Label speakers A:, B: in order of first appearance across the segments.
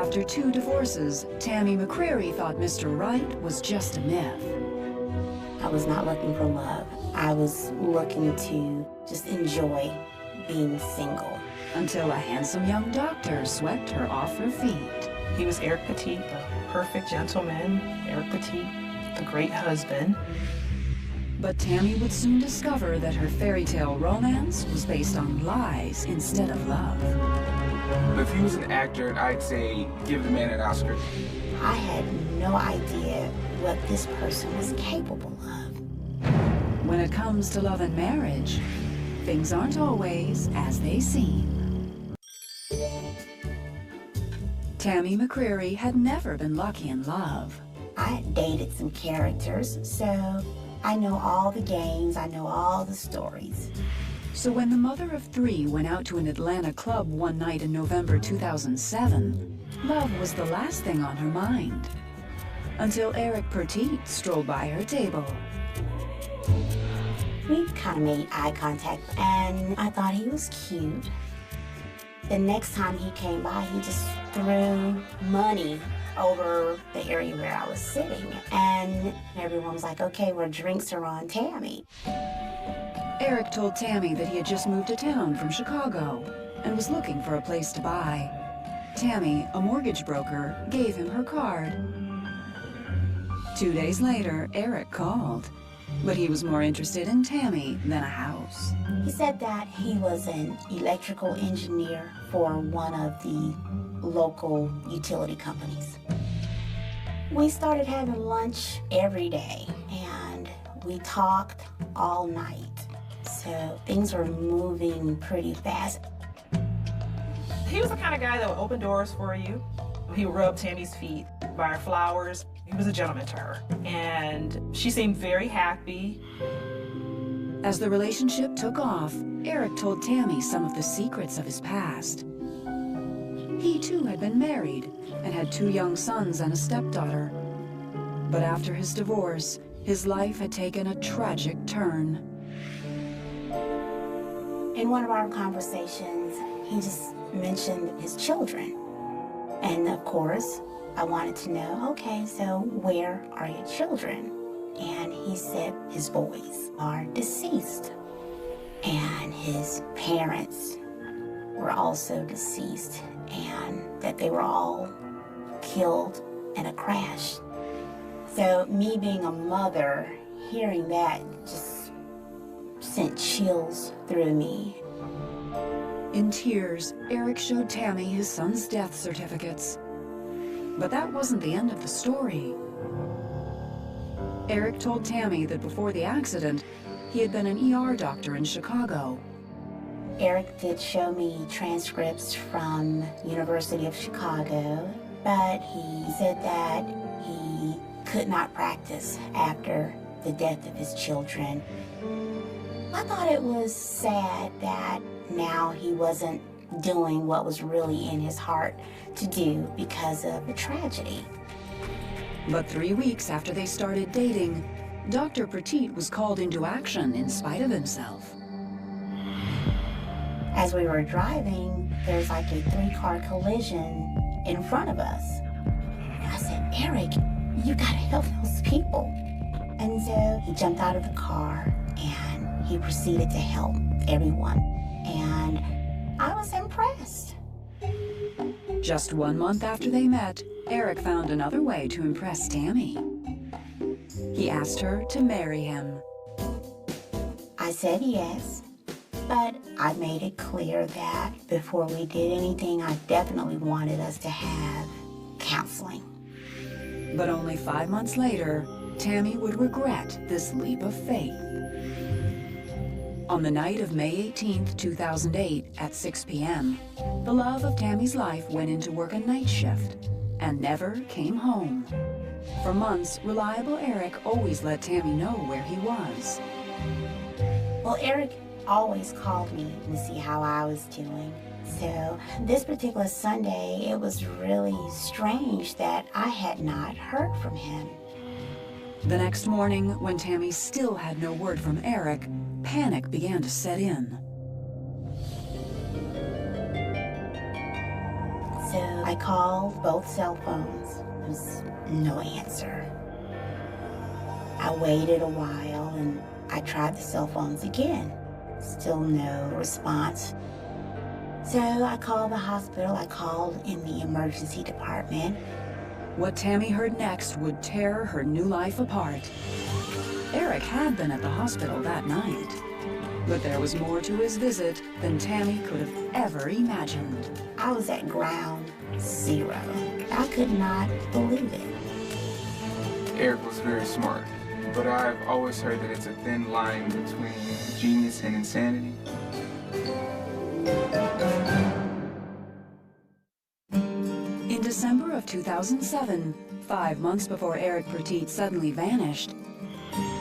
A: After 2 divorces, Tammy McCreary thought Mr. Right was just a myth.
B: I was not looking for love. I was looking to just enjoy being single.
A: Until a handsome young doctor swept her off her feet.
C: He was Eric Petit, the perfect gentleman. Eric Petit, the great husband.
A: But Tammy would soon discover that her fairy tale romance was based on lies instead of love.
D: If he was an actor, I'd say give the man an Oscar.
B: I had no idea what this person was capable of.
A: When it comes to love and marriage, things aren't always as they seem. Tammy McCreary had never been lucky in love.
B: I had dated some characters, so I know all the games, I know all the stories.
A: So when the mother of 3 went out to an Atlanta club one night in November 2007, love was the last thing on her mind. Until Eric Petit strolled by her table.
B: We kind of made eye contact, and I thought he was cute. The next time he came by, he just threw money over the area where I was sitting, and everyone was like, okay, well, drinks are on Tammy.
A: Eric told Tammy that he had just moved to town from Chicago and was looking for a place to buy. Tammy, a mortgage broker, gave him her card. 2 days later, Eric called, but he was more interested in Tammy than a house.
B: He said that he was an electrical engineer for one of the local utility companies. We started having lunch every day, and we talked all night. So things were moving pretty fast.
C: He was the kind of guy that would open doors for you. He would rub Tammy's feet, buy her flowers. He was a gentleman to her, and she seemed very happy.
A: As the relationship took off, Eric told Tammy some of the secrets of his past. He too had been married and had 2 young sons and a stepdaughter. But after his divorce, his life had taken a tragic turn.
B: In one of our conversations, he just mentioned his children. And of course, I wanted to know, okay, so where are your children? And he said his boys are deceased. And his parents were also deceased, and that they were all killed in a crash. So me being a mother, hearing that just sent chills through me.
A: In tears, Eric showed Tammy his son's death certificates. But that wasn't the end of the story. Eric told Tammy that before the accident, he had been an ER doctor in Chicago.
B: Eric did show me transcripts from University of Chicago, but he said that he could not practice after the death of his children. I thought it was sad that now he wasn't doing what was really in his heart to do because of the tragedy.
A: But 3 weeks after they started dating, Dr. Petit was called into action in spite of himself.
B: As we were driving, there's like a 3-car collision in front of us. And I said, Eric, you gotta help those people. And so he jumped out of the car and he proceeded to help everyone. And I was impressed.
A: Just 1 month after they met, Eric found another way to impress Tammy. He asked her to marry him.
B: I said yes, but I made it clear that before we did anything, I definitely wanted us to have counseling.
A: But only 5 months later, Tammy would regret this leap of faith. On the night of May 18, 2008, at 6 p.m., the love of Tammy's life went in to work a night shift and never came home. For months, reliable Eric always let Tammy know where he was.
B: Well, Eric always called me to see how I was doing. So this particular Sunday, it was really strange that I had not heard from him.
A: The next morning, when Tammy still had no word from Eric, panic began to set in.
B: So I called both cell phones. There was no answer. I waited a while and I tried the cell phones again. Still no response. So I called the hospital. I called in the emergency department.
A: What Tammy heard next would tear her new life apart. Eric had been at the hospital that night, but there was more to his visit than Tammy could have ever imagined.
B: I was at ground zero. I could not believe it.
D: Eric was very smart, but I've always heard that it's a thin line between genius and insanity.
A: In December of 2007, 5 months before Eric Petit suddenly vanished,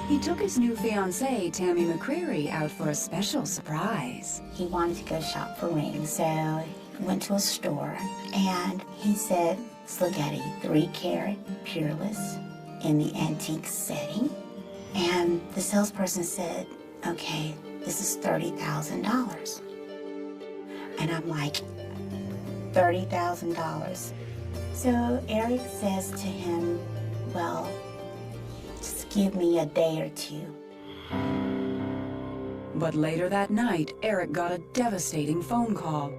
A: he took his new fiancée, Tammy McCreary, out for a special surprise.
B: He wanted to go shop for rings, so he went to a store and he said, let's look at a 3-carat peerless in the antique setting. And the salesperson said, okay, this is $30,000. And I'm like, $30,000. So Eric says to him, well, just give me a day or two.
A: But later that night, Eric got a devastating phone call.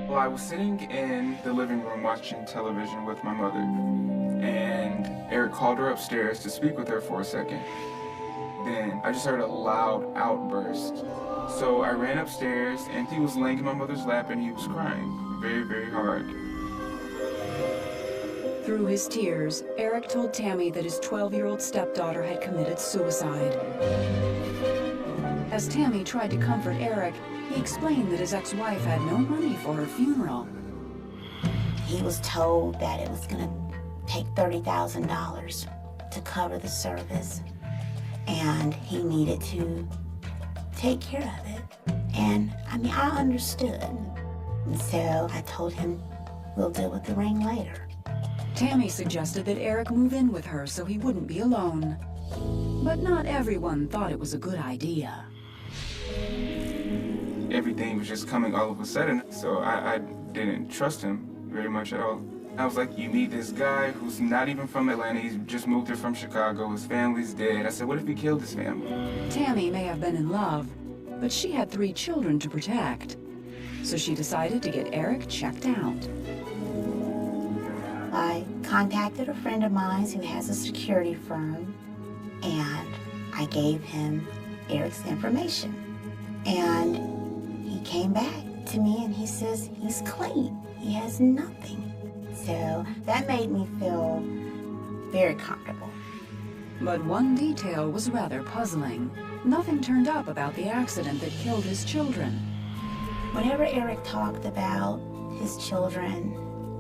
D: Well, I was sitting in the living room watching television with my mother, and Eric called her upstairs to speak with her for a second. Then I just heard a loud outburst. So I ran upstairs, and he was laying in my mother's lap, and he was crying very, very hard.
A: Through his tears, Eric told Tammy that his 12-year-old stepdaughter had committed suicide. As Tammy tried to comfort Eric, he explained that his ex-wife had no money for her funeral.
B: He was told that it was gonna take $30,000 to cover the service, and he needed to take care of it. And I mean, I understood. And so I told him, we'll deal with the ring later.
A: Tammy suggested that Eric move in with her so he wouldn't be alone. But not everyone thought it was a good idea.
D: Everything was just coming all of a sudden, so I didn't trust him very much at all. I was like, you meet this guy who's not even from Atlanta, he's just moved here from Chicago, his family's dead. I said, what if he killed his family?
A: Tammy may have been in love, but she had 3 children to protect. So she decided to get Eric checked out.
B: I contacted a friend of mine who has a security firm, and I gave him Eric's information. And he came back to me and he says he's clean. He has nothing. So that made me feel very comfortable.
A: But one detail was rather puzzling. Nothing turned up about the accident that killed his children.
B: Whenever Eric talked about his children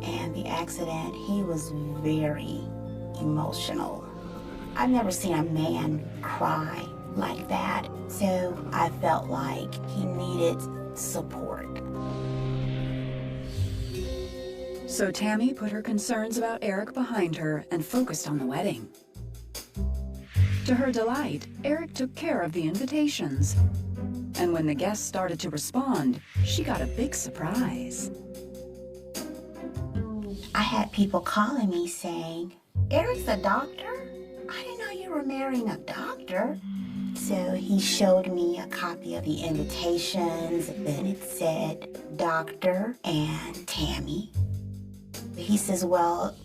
B: and the accident, he was very emotional. I've never seen a man cry like that, so I felt like he needed support.
A: So Tammy put her concerns about Eric behind her and focused on the wedding. To her delight, Eric took care of the invitations. And when the guests started to respond, she got a big surprise.
B: I had people calling me saying, Eric's a doctor? I didn't know you were marrying a doctor. So he showed me a copy of the invitations, then it said Doctor and Tammy. He says, well,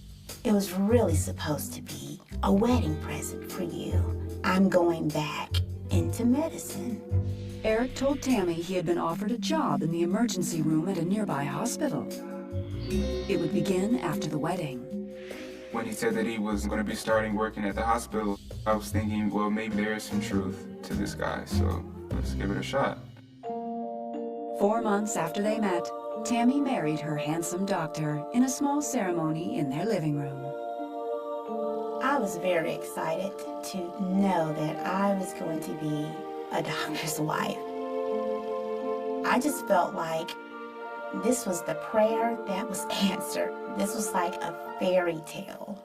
B: it was really supposed to be a wedding present for you. I'm going back into medicine.
A: Eric told Tammy he had been offered a job in the emergency room at a nearby hospital. It would begin after the wedding.
D: When he said that he was going to be starting working at the hospital, I was thinking, well, maybe there is some truth to this guy, so let's give it a shot.
A: 4 months after they met, Tammy married her handsome doctor in a small ceremony in their living room.
B: I was very excited to know that I was going to be a doctor's wife. I just felt like this was the prayer that was answered. This was like a fairy tale.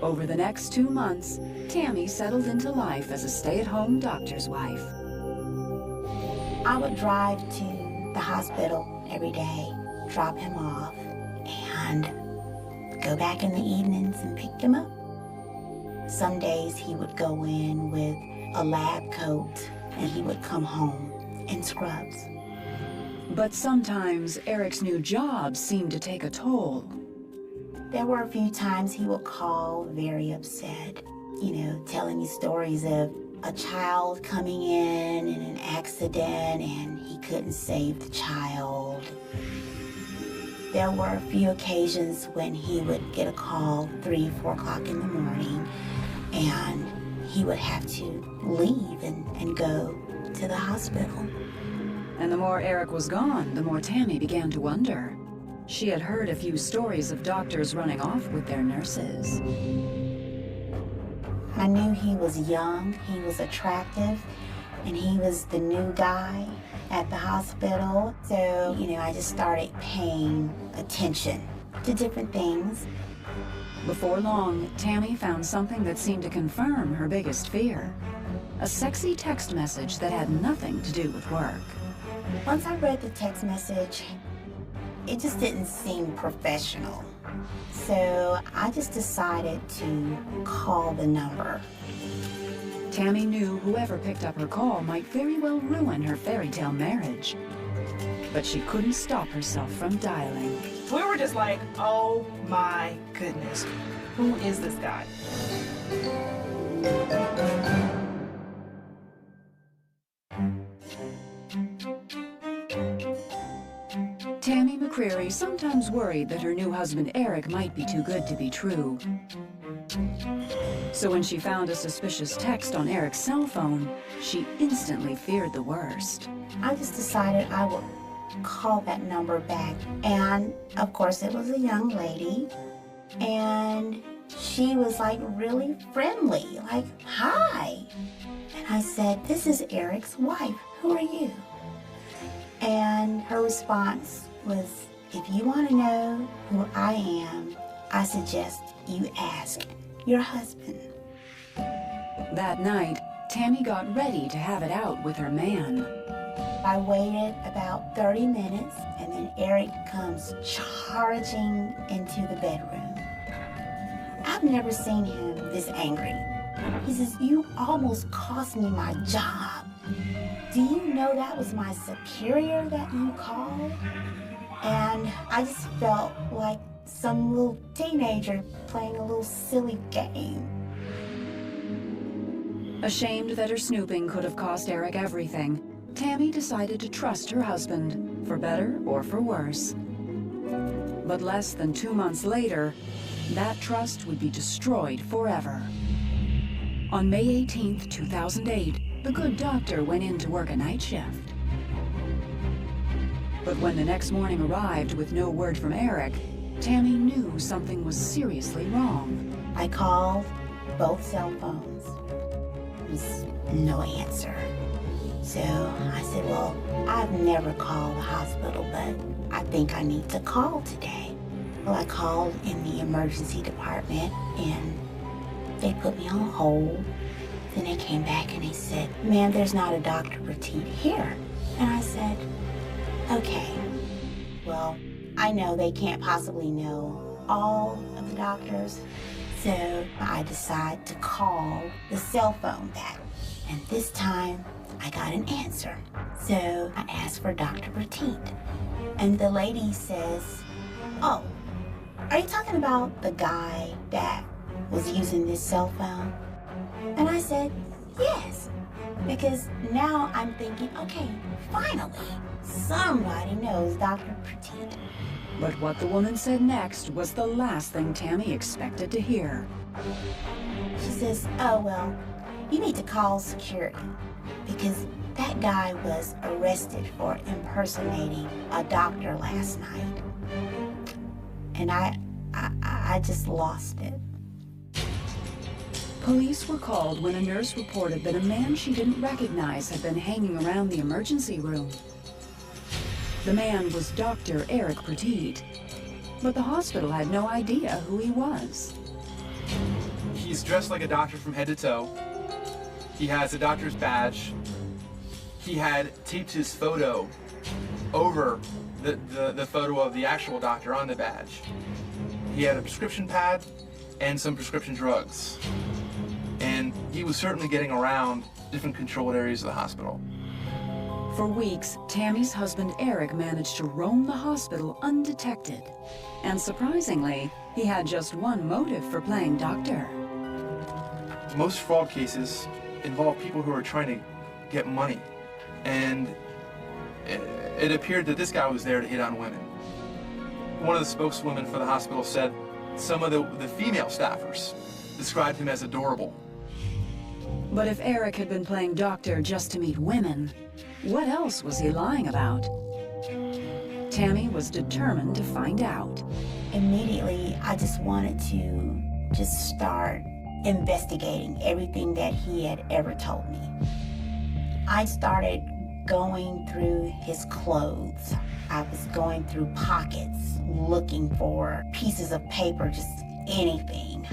A: Over the next 2 months, Tammy settled into life as a stay-at-home doctor's wife.
B: I would drive to the hospital every day drop him off and go back in the evenings and pick him up. Some days he would go in with a lab coat and he would come home in scrubs.
A: But sometimes Eric's new job seemed to take a toll.
B: There were a few times he would call very upset, telling me stories of a child coming in an accident and he couldn't save the child. There were a few occasions when he would get a call 3, 4 o'clock in the morning and he would have to leave and go to the hospital.
A: And the more Eric was gone, the more Tammy began to wonder. She had heard a few stories of doctors running off with their nurses.
B: I knew he was young, he was attractive, and he was the new guy at the hospital. So, I just started paying attention to different things.
A: Before long, Tammy found something that seemed to confirm her biggest fear. A sexy text message that had nothing to do with work.
B: Once I read the text message, it just didn't seem professional. So I just decided to call the number.
A: Tammy knew whoever picked up her call might very well ruin her fairy tale marriage. But she couldn't stop herself from dialing.
C: We were just like, oh my goodness, who is this guy?
A: Tammy McCreary sometimes worried that her new husband Eric might be too good to be true. So when she found a suspicious text on Eric's cell phone, she instantly feared the worst.
B: I just decided I would call that number back. And of course it was a young lady. And she was like really friendly, like, hi. And I said, this is Eric's wife. Who are you? And her response was, if you want to know who I am, I suggest you ask your husband.
A: That night, Tammy got ready to have it out with her man.
B: I waited about 30 minutes, and then Eric comes charging into the bedroom. I've never seen him this angry. He says, you almost cost me my job. Do you know that was my superior that you called? And I just felt like some little teenager playing a little silly game.
A: Ashamed that her snooping could have cost Eric everything, Tammy decided to trust her husband, for better or for worse. But less than 2 months later, that trust would be destroyed forever. On May 18th, 2008, the good doctor went in to work a night shift. But when the next morning arrived with no word from Eric, Tammy knew something was seriously wrong.
B: I called both cell phones. There was no answer. So I said, well, I've never called the hospital, but I think I need to call today. Well, I called in the emergency department and they put me on hold. Then they came back and they said, ma'am, there's not a Dr. Petit here. And I said, okay, well, I know they can't possibly know all of the doctors, so I decided to call the cell phone back. And this time, I got an answer. So I asked for Dr. Petit. And the lady says, oh, are you talking about the guy that was using this cell phone? And I said, yes, because now I'm thinking, okay, finally, somebody knows Dr. Petit.
A: But what the woman said next was the last thing Tammy expected to hear.
B: She says, oh, well, you need to call security because that guy was arrested for impersonating a doctor last night. And I just lost it.
A: Police were called when a nurse reported that a man she didn't recognize had been hanging around the emergency room. The man was Dr. Eric Petit, but the hospital had no idea who he was.
E: He's dressed like a doctor from head to toe. He has a doctor's badge. He had taped his photo over the photo of the actual doctor on the badge. He had a prescription pad and some prescription drugs. And he was certainly getting around different controlled areas of the hospital.
A: For weeks, Tammy's husband Eric managed to roam the hospital undetected. And surprisingly, he had just one motive for playing doctor.
E: Most fraud cases involve people who are trying to get money. And it appeared that this guy was there to hit on women. One of the spokeswomen for the hospital said some of the female staffers described him as adorable.
A: But if Eric had been playing doctor just to meet women, what else was he lying about? Tammy was determined to find out.
B: Immediately, I just wanted to just start investigating everything that he had ever told me. I started going through his clothes. I was going through pockets, looking for pieces of paper, just anything.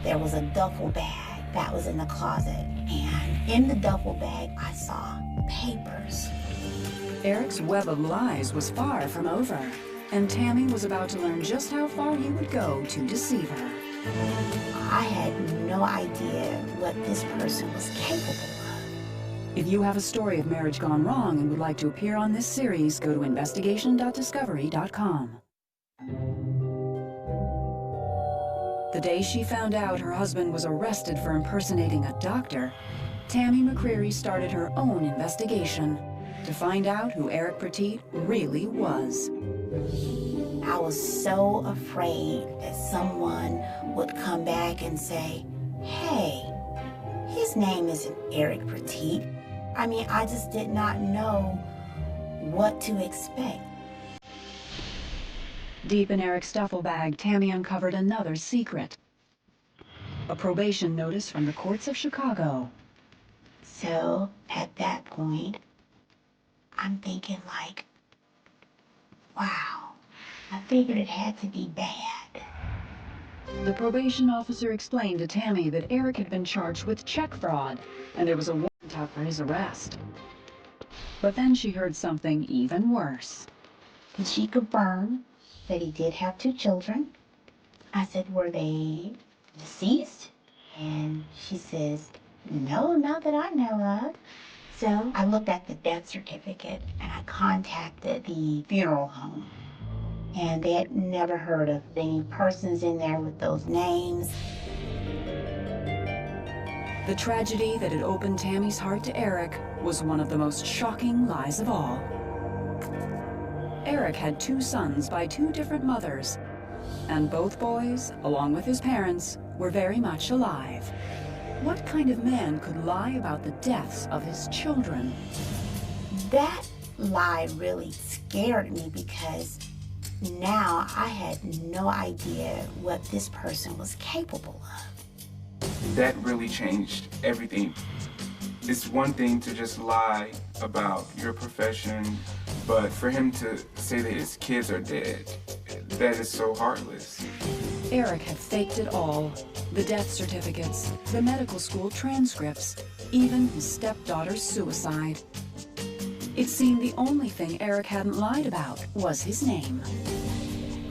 B: There was a duffel bag that was in the closet, and in the duffel bag, I saw papers.
A: Eric's web of lies was far from over, and Tammy was about to learn just how far he would go to deceive her.
B: I had no idea what this person was capable of.
A: If you have a story of marriage gone wrong and would like to appear on this series, go to investigation.discovery.com. The day she found out her husband was arrested for impersonating a doctor, Tammy McCreary started her own investigation to find out who Eric Petit really was.
B: I was so afraid that someone would come back and say, hey, his name isn't Eric Petit. I mean, I just did not know what to expect.
A: Deep in Eric's duffel bag, Tammy uncovered another secret. A probation notice from the courts of Chicago.
B: So at that point, I'm thinking like, wow, I figured it had to be bad.
A: The probation officer explained to Tammy that Eric had been charged with check fraud, and there was a warrant out for his arrest. But then she heard something even worse.
B: Did she confirm that he did have 2 children? I said, were they deceased? And she says, no, not that I know of. So I looked at the death certificate and I contacted the funeral home. And they had never heard of any persons in there with those names.
A: The tragedy that had opened Tammy's heart to Eric was one of the most shocking lies of all. Eric had 2 sons by 2 different mothers, and both boys, along with his parents, were very much alive. What kind of man could lie about the deaths of his children?
B: That lie really scared me because now I had no idea what this person was capable of.
D: That really changed everything. It's one thing to just lie about your profession, but for him to say that his kids are dead, that is so heartless.
A: Eric had faked it all. The death certificates, the medical school transcripts, even his stepdaughter's suicide. It seemed the only thing Eric hadn't lied about was his name.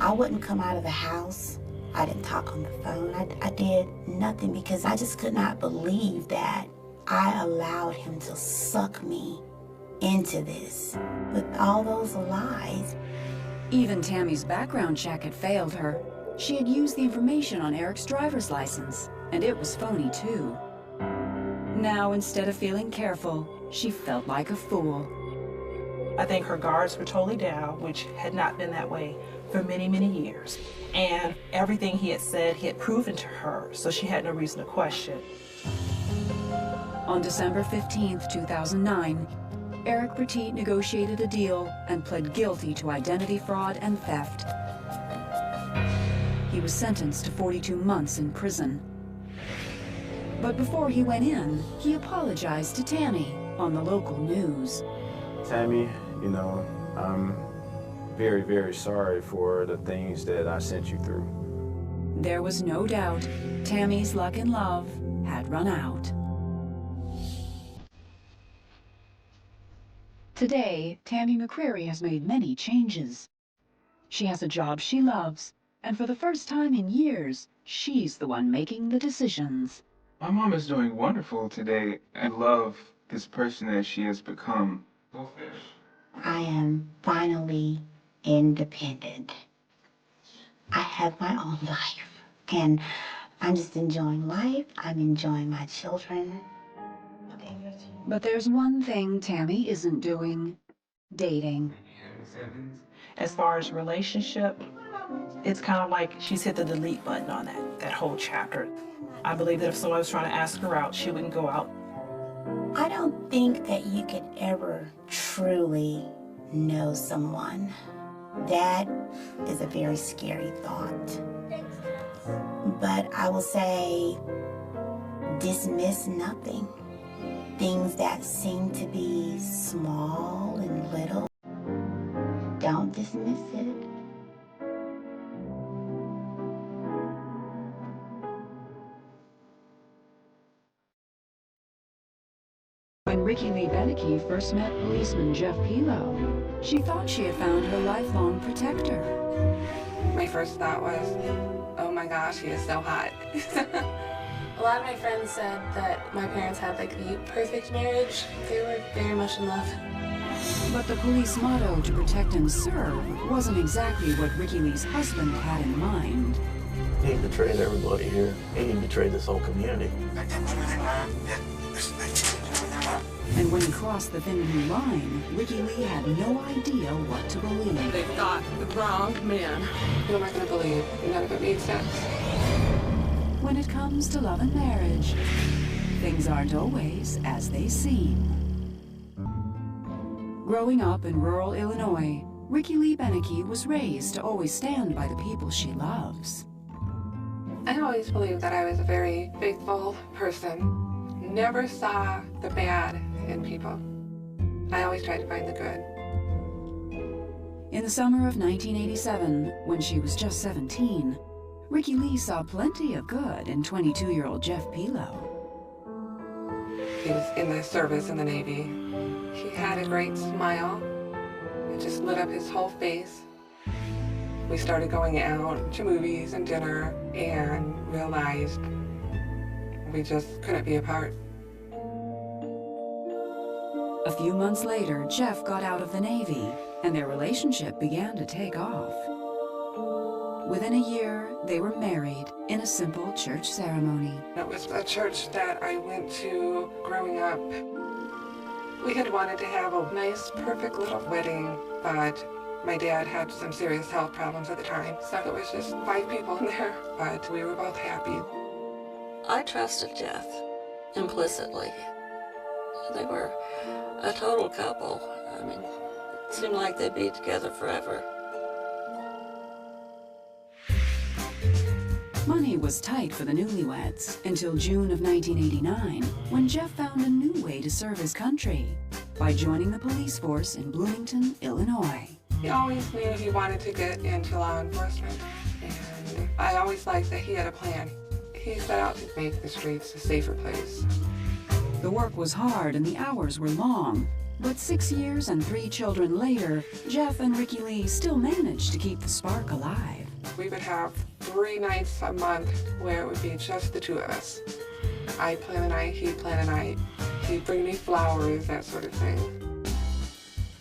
B: I wouldn't come out of the house. I didn't talk on the phone. I did nothing because I just could not believe that I allowed him to suck me into this with all those lies.
A: Even Tammy's background check had failed her. She had used the information on Eric's driver's license, and it was phony too. Now, instead of feeling careful, she felt like a fool.
C: I think her guards were totally down, which had not been that way for many, many years. And everything he had said, he had proven to her, so she had no reason to question.
A: On December 15th, 2009, Eric Petit negotiated a deal and pled guilty to identity fraud and theft. He was sentenced to 42 months in prison. But before he went in, he apologized to Tammy on the local news.
F: Tammy, you know, I'm very, very sorry for the things that I sent you through.
A: There was no doubt Tammy's luck in love had run out. Today, Tammy McCreary has made many changes. She has a job she loves, and for the first time in years, she's the one making the decisions.
D: My mom is doing wonderful today. I love this person that she has become.
B: I am finally independent. I have my own life, and I'm just enjoying life. I'm enjoying my children.
A: But there's one thing Tammy isn't doing: dating.
C: As far as relationship, it's kind of like she's hit the delete button on that whole chapter. I believe that if someone was trying to ask her out, she wouldn't go out.
B: I don't think that you could ever truly know someone. That is a very scary thought. But I will say, dismiss nothing. Things that seem to be small and little, don't dismiss it.
A: When Ricky Lee Beneke first met policeman Jeff Pilo, she thought she had found her lifelong protector.
G: My first thought was, oh my gosh, he is so hot.
H: A lot of my friends said that my parents had like the perfect marriage. They were very much in love.
A: But the police motto to protect and serve wasn't exactly what Ricky Lee's husband had in mind.
I: He betrayed everybody here. He betrayed this whole community.
A: And when he crossed the thin blue line, Ricky Lee had no idea what to believe.
G: They got the wrong man. Who am I going to believe? None of it made sense.
A: When it comes to love and marriage, things aren't always as they seem. Growing up in rural Illinois, Ricky Lee Beneke was raised to always stand by the people she loves.
G: I always believed that I was a very faithful person. Never saw the bad in people. I always tried to find the good.
A: In the summer of 1987, when she was just 17, Ricky Lee saw plenty of good in 22-year-old Jeff Pilo.
G: He was in the service in the Navy. He had a great smile. It just lit up his whole face. We started going out to movies and dinner and realized we just couldn't be apart.
A: A few months later, Jeff got out of the Navy, and their relationship began to take off. Within a year, they were married in a simple church ceremony.
G: It was a church that I went to growing up. We had wanted to have a nice, perfect little wedding, but my dad had some serious health problems at the time, so it was just 5 people in there, but we were both happy.
J: I trusted Jeff implicitly. They were a total couple. I mean, it seemed like they'd be together forever.
A: Money was tight for the newlyweds until June of 1989, when Jeff found a new way to serve his country by joining the police force in Bloomington, Illinois.
G: He always knew he wanted to get into law enforcement, and I always liked that he had a plan. He set out to make the streets a safer place.
A: The work was hard and the hours were long, but 6 years and 3 children later, Jeff and Ricky Lee still managed to keep the spark alive.
G: We would have 3 nights a month where it would be just the 2 of us. I'd plan a night, he'd plan a night. He'd bring me flowers, that sort of thing.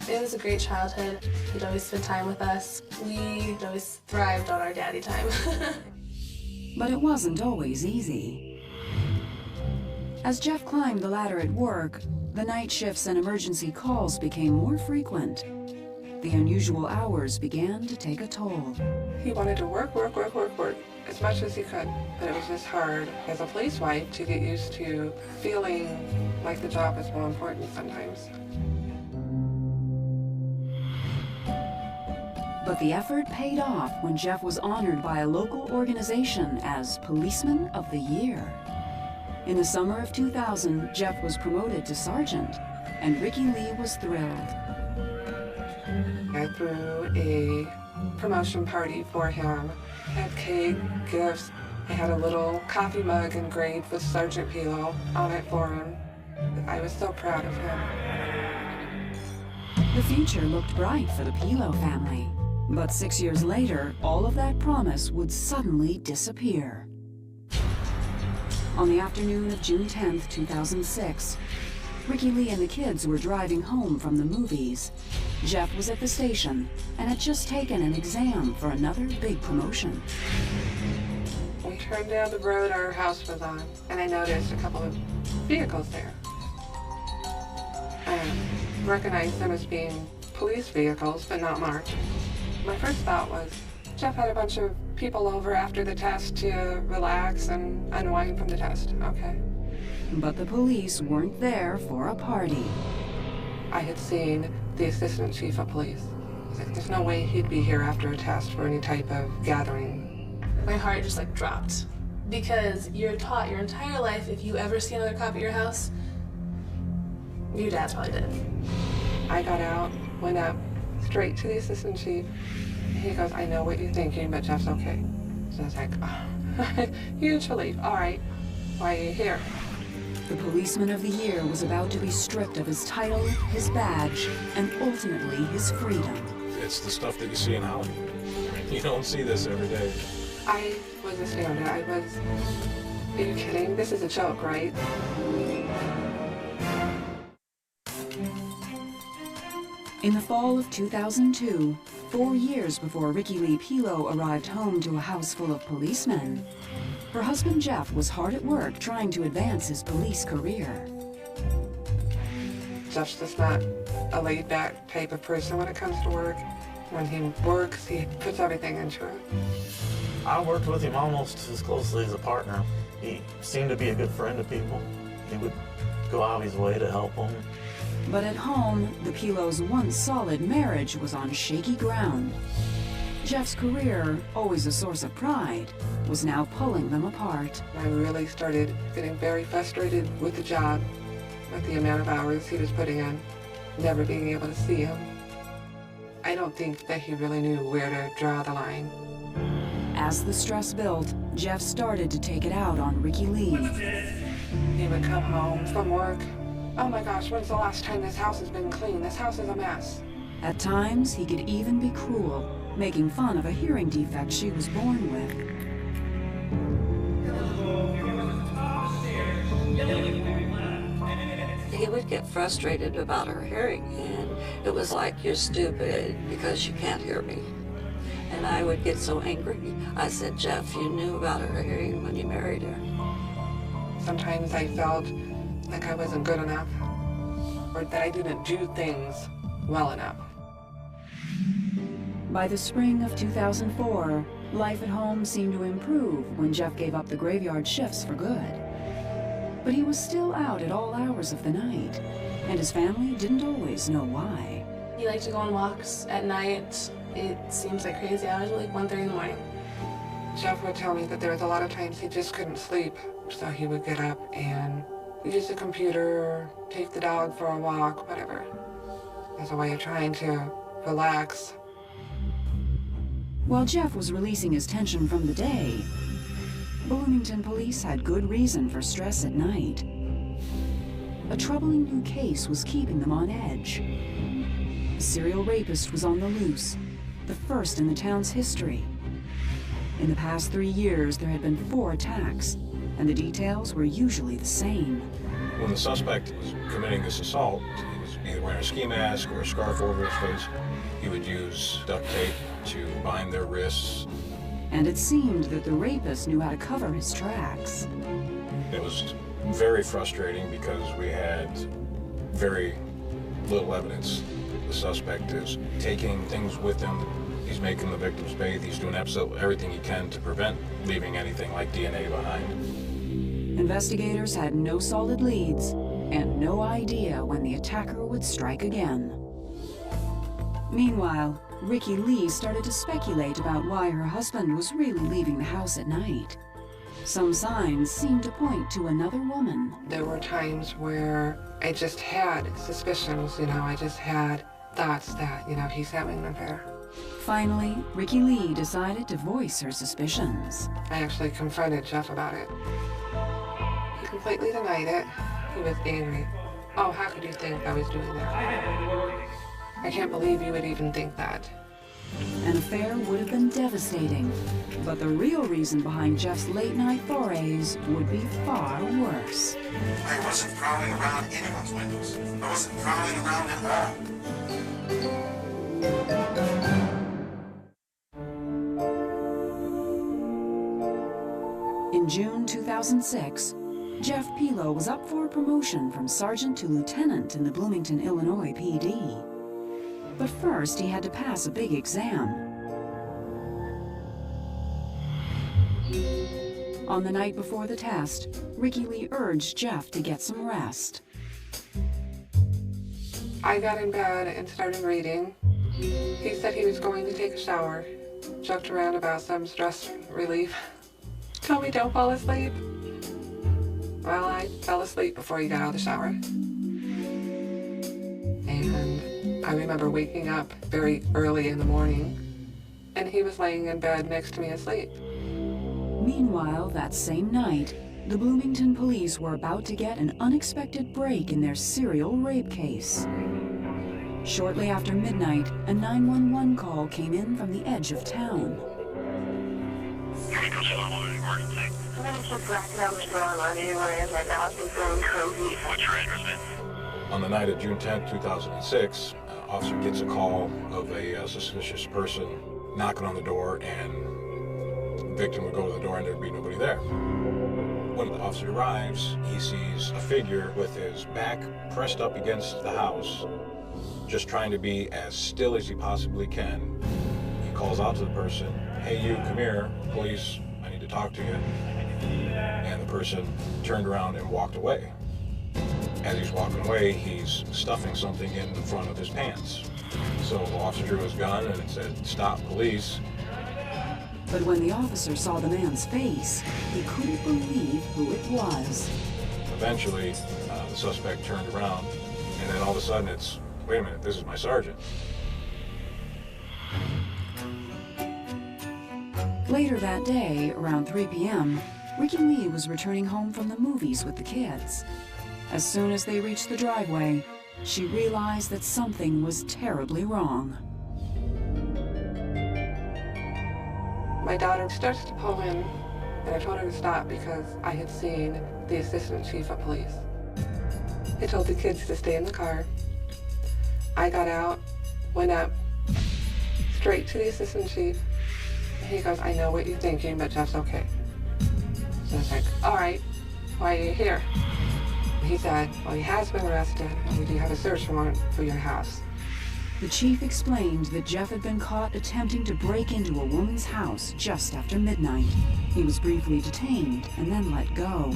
H: It was a great childhood. He'd always spend time with us. We always thrived on our daddy time.
A: But it wasn't always easy. As Jeff climbed the ladder at work, the night shifts and emergency calls became more frequent. The unusual hours began to take a toll.
G: He wanted to work as much as he could, but it was just hard as a police wife to get used to feeling like the job is more important sometimes.
A: But the effort paid off when Jeff was honored by a local organization as Policeman of the Year. In the summer of 2000, Jeff was promoted to sergeant, and Ricky Lee was thrilled.
G: I threw a promotion party for him. I had cake, gifts. I had a little coffee mug engraved with Sergeant Pilo on it for him. I was so proud of him.
A: The future looked bright for the Pilo family, but 6 years later, all of that promise would suddenly disappear. On the afternoon of June 10th, 2006, Ricky Lee and the kids were driving home from the movies. Jeff was at the station and had just taken an exam for another big promotion.
G: We turned down the road our house was on, and I noticed a couple of vehicles there. I recognized them as being police vehicles, but not marked. My first thought was, Jeff had a bunch of people over after the test to relax and unwind from the test. Okay.
A: But the police weren't there for a party.
G: I had seen the assistant chief of police. I was like, there's no way he'd be here after a test for any type of gathering.
H: My heart just like dropped. Because you're taught your entire life, if you ever see another cop at your house, your dad probably did.
G: I got out, went up straight to the assistant chief. He goes, I know what you're thinking, but Jeff's okay. So I was like, oh, huge relief. All right, why are you here?
A: The policeman of the year was about to be stripped of his title, his badge, and ultimately his freedom.
K: It's the stuff that you see in Hollywood. You don't see this every day.
G: I was astounded. are you kidding? This is a joke, right?
A: In the fall of 2002, 4 years before Ricky Lee Pilo arrived home to a house full of policemen, her husband Jeff was hard at work trying to advance his police career.
G: Jeff's just not a laid-back type of person when it comes to work. When he works, he puts everything into it.
I: I worked with him almost as closely as a partner. He seemed to be a good friend to people. He would go out of his way to help them.
A: But at home, the Pilos' once solid marriage was on shaky ground. Jeff's career, always a source of pride, was now pulling them apart.
G: I really started getting very frustrated with the job, with the amount of hours he was putting in, never being able to see him. I don't think that he really knew where to draw the line.
A: As the stress built, Jeff started to take it out on Ricky Lee.
G: He would come home from work. Oh my gosh, when's the last time this house has been clean? This house is a mess.
A: At times, he could even be cruel, making fun of a hearing defect she was born with.
J: He would get frustrated about her hearing, and it was like, you're stupid because you can't hear me. And I would get so angry. I said, Jeff, you knew about her hearing when you married her.
G: Sometimes I felt like I wasn't good enough, or that I didn't do things well enough.
A: By the spring of 2004, life at home seemed to improve when Jeff gave up the graveyard shifts for good. But he was still out at all hours of the night, and his family didn't always know why.
H: He liked to go on walks at night. It seems like crazy hours, like 1:30 in the morning.
G: Jeff would tell me that there was a lot of times he just couldn't sleep, so he would get up and use the computer, take the dog for a walk, whatever, as a way of trying to relax.
A: While Jeff was releasing his tension from the day, Bloomington police had good reason for stress at night. A troubling new case was keeping them on edge. A serial rapist was on the loose, the first in the town's history. In the past 3 years, there had been 4 attacks, and the details were usually the same.
K: When the suspect was committing this assault, he was either wearing a ski mask or a scarf over his face. He would use duct tape to bind their wrists.
A: And it seemed that the rapist knew how to cover his tracks.
K: It was very frustrating because we had very little evidence. The suspect is taking things with him. He's making the victims bathe. He's doing absolutely everything he can to prevent leaving anything like DNA behind.
A: Investigators had no solid leads and no idea when the attacker would strike again. Meanwhile, Ricky Lee started to speculate about why her husband was really leaving the house at night. Some signs seemed to point to another woman.
G: There were times where I just had suspicions, I just had thoughts that, he's having an affair.
A: Finally, Ricky Lee decided to voice her suspicions.
G: I actually confronted Jeff about it. He completely denied it. He was angry. Oh, how could you think I was doing that? I can't believe you would even think that.
A: An affair would have been devastating, but the real reason behind Jeff's late-night forays would be far worse.
L: I wasn't prowling around anyone's windows. I wasn't prowling around at all.
A: In June 2006, Jeff Pilo was up for a promotion from sergeant to lieutenant in the Bloomington, Illinois PD. But first, he had to pass a big exam. On the night before the test, Ricky Lee urged Jeff to get some rest.
G: I got in bed and started reading. He said he was going to take a shower, joked around about some stress relief. Told me don't fall asleep. Well, I fell asleep before he got out of the shower. And I remember waking up very early in the morning, and he was laying in bed next to me asleep.
A: Meanwhile, that same night, the Bloomington police were about to get an unexpected break in their serial rape case. Shortly after midnight, a 911 call came in from the edge of town.
L: What's your address, man?
K: On the night of June 10, 2006, an officer gets a call of a suspicious person knocking on the door, and the victim would go to the door and there'd be nobody there. When the officer arrives, he sees a figure with his back pressed up against the house, just trying to be as still as he possibly can. He calls out to the person, "Hey you, come here, please, I need to talk to you." And the person turned around and walked away. As he's walking away, he's stuffing something in the front of his pants. So the officer drew his gun and it said, "Stop, police."
A: But when the officer saw the man's face, he couldn't believe who it was.
K: Eventually, the suspect turned around, and then all of a sudden it's, "Wait a minute, this is my sergeant."
A: Later that day, around 3 p.m., Ricky Lee was returning home from the movies with the kids. As soon as they reached the driveway, she realized that something was terribly wrong.
G: My daughter starts to pull in, and I told her to stop because I had seen the assistant chief of police. I told the kids to stay in the car. I got out, went up, straight to the assistant chief. He goes, "I know what you're thinking, but Jeff's okay." So I was like, "All right, why are you here?" He said, "Well, he has been arrested, and we do have a search warrant for your house."
A: The chief explained that Jeff had been caught attempting to break into a woman's house just after midnight. He was briefly detained and then let go.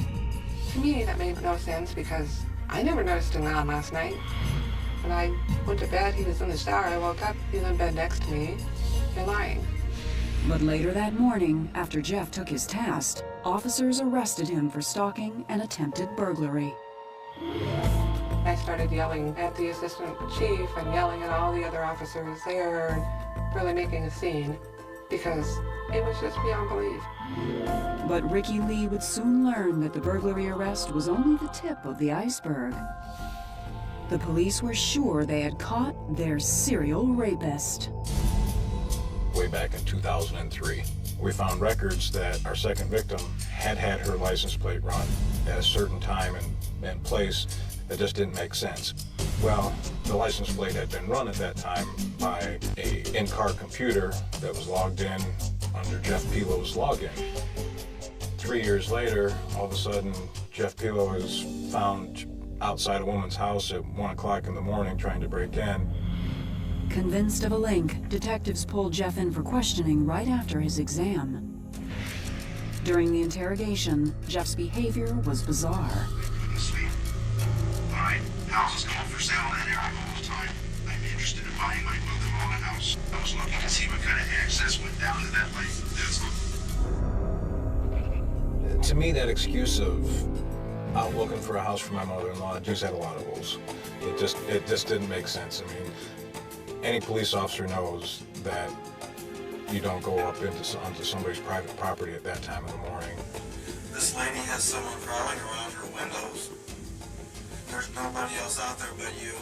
G: To me, that made no sense because I never noticed him on last night. When I went to bed, he was in the shower. I woke up, he was in bed next to me. You're lying.
A: But later that morning, after Jeff took his test, officers arrested him for stalking and attempted burglary.
G: I started yelling at the assistant chief and yelling at all the other officers there, and really making a scene because it was just beyond belief.
A: But Ricky Lee would soon learn that the burglary arrest was only the tip of the iceberg. The police were sure they had caught their serial rapist.
K: Way back in 2003, we found records that our second victim had her license plate run at a certain time and place that just didn't make sense. Well, the license plate had been run at that time by a in-car computer that was logged in under Jeff Pilo's login. 3 years later, all of a sudden, Jeff Pilo is found outside a woman's house at 1 o'clock in the morning trying to break in.
A: Convinced of a link, detectives pulled Jeff in for questioning right after his exam. During the interrogation, Jeff's behavior was bizarre.
L: Alright, houses come up for sale in that area all the time. I'm interested in buying my mother-in-law a house. I was looking to see what kind of access went down to that lake.
K: To me, that excuse of out looking for a house for my mother-in-law just had a lot of holes. It just didn't make sense. I mean, any police officer knows that you don't go up onto somebody's private property at that time of the morning.
L: This lady has someone crawling around her windows. There's nobody else out there but you.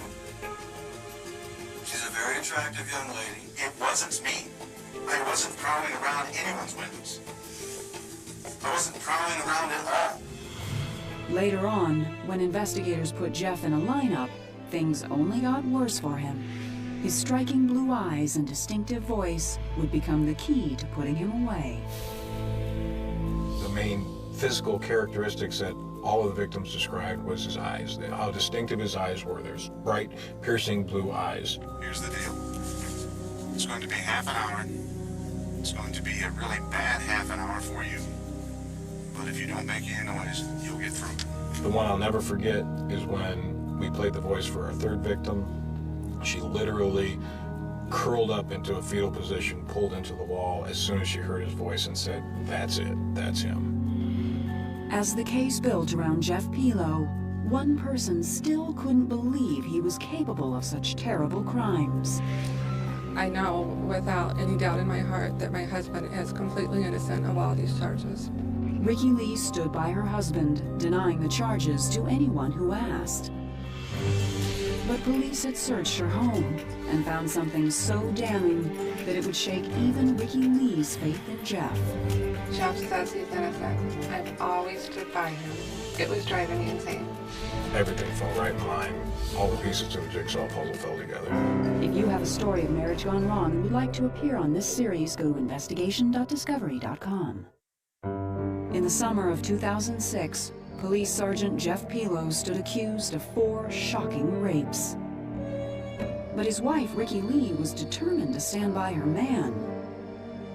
L: She's a very attractive young lady. It wasn't me. I wasn't prowling around anyone's windows. I wasn't prowling around at all.
A: Later on, when investigators put Jeff in a lineup, things only got worse for him. His striking blue eyes and distinctive voice would become the key to putting him away.
K: The main physical characteristics that all of the victims described was his eyes, how distinctive his eyes were. There's bright, piercing blue eyes.
L: Here's the deal. It's going to be half an hour. It's going to be a really bad half an hour for you. But if you don't make any noise, you'll get through.
K: The one I'll never forget is when we played the voice for our third victim. She literally curled up into a fetal position, pulled into the wall as soon as she heard his voice and said, "That's it, that's him."
A: As the case built around Jeff Pilo, one person still couldn't believe he was capable of such terrible crimes.
G: I know without any doubt in my heart that my husband is completely innocent of all these charges.
A: Ricky Lee stood by her husband, denying the charges to anyone who asked. But police had searched her home and found something so damning that it would shake even Ricky Lee's faith in Jeff.
G: Jeff says he's innocent. I've always stood by him. It was driving me insane.
K: Everything fell right in line. All the pieces to the jigsaw puzzle fell together.
A: If you have a story of marriage gone wrong and would like to appear on this series, go to investigation.discovery.com. In the summer of 2006, Police Sergeant Jeff Pilo stood accused of 4 shocking rapes. But his wife, Ricky Lee, was determined to stand by her man.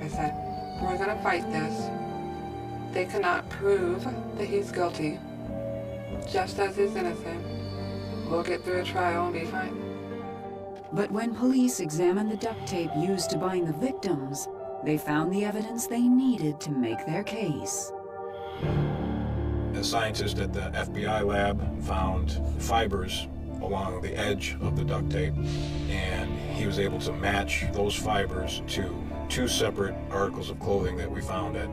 G: I said, we're gonna fight this. They cannot prove that he's guilty. Jeff says he's innocent. We'll get through a trial and be fine.
A: But when police examined the duct tape used to bind the victims, they found the evidence they needed to make their case.
K: A scientist at the FBI lab found fibers along the edge of the duct tape, and he was able to match those fibers to 2 separate articles of clothing that we found in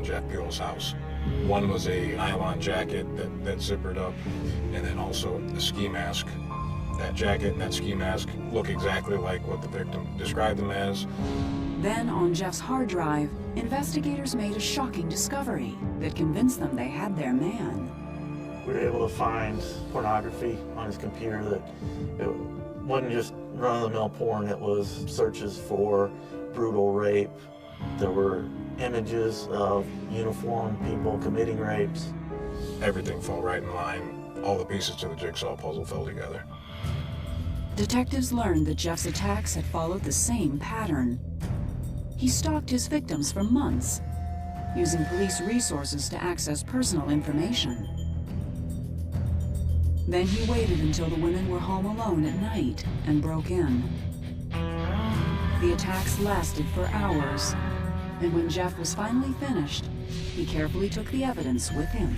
K: Jeff Pilo's house. One was a nylon jacket that zippered up, and then also a ski mask. That jacket and that ski mask look exactly like what the victim described them as.
A: Then, on Jeff's hard drive, investigators made a shocking discovery that convinced them they had their man.
I: We were able to find pornography on his computer that it wasn't just run-of-the-mill porn, it was searches for brutal rape. There were images of uniformed people committing rapes.
K: Everything fell right in line. All the pieces to the jigsaw puzzle fell together.
A: Detectives learned that Jeff's attacks had followed the same pattern. He stalked his victims for months, using police resources to access personal information. Then he waited until the women were home alone at night and broke in. The attacks lasted for hours, and when Jeff was finally finished, he carefully took the evidence with him.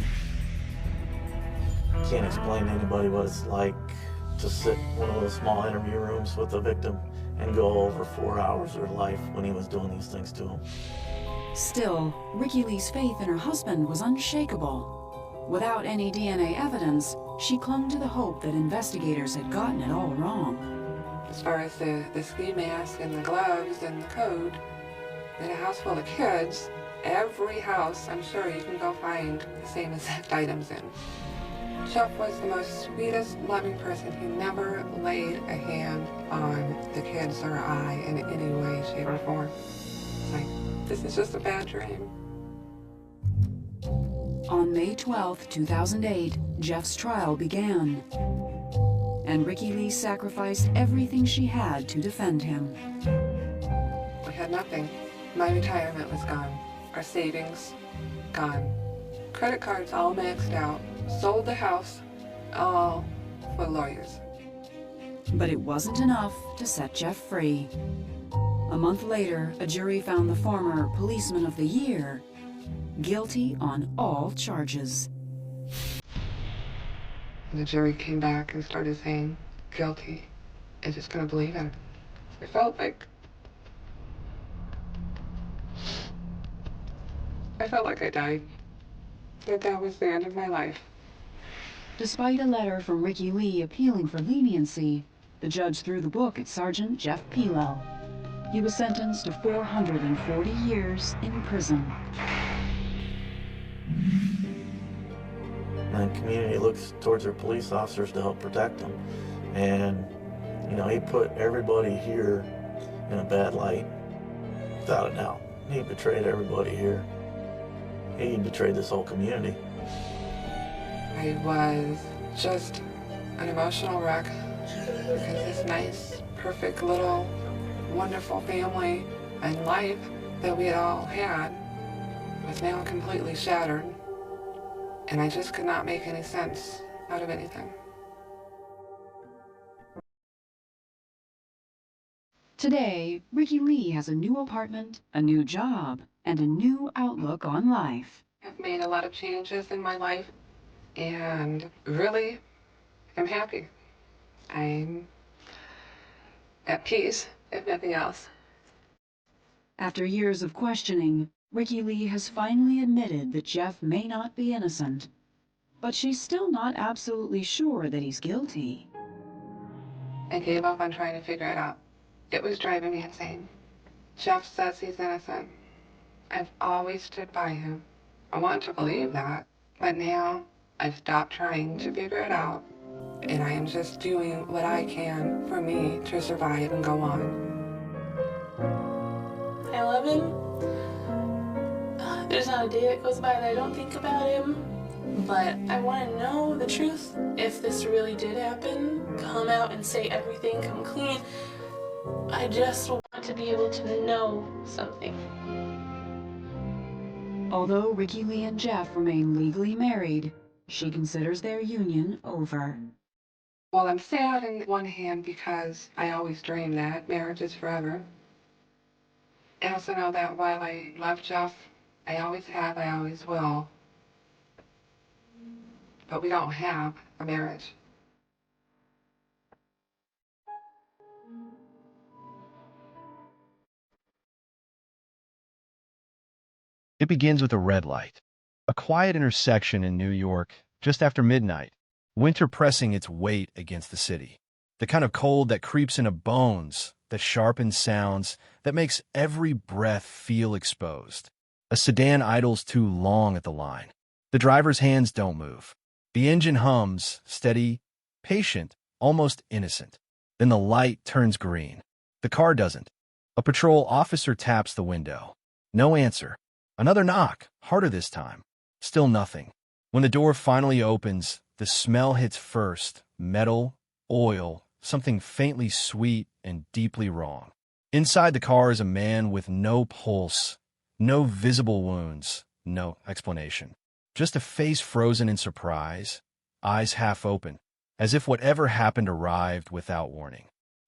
I: Can't explain to anybody what it's like to sit in one of those small interview rooms with the victim and go over 4 hours of her life when he was doing these things to him.
A: Still, Ricky Lee's faith in her husband was unshakable. Without any DNA evidence, she clung to the hope that investigators had gotten it all wrong.
G: As far as the ski mask and the gloves and the code, in a house full of kids, every house I'm sure you can go find the same exact items in. Jeff was the most sweetest, loving person. He never laid a hand on the kids or I in any way, shape, or form. It's like, this is just a bad dream.
A: On May 12, 2008, Jeff's trial began, and Ricky Lee sacrificed everything she had to defend him.
G: We had nothing. My retirement was gone. Our savings, gone. Credit cards all maxed out. Sold the house, all for lawyers.
A: But it wasn't enough to set Jeff free. A month later, a jury found the former Policeman of the Year guilty on all charges.
G: The jury came back and started saying, guilty. I just couldn't believe it. I felt like I died. That was the end of my life.
A: Despite a letter from Ricky Lee appealing for leniency, the judge threw the book at Sergeant Jeff Pelo. He was sentenced to 440 years in prison.
I: The community looks towards their police officers to help protect them. And, you know, he put everybody here in a bad light, without a doubt. He betrayed everybody here. He betrayed this whole community.
G: I was just an emotional wreck because this nice, perfect little, wonderful family and life that we had all had was now completely shattered. And I just could not make any sense out of anything.
A: Today, Ricky Lee has a new apartment, a new job, and a new outlook on life.
G: I've made a lot of changes in my life, and really, I'm happy. I'm at peace, if nothing else.
A: After years of questioning, Ricky Lee has finally admitted that Jeff may not be innocent, but she's still not absolutely sure that he's guilty.
G: I gave up on trying to figure it out. It was driving me insane. Jeff says he's innocent. I've always stood by him. I want to believe that, but now I've stopped trying to figure it out, and I am just doing what I can for me to survive and go on.
H: I love him. There's not a day that goes by that I don't think about him. But I want to know the truth. If this really did happen, come out and say everything, come clean. I just want to be able to know something.
A: Although Ricky Lee and Jeff remain legally married, she considers their union over.
G: Well, I'm sad on one hand because I always dreamed that marriage is forever. I also know that while I love Jeff, I always have, I always will. But we don't have a marriage.
M: It begins with a red light, a quiet intersection in New York just after midnight, winter pressing its weight against the city. The kind of cold that creeps into bones, that sharpens sounds, that makes every breath feel exposed. A sedan idles too long at the line. The driver's hands don't move. The engine hums, steady, patient, almost innocent. Then the light turns green. The car doesn't. A patrol officer taps the window. No answer. Another knock, harder this time. Still nothing. When the door finally opens, the smell hits first. Metal, oil, something faintly sweet and deeply wrong. Inside the car is a man with no pulse, no visible wounds, no explanation. Just a face frozen in surprise, eyes half open, as if whatever happened arrived without warning.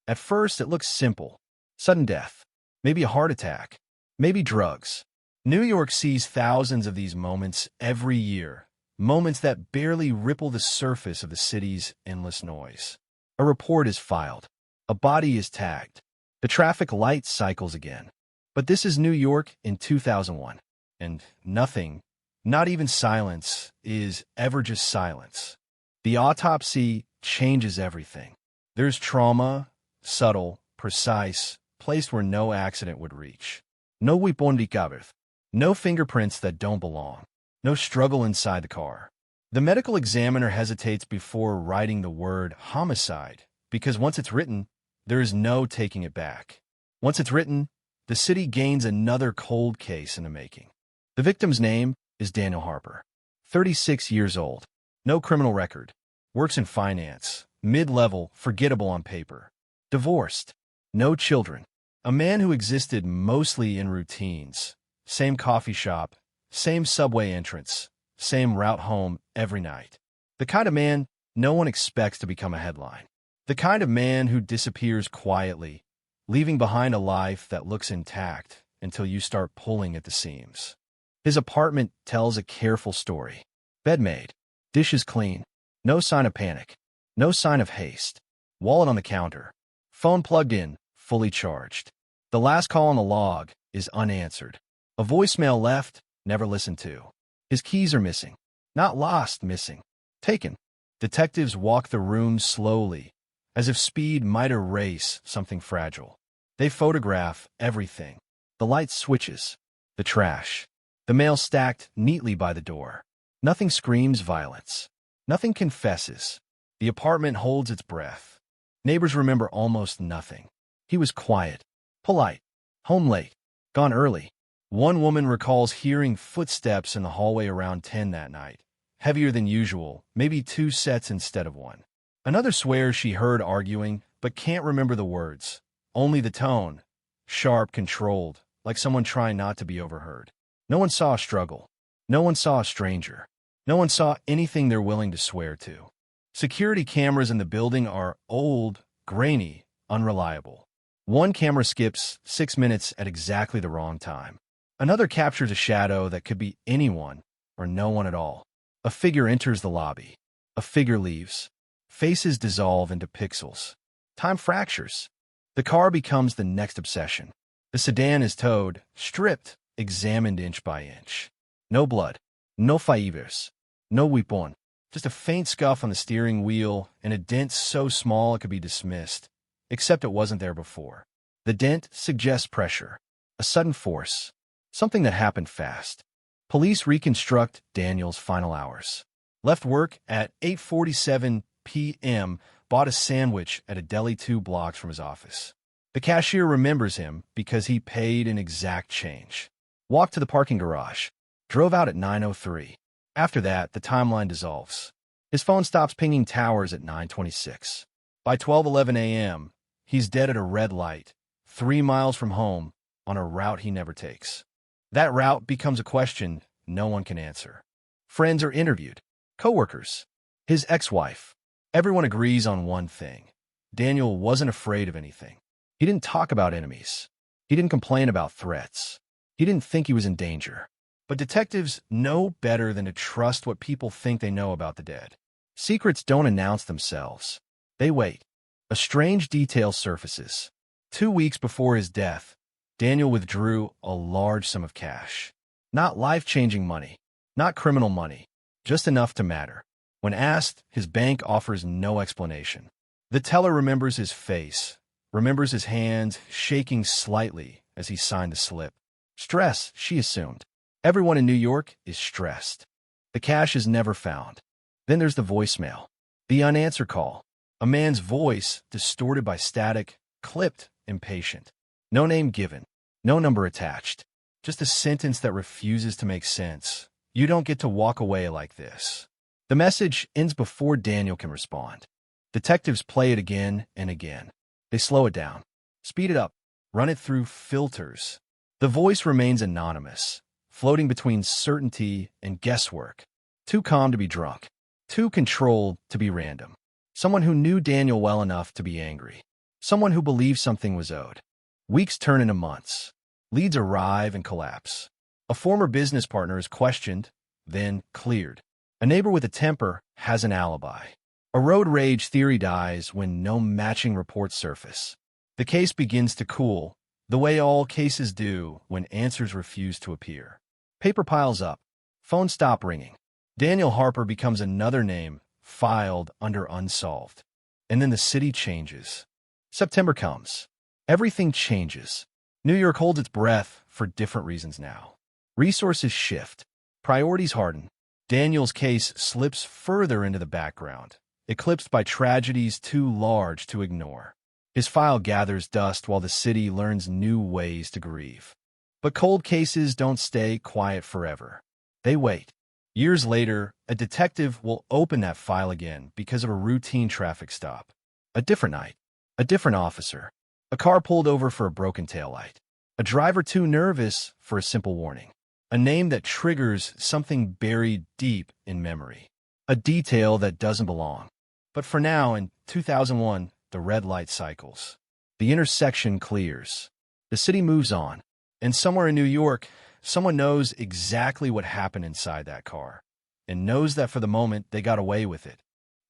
M: At first, it looks simple. Sudden death. Maybe a heart attack. Maybe drugs. New York sees thousands of these moments every year, moments that barely ripple the surface of the city's endless noise. A report is filed. A body is tagged. The traffic light cycles again. But this is New York in 2001, and nothing, not even silence, is ever just silence. The autopsy changes everything. There's trauma, subtle, precise, placed where no accident would reach. No weaponized. No fingerprints that don't belong. No struggle inside the car. The medical examiner hesitates before writing the word homicide, because once it's written, there is no taking it back. Once it's written, the city gains another cold case in the making. The victim's name is Daniel Harper, 36 years old, no criminal record, works in finance, mid-level, forgettable on paper, divorced, no children, a man who existed mostly in routines. Same coffee shop, same subway entrance, same route home every night. The kind of man no one expects to become a headline. The kind of man who disappears quietly, leaving behind a life that looks intact until you start pulling at the seams. His apartment tells a careful story. Bed made, dishes clean, no sign of panic, no sign of haste. Wallet on the counter, phone plugged in, fully charged. The last call on the log is unanswered. A voicemail left, never listened to. His keys are missing. Not lost, missing. Taken. Detectives walk the room slowly, as if speed might erase something fragile. They photograph everything. The light switches, the trash, the mail stacked neatly by the door. Nothing screams violence. Nothing confesses. The apartment holds its breath. Neighbors remember almost nothing. He was quiet, polite, home late, gone early. One woman recalls hearing footsteps in the hallway around 10 that night, heavier than usual, maybe 2 sets instead of 1. Another swears she heard arguing, but can't remember the words, only the tone, sharp, controlled, like someone trying not to be overheard. No one saw a struggle. No one saw a stranger. No one saw anything they're willing to swear to. Security cameras in the building are old, grainy, unreliable. One camera skips 6 minutes at exactly the wrong time. Another captures a shadow that could be anyone or no one at all. A figure enters the lobby. A figure leaves. Faces dissolve into pixels. Time fractures. The car becomes the next obsession. The sedan is towed, stripped, examined inch by inch. No blood. No fibers. No weapon. Just a faint scuff on the steering wheel and a dent so small it could be dismissed, except it wasn't there before. The dent suggests pressure, a sudden force, something that happened fast. Police reconstruct Daniel's final hours. Left work at 8:47 p.m., bought a sandwich at a deli 2 blocks from his office. The cashier remembers him because he paid in exact change. Walked to the parking garage. Drove out at 9:03. After that, the timeline dissolves. His phone stops pinging towers at 9:26. By 12:11 a.m., he's dead at a red light, 3 miles from home, on a route he never takes. That route becomes a question no one can answer. Friends are interviewed. Coworkers. His ex-wife. Everyone agrees on one thing. Daniel wasn't afraid of anything. He didn't talk about enemies. He didn't complain about threats. He didn't think he was in danger. But detectives know better than to trust what people think they know about the dead. Secrets don't announce themselves. They wait. A strange detail surfaces. 2 weeks before his death, Daniel withdrew a large sum of cash. Not life-changing money, not criminal money, just enough to matter. When asked, his bank offers no explanation. The teller remembers his face, remembers his hands shaking slightly as he signed the slip. Stress, she assumed. Everyone in New York is stressed. The cash is never found. Then there's the voicemail. The unanswered call. A man's voice distorted by static, clipped, impatient. No name given. No number attached. Just a sentence that refuses to make sense. You don't get to walk away like this. The message ends before Daniel can respond. Detectives play it again and again. They slow it down, speed it up, run it through filters. The voice remains anonymous, floating between certainty and guesswork. Too calm to be drunk. Too controlled to be random. Someone who knew Daniel well enough to be angry. Someone who believed something was owed. Weeks turn into months. Leads arrive and collapse. A former business partner is questioned, then cleared. A neighbor with a temper has an alibi. A road rage theory dies when no matching reports surface. The case begins to cool, the way all cases do when answers refuse to appear. Paper piles up. Phones stop ringing. Daniel Harper becomes another name filed under unsolved. And then the city changes. September comes. Everything changes. New York holds its breath for different reasons now. Resources shift. Priorities harden. Daniel's case slips further into the background, eclipsed by tragedies too large to ignore. His file gathers dust while the city learns new ways to grieve. But cold cases don't stay quiet forever. They wait. Years later, a detective will open that file again because of a routine traffic stop. A different night. A different officer. A car pulled over for a broken taillight. A driver too nervous for a simple warning. A name that triggers something buried deep in memory. A detail that doesn't belong. But for now, in 2001, the red light cycles. The intersection clears. The city moves on. And somewhere in New York, someone knows exactly what happened inside that car, and knows that for the moment they got away with it.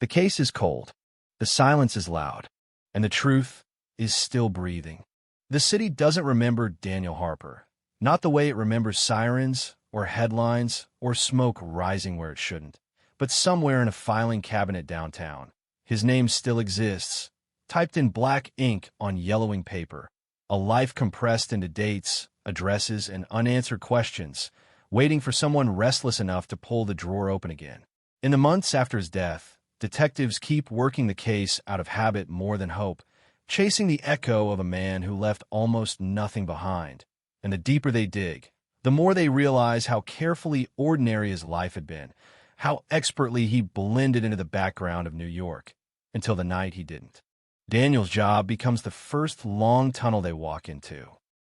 M: The case is cold. The silence is loud. And the truth is still breathing. The city doesn't remember Daniel Harper. Not the way it remembers sirens, or headlines, or smoke rising where it shouldn't. But somewhere in a filing cabinet downtown, his name still exists, typed in black ink on yellowing paper, a life compressed into dates, addresses, and unanswered questions, waiting for someone restless enough to pull the drawer open again. In the months after his death, detectives keep working the case out of habit more than hope, chasing the echo of a man who left almost nothing behind. And the deeper they dig, the more they realize how carefully ordinary his life had been, how expertly he blended into the background of New York, until the night he didn't. Daniel's job becomes the first long tunnel they walk into.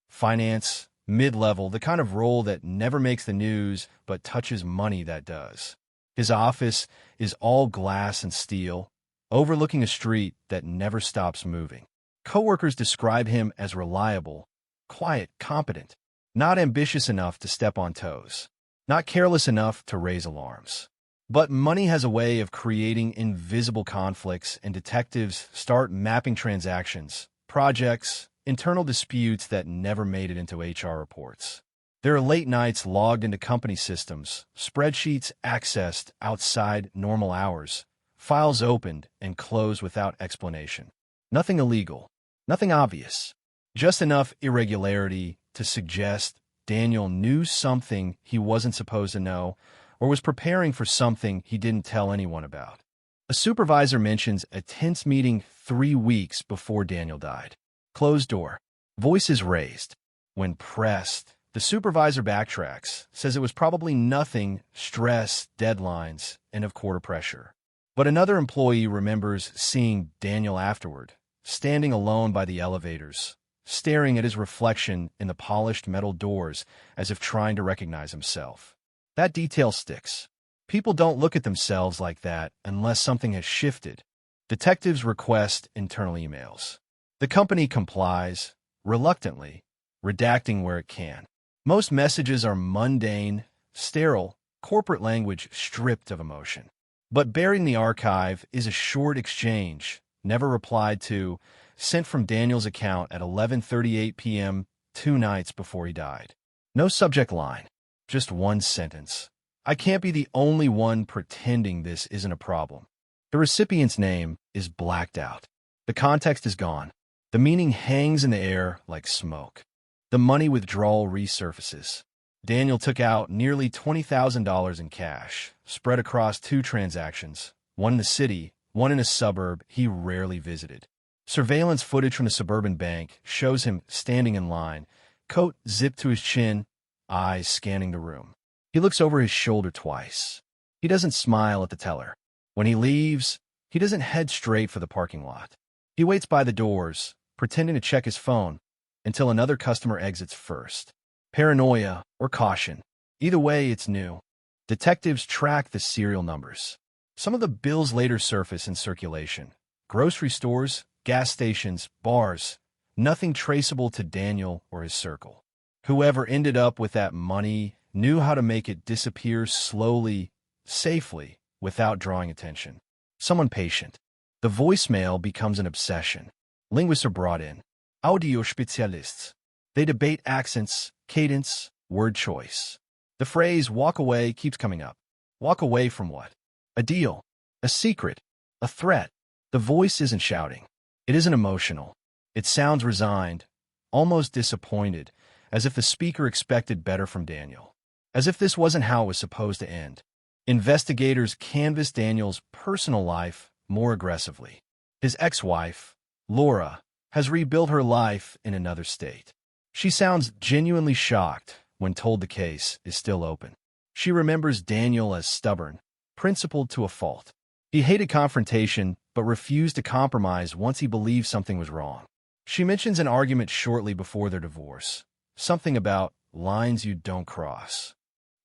M: Finance, mid-level, the kind of role that never makes the news but touches money that does. His office is all glass and steel, overlooking a street that never stops moving. Coworkers describe him as reliable, quiet, competent, not ambitious enough to step on toes, not careless enough to raise alarms. But money has a way of creating invisible conflicts, and detectives start mapping transactions, projects, internal disputes that never made it into HR reports. There are late nights logged into company systems, spreadsheets accessed outside normal hours, files opened and closed without explanation. Nothing illegal, nothing obvious, just enough irregularity to suggest Daniel knew something he wasn't supposed to know, or was preparing for something he didn't tell anyone about. A supervisor mentions a tense meeting 3 weeks before Daniel died. Closed door, voices raised. When pressed, the supervisor backtracks, says it was probably nothing, stress, deadlines, and of quarter pressure. But another employee remembers seeing Daniel afterward, standing alone by the elevators, staring at his reflection in the polished metal doors as if trying to recognize himself. That detail sticks. People don't look at themselves like that unless something has shifted. Detectives request internal emails. The company complies, reluctantly, redacting where it can. Most messages are mundane, sterile, corporate language stripped of emotion. But buried in the archive is a short exchange, never replied to, sent from Daniel's account at 11:38 p.m. 2 nights before he died. No subject line, just one sentence. I can't be the only one pretending this isn't a problem. The recipient's name is blacked out. The context is gone. The meaning hangs in the air like smoke. The money withdrawal resurfaces. Daniel took out nearly $20,000 in cash, spread across 2 transactions, one in the city, one in a suburb he rarely visited. Surveillance footage from the suburban bank shows him standing in line, coat zipped to his chin, eyes scanning the room. He looks over his shoulder twice. He doesn't smile at the teller. When he leaves, he doesn't head straight for the parking lot. He waits by the doors, pretending to check his phone, until another customer exits first. Paranoia or caution. Either way, it's new. Detectives track the serial numbers. Some of the bills later surface in circulation. Grocery stores, gas stations, bars. Nothing traceable to Daniel or his circle. Whoever ended up with that money knew how to make it disappear slowly, safely, without drawing attention. Someone patient. The voicemail becomes an obsession. Linguists are brought in. Audiospezialists. They debate accents, cadence, word choice. The phrase walk away keeps coming up. Walk away from what? A deal, a secret, a threat. The voice isn't shouting. It isn't emotional. It sounds resigned, almost disappointed, as if the speaker expected better from Daniel. As if this wasn't how it was supposed to end. Investigators canvass Daniel's personal life more aggressively. His ex-wife, Laura, has rebuilt her life in another state. She sounds genuinely shocked when told the case is still open. She remembers Daniel as stubborn, principled to a fault. He hated confrontation, but refused to compromise once he believed something was wrong. She mentions an argument shortly before their divorce, something about lines you don't cross.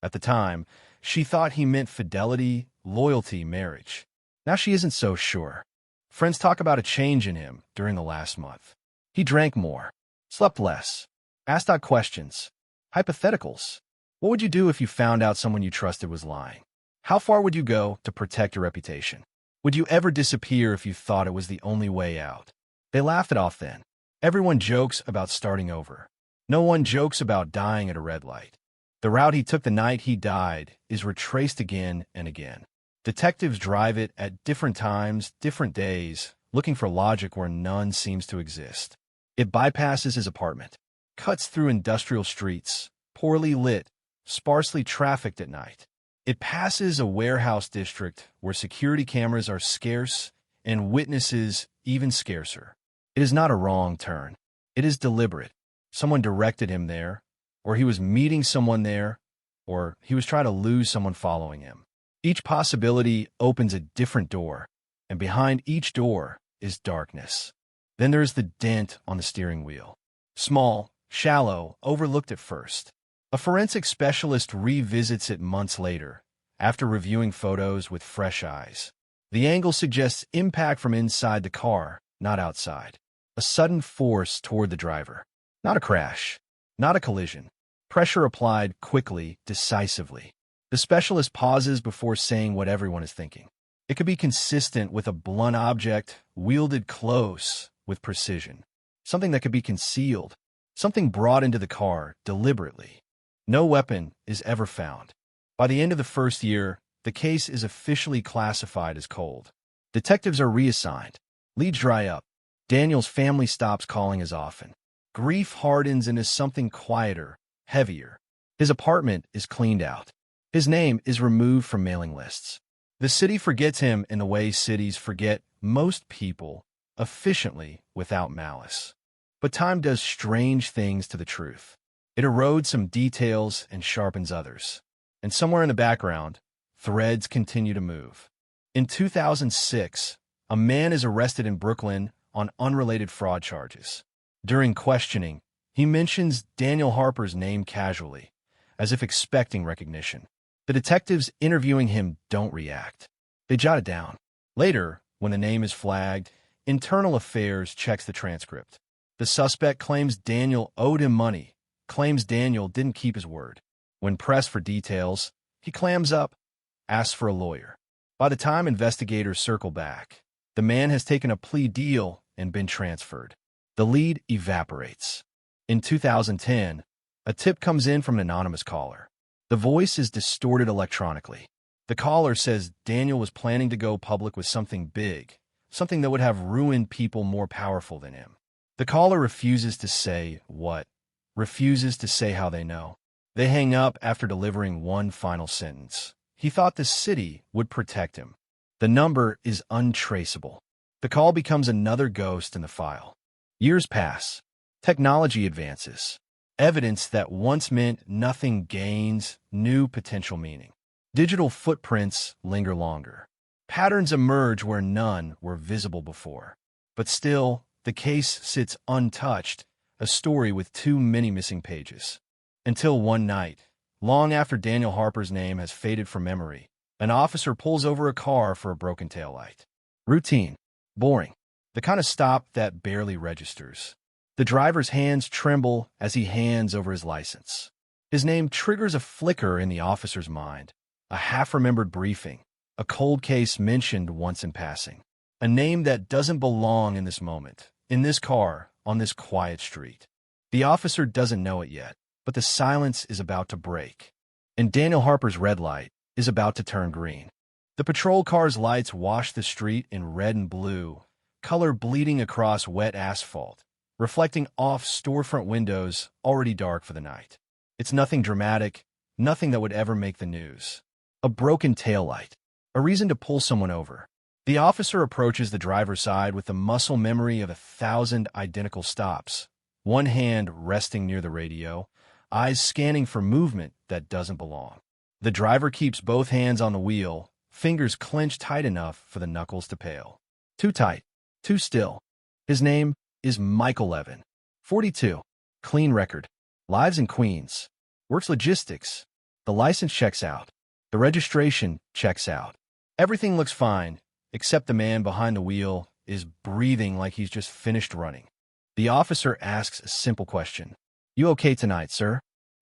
M: At the time, she thought he meant fidelity, loyalty, marriage. Now she isn't so sure. Friends talk about a change in him during the last month. He drank more, slept less, asked odd questions, hypotheticals. What would you do if you found out someone you trusted was lying? How far would you go to protect your reputation? Would you ever disappear if you thought it was the only way out? They laughed it off then. Everyone jokes about starting over. No one jokes about dying at a red light. The route he took the night he died is retraced again and again. Detectives drive it at different times, different days, looking for logic where none seems to exist. It bypasses his apartment, cuts through industrial streets, poorly lit, sparsely trafficked at night. It passes a warehouse district where security cameras are scarce and witnesses even scarcer. It is not a wrong turn. It is deliberate. Someone directed him there, or he was meeting someone there, or he was trying to lose someone following him. Each possibility opens a different door, and behind each door is darkness. Then there is the dent on the steering wheel. Small, shallow, overlooked at first. A forensic specialist revisits it months later, after reviewing photos with fresh eyes. The angle suggests impact from inside the car, not outside. A sudden force toward the driver. Not a crash, not a collision. Pressure applied quickly, decisively. The specialist pauses before saying what everyone is thinking. It could be consistent with a blunt object wielded close with precision. Something that could be concealed. Something brought into the car deliberately. No weapon is ever found. By the end of the first year, the case is officially classified as cold. Detectives are reassigned. Leads dry up. Daniel's family stops calling as often. Grief hardens into something quieter, heavier. His apartment is cleaned out. His name is removed from mailing lists. The city forgets him in the way cities forget most people, efficiently, without malice. But time does strange things to the truth. It erodes some details and sharpens others. And somewhere in the background, threads continue to move. In 2006, a man is arrested in Brooklyn on unrelated fraud charges. During questioning, he mentions Daniel Harper's name casually, as if expecting recognition. The detectives interviewing him don't react. They jot it down. Later, when the name is flagged, Internal Affairs checks the transcript. The suspect claims Daniel owed him money, claims Daniel didn't keep his word. When pressed for details, he clams up, asks for a lawyer. By the time investigators circle back, the man has taken a plea deal and been transferred. The lead evaporates. In 2010, a tip comes in from an anonymous caller. The voice is distorted electronically. The caller says Daniel was planning to go public with something big, something that would have ruined people more powerful than him. The caller refuses to say what, refuses to say how they know. They hang up after delivering one final sentence. He thought the city would protect him. The number is untraceable. The call becomes another ghost in the file. Years pass. Technology advances. Evidence that once meant nothing gains new potential meaning. Digital footprints linger longer. Patterns emerge where none were visible before. But still, the case sits untouched, a story with too many missing pages. Until one night, long after Daniel Harper's name has faded from memory, an officer pulls over a car for a broken taillight. Routine. Boring. The kind of stop that barely registers. The driver's hands tremble as he hands over his license. His name triggers a flicker in the officer's mind, a half-remembered briefing, a cold case mentioned once in passing, a name that doesn't belong in this moment, in this car, on this quiet street. The officer doesn't know it yet, but the silence is about to break, and Daniel Harper's red light is about to turn green. The patrol car's lights wash the street in red and blue, color bleeding across wet asphalt, reflecting off storefront windows already dark for the night. It's nothing dramatic, nothing that would ever make the news. A broken taillight, a reason to pull someone over. The officer approaches the driver's side with the muscle memory of 1,000 identical stops, one hand resting near the radio, eyes scanning for movement that doesn't belong. The driver keeps both hands on the wheel, fingers clenched tight enough for the knuckles to pale. Too tight, too still. His name is Michael Levin, 42, clean record, lives in Queens, works logistics. The license checks out. The registration checks out. Everything looks fine, except the man behind the wheel is breathing like he's just finished running. The officer asks a simple question. "You okay tonight, sir?"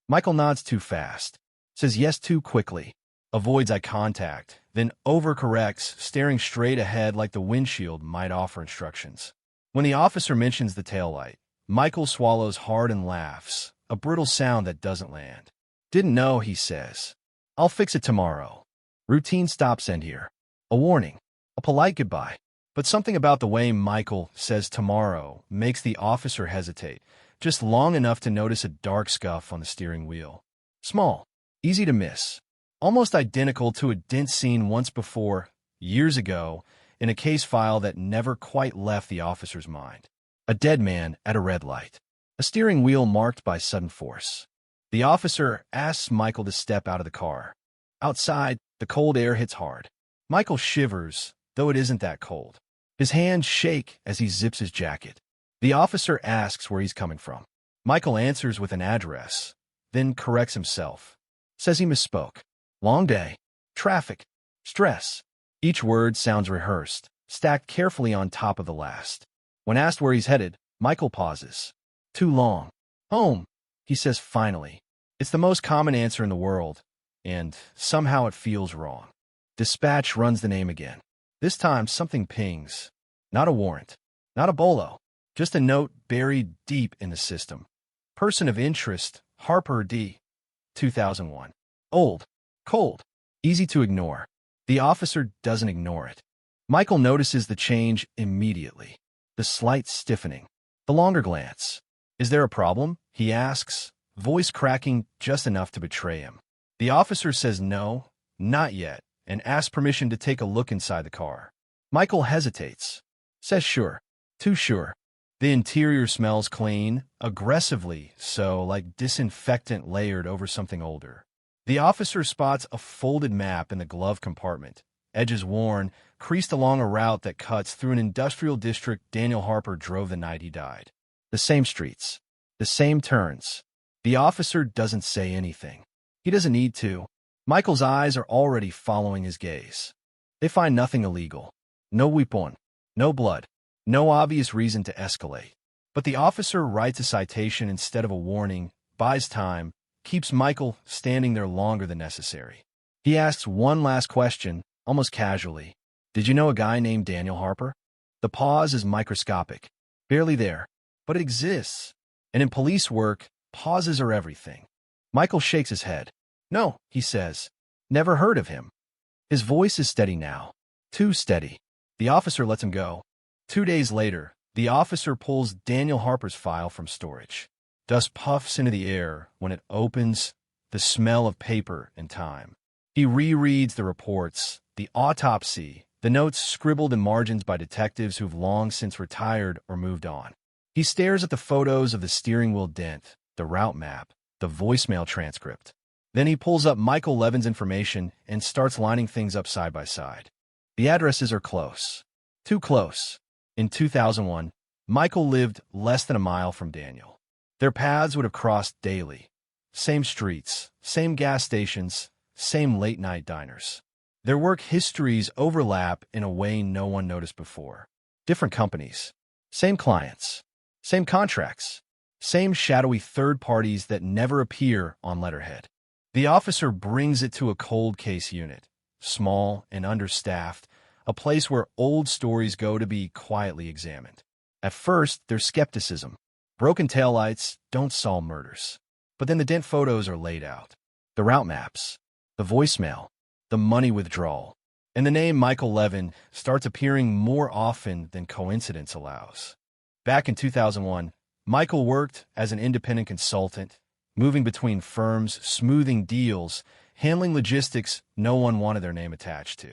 M: Michael nods too fast, says yes too quickly, avoids eye contact, then overcorrects, staring straight ahead like the windshield might offer instructions. When the officer mentions the taillight, Michael swallows hard and laughs, a brittle sound that doesn't land. "Didn't know," he says. "I'll fix it tomorrow." Routine stops end here. A warning. A polite goodbye. But something about the way Michael says tomorrow makes the officer hesitate, just long enough to notice a dark scuff on the steering wheel. Small, easy to miss, almost identical to a dent seen once before, years ago, in a case file that never quite left the officer's mind. A dead man at a red light. A steering wheel marked by sudden force. The officer asks Michael to step out of the car. Outside, the cold air hits hard. Michael shivers, though it isn't that cold. His hands shake as he zips his jacket. The officer asks where he's coming from. Michael answers with an address, then corrects himself. Says he misspoke. Long day, traffic, stress. Each word sounds rehearsed, stacked carefully on top of the last. When asked where he's headed, Michael pauses. Too long. Home, he says finally. It's the most common answer in the world, and somehow it feels wrong. Dispatch runs the name again. This time something pings. Not a warrant, not a bolo, just a note buried deep in the system. Person of interest, Harper D. 2001. Old, cold, easy to ignore. The officer doesn't ignore it. Michael notices the change immediately. The slight stiffening. The longer glance. Is there a problem? He asks, voice cracking just enough to betray him. The officer says no, not yet, and asks permission to take a look inside the car. Michael hesitates. Says sure. Too sure. The interior smells clean, aggressively so, like disinfectant layered over something older. The officer spots a folded map in the glove compartment, edges worn, creased along a route that cuts through an industrial district Daniel Harper drove the night he died. The same streets, the same turns. The officer doesn't say anything. He doesn't need to. Michael's eyes are already following his gaze. They find nothing illegal. No weapon, no blood, no obvious reason to escalate. But the officer writes a citation instead of a warning, buys time, keeps Michael standing there longer than necessary. He asks one last question, almost casually. Did you know a guy named Daniel Harper? The pause is microscopic, barely there, but it exists. And in police work, pauses are everything. Michael shakes his head. No, he says. Never heard of him. His voice is steady now. Too steady. The officer lets him go. 2 days later, the officer pulls Daniel Harper's file from storage. Dust puffs into the air when it opens, the smell of paper and time. He rereads the reports, the autopsy, the notes scribbled in margins by detectives who've long since retired or moved on. He stares at the photos of the steering wheel dent, the route map, the voicemail transcript. Then he pulls up Michael Levin's information and starts lining things up side by side. The addresses are close. Too close. In 2001, Michael lived less than a mile from Daniel. Their paths would have crossed daily. Same streets, same gas stations, same late-night diners. Their work histories overlap in a way no one noticed before. Different companies. Same clients. Same contracts. Same shadowy third parties that never appear on letterhead. The officer brings it to a cold case unit, small and understaffed, a place where old stories go to be quietly examined. At first, there's skepticism. Broken taillights don't solve murders. But then the dent photos are laid out. The route maps, the voicemail, the money withdrawal, and the name Michael Levin starts appearing more often than coincidence allows. Back in 2001, Michael worked as an independent consultant, moving between firms, smoothing deals, handling logistics no one wanted their name attached to.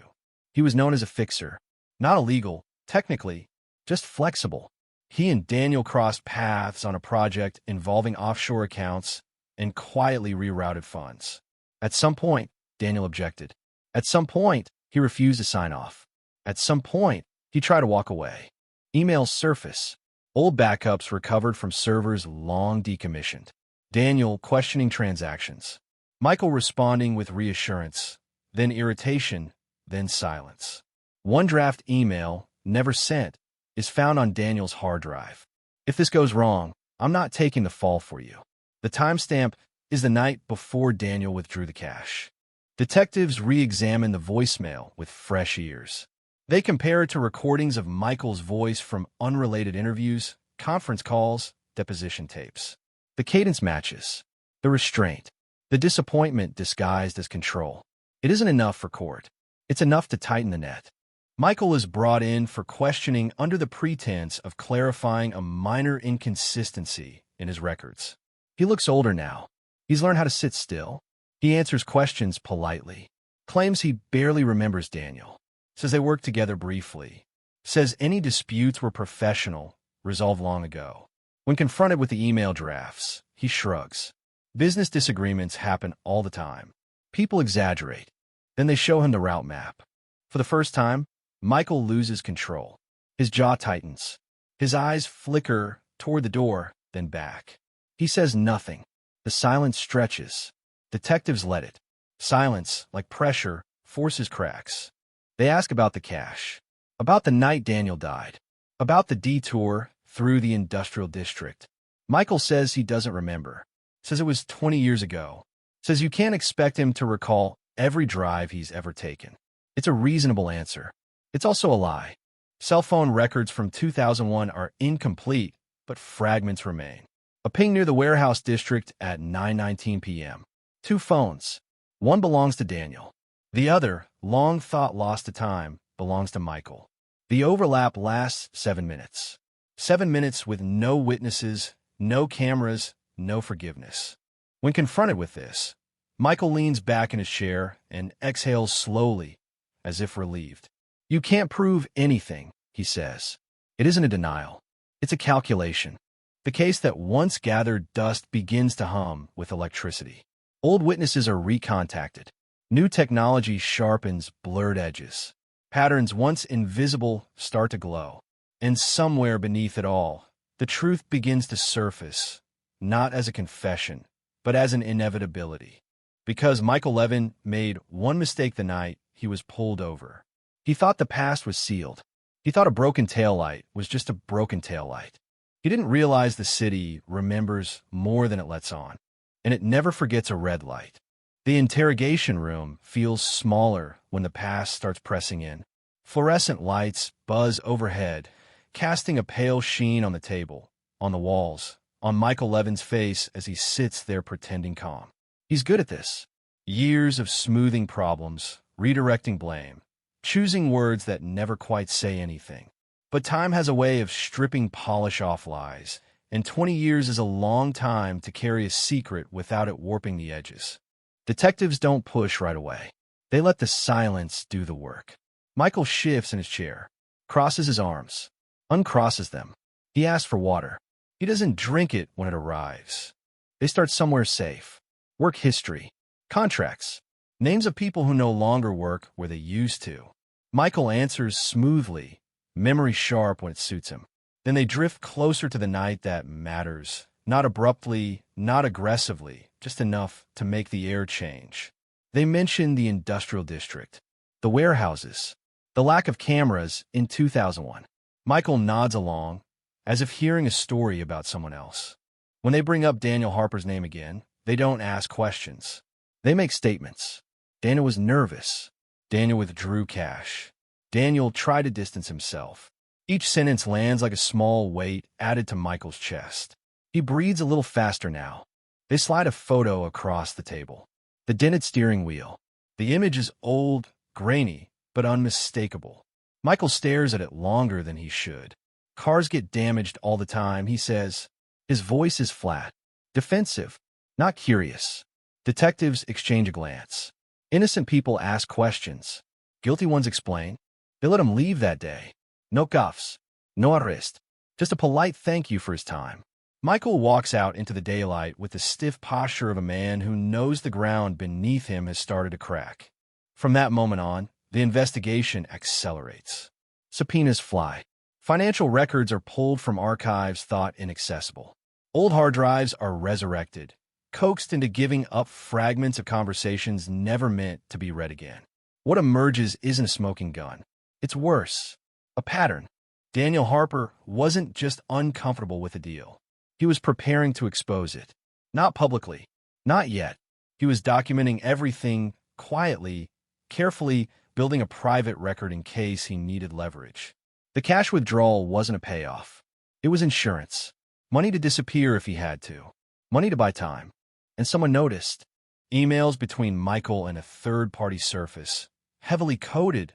M: He was known as a fixer, not illegal, technically, just flexible. He and Daniel crossed paths on a project involving offshore accounts and quietly rerouted funds. At some point, Daniel objected. At some point, he refused to sign off. At some point, he tried to walk away. Emails surface. Old backups recovered from servers long decommissioned. Daniel questioning transactions. Michael responding with reassurance, then irritation, then silence. One draft email, never sent, is found on Daniel's hard drive. If this goes wrong, I'm not taking the fall for you. The timestamp is the night before Daniel withdrew the cash. Detectives re-examine the voicemail with fresh ears. They compare it to recordings of Michael's voice from unrelated interviews, conference calls, deposition tapes. The cadence matches. The restraint. The disappointment disguised as control. It isn't enough for court. It's enough to tighten the net. Michael is brought in for questioning under the pretense of clarifying a minor inconsistency in his records. He looks older now. He's learned how to sit still. He answers questions politely. Claims he barely remembers Daniel. Says they worked together briefly. Says any disputes were professional, resolved long ago. When confronted with the email drafts, he shrugs. Business disagreements happen all the time. People exaggerate. Then they show him the route map. For the first time, Michael loses control. His jaw tightens. His eyes flicker toward the door, then back. He says nothing. The silence stretches. Detectives let it. Silence, like pressure, forces cracks. They ask about the cash, about the night Daniel died, about the detour through the industrial district. Michael says he doesn't remember. Says it was 20 years ago. Says you can't expect him to recall every drive he's ever taken. It's a reasonable answer. It's also a lie. Cell phone records from 2001 are incomplete, but fragments remain. A ping near the warehouse district at 9:19 p.m. 2 phones. One belongs to Daniel. The other, long thought lost to time, belongs to Michael. The overlap lasts 7 minutes. 7 minutes with no witnesses, no cameras, no forgiveness. When confronted with this, Michael leans back in his chair and exhales slowly, as if relieved. You can't prove anything, he says. It isn't a denial. It's a calculation. The case that once gathered dust begins to hum with electricity. Old witnesses are recontacted. New technology sharpens blurred edges. Patterns once invisible start to glow. And somewhere beneath it all, the truth begins to surface, not as a confession, but as an inevitability. Because Michael Levin made one mistake the night he was pulled over. He thought the past was sealed. He thought a broken taillight was just a broken taillight. He didn't realize the city remembers more than it lets on, and it never forgets a red light. The interrogation room feels smaller when the past starts pressing in. Fluorescent lights buzz overhead, casting a pale sheen on the table, on the walls, on Michael Levin's face as he sits there pretending calm. He's good at this. Years of smoothing problems, redirecting blame, choosing words that never quite say anything. But time has a way of stripping polish off lies, and 20 years is a long time to carry a secret without it warping the edges. Detectives don't push right away. They let the silence do the work. Michael shifts in his chair, crosses his arms, uncrosses them. He asks for water. He doesn't drink it when it arrives. They start somewhere safe. Work history, contracts, names of people who no longer work where they used to. Michael answers smoothly, memory sharp when it suits him. Then they drift closer to the night that matters, not abruptly, not aggressively, just enough to make the air change. They mention the industrial district, the warehouses, the lack of cameras in 2001. Michael nods along, as if hearing a story about someone else. When they bring up Daniel Harper's name again, they don't ask questions. They make statements. Daniel was nervous. Daniel withdrew cash. Daniel tried to distance himself. Each sentence lands like a small weight added to Michael's chest. He breathes a little faster now. They slide a photo across the table. The dented steering wheel. The image is old, grainy, but unmistakable. Michael stares at it longer than he should. Cars get damaged all the time, he says. His voice is flat, defensive, not curious. Detectives exchange a glance. Innocent people ask questions. Guilty ones explain. They let him leave that day. No cuffs, no arrest, just a polite thank you for his time. Michael walks out into the daylight with the stiff posture of a man who knows the ground beneath him has started to crack. From that moment on, the investigation accelerates. Subpoenas fly. Financial records are pulled from archives thought inaccessible. Old hard drives are resurrected, coaxed into giving up fragments of conversations never meant to be read again. What emerges isn't a smoking gun. It's worse. A pattern. Daniel Harper wasn't just uncomfortable with the deal. He was preparing to expose it. Not publicly. Not yet. He was documenting everything quietly, carefully, building a private record in case he needed leverage. The cash withdrawal wasn't a payoff. It was insurance. Money to disappear if he had to. Money to buy time. And someone noticed. Emails between Michael and a third-party surface, heavily coded,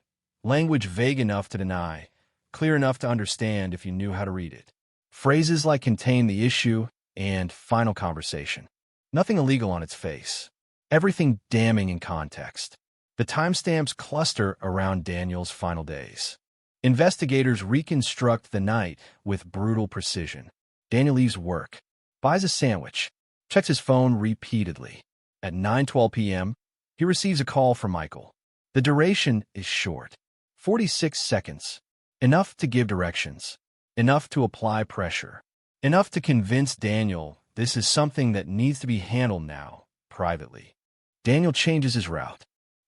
M: Language vague enough to deny, clear enough to understand if you knew how to read it. Phrases like contain the issue and final conversation. Nothing illegal on its face. Everything damning in context. The timestamps cluster around Daniel's final days. Investigators reconstruct the night with brutal precision. Daniel leaves work, buys a sandwich, checks his phone repeatedly. At 9:12 p.m., he receives a call from Michael. The duration is short, 46 seconds, enough to give directions, enough to apply pressure, enough to convince Daniel this is something that needs to be handled now, privately. Daniel changes his route.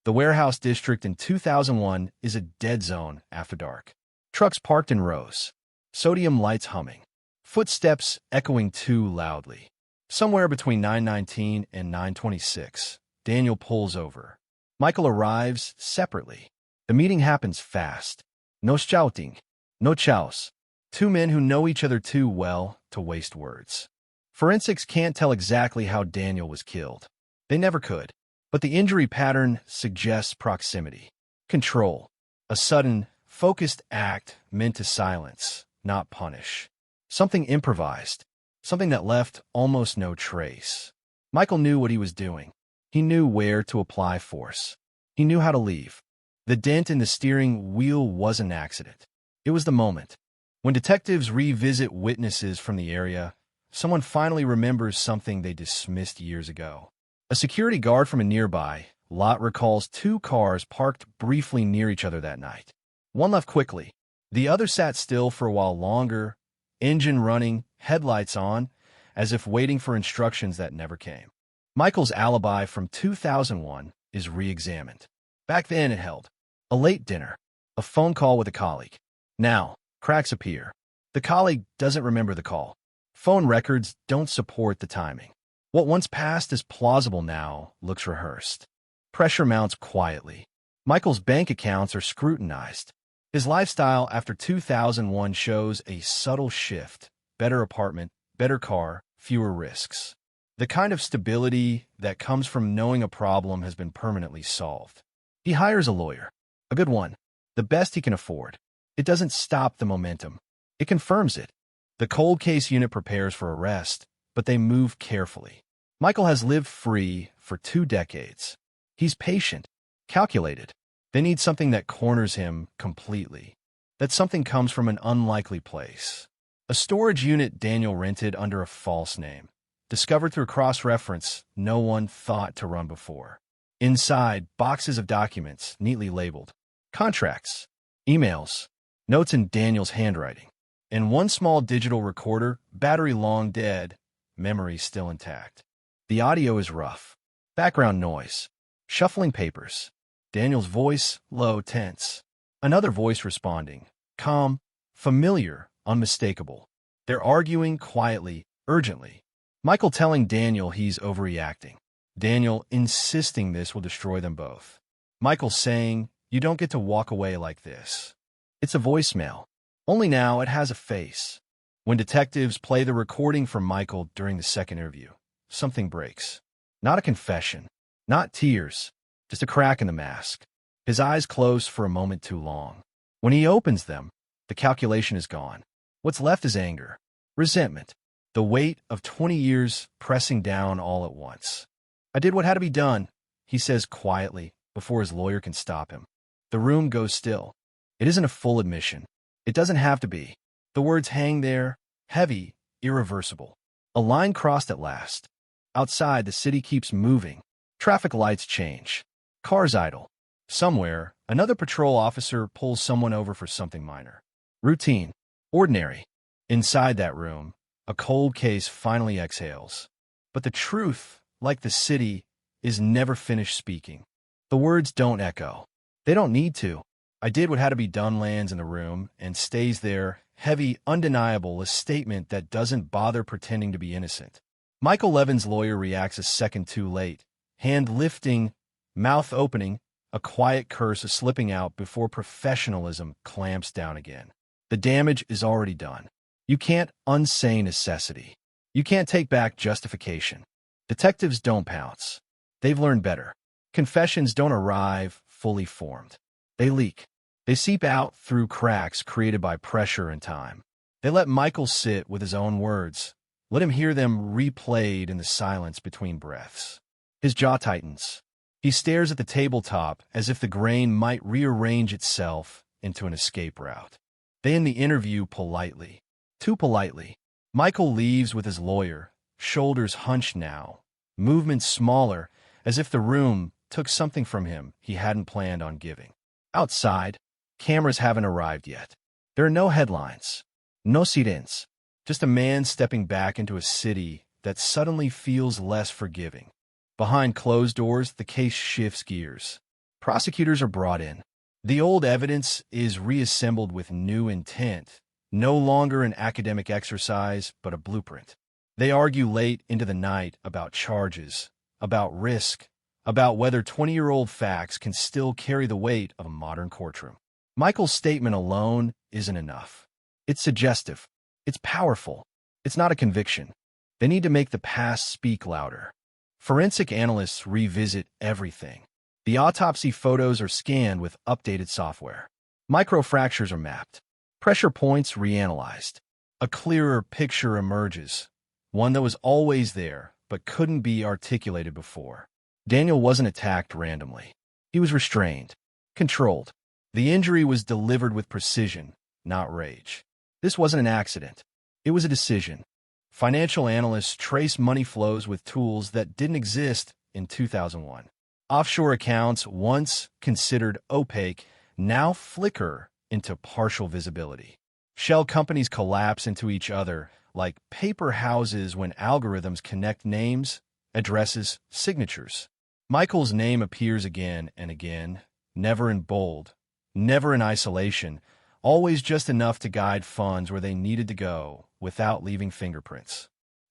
M: The warehouse district in 2001 is a dead zone after dark. Trucks parked in rows, sodium lights humming, footsteps echoing too loudly. Somewhere between 9:19 and 9:26, Daniel pulls over. Michael arrives separately. The meeting happens fast. No shouting, no chows. Two men who know each other too well to waste words. Forensics can't tell exactly how Daniel was killed. They never could. But the injury pattern suggests proximity, control, a sudden, focused act meant to silence, not punish. Something improvised, something that left almost no trace. Michael knew what he was doing. He knew where to apply force. He knew how to leave. The dent in the steering wheel was an accident. It was the moment. When detectives revisit witnesses from the area, someone finally remembers something they dismissed years ago. A security guard from a nearby lot recalls two cars parked briefly near each other that night. One left quickly. The other sat still for a while longer, engine running, headlights on, as if waiting for instructions that never came. Michael's alibi from 2001 is re-examined. Back then it held a late dinner, a phone call with a colleague. Now, cracks appear. The colleague doesn't remember the call. Phone records don't support the timing. What once passed as plausible now looks rehearsed. Pressure mounts quietly. Michael's bank accounts are scrutinized. His lifestyle after 2001 shows a subtle shift. Better apartment, better car, fewer risks. The kind of stability that comes from knowing a problem has been permanently solved. He hires a lawyer. A good one. The best he can afford. It doesn't stop the momentum. It confirms it. The cold case unit prepares for arrest, but they move carefully. Michael has lived free for 2 decades. He's patient, calculated. They need something that corners him completely. That something comes from an unlikely place. A storage unit Daniel rented under a false name. Discovered through cross-reference no one thought to run before. Inside, boxes of documents neatly labeled. Contracts, emails, notes in Daniel's handwriting. And one small digital recorder, battery long dead, memory still intact. The audio is rough. Background noise. Shuffling papers. Daniel's voice, low, tense. Another voice responding. Calm, familiar, unmistakable. They're arguing quietly, urgently. Michael telling Daniel he's overreacting. Daniel insisting this will destroy them both. Michael saying, "You don't get to walk away like this." It's a voicemail. Only now it has a face. When detectives play the recording from Michael during the second interview, something breaks. Not a confession, not tears, just a crack in the mask. His eyes close for a moment too long. When he opens them, the calculation is gone. What's left is anger, resentment, the weight of 20 years pressing down all at once. "I did what had to be done," he says quietly before his lawyer can stop him. The room goes still. It isn't a full admission. It doesn't have to be. The words hang there, heavy, irreversible. A line crossed at last. Outside, the city keeps moving. Traffic lights change. Cars idle. Somewhere, another patrol officer pulls someone over for something minor. Routine. Ordinary. Inside that room, a cold case finally exhales. But the truth, like the city, is never finished speaking. The words don't echo. They don't need to. "I did what had to be done" lands in the room and stays there, heavy, undeniable, a statement that doesn't bother pretending to be innocent. Michael Levin's lawyer reacts a second too late, hand lifting, mouth opening, a quiet curse slipping out before professionalism clamps down again. The damage is already done. You can't unsay necessity. You can't take back justification. Detectives don't pounce. They've learned better. Confessions don't arrive fully formed. They leak. They seep out through cracks created by pressure and time. They let Michael sit with his own words, let him hear them replayed in the silence between breaths. His jaw tightens. He stares at the tabletop as if the grain might rearrange itself into an escape route. They end the interview politely. Too politely. Michael leaves with his lawyer, shoulders hunched now, movements smaller, as if the room took something from him he hadn't planned on giving. Outside, cameras haven't arrived yet. There are no headlines, no sit-ins, just a man stepping back into a city that suddenly feels less forgiving. Behind closed doors, the case shifts gears. Prosecutors are brought in. The old evidence is reassembled with new intent, no longer an academic exercise, but a blueprint. They argue late into the night about charges, about risk, about whether 20-year-old facts can still carry the weight of a modern courtroom. Michael's statement alone isn't enough. It's suggestive. It's powerful. It's not a conviction. They need to make the past speak louder. Forensic analysts revisit everything. The autopsy photos are scanned with updated software. Microfractures are mapped. Pressure points reanalyzed. A clearer picture emerges, one that was always there but couldn't be articulated before. Daniel wasn't attacked randomly. He was restrained, controlled. The injury was delivered with precision, not rage. This wasn't an accident. It was a decision. Financial analysts trace money flows with tools that didn't exist in 2001. Offshore accounts, once considered opaque, now flicker into partial visibility. Shell companies collapse into each other like paper houses when algorithms connect names, addresses, signatures. Michael's name appears again and again, never in bold, never in isolation, always just enough to guide funds where they needed to go without leaving fingerprints.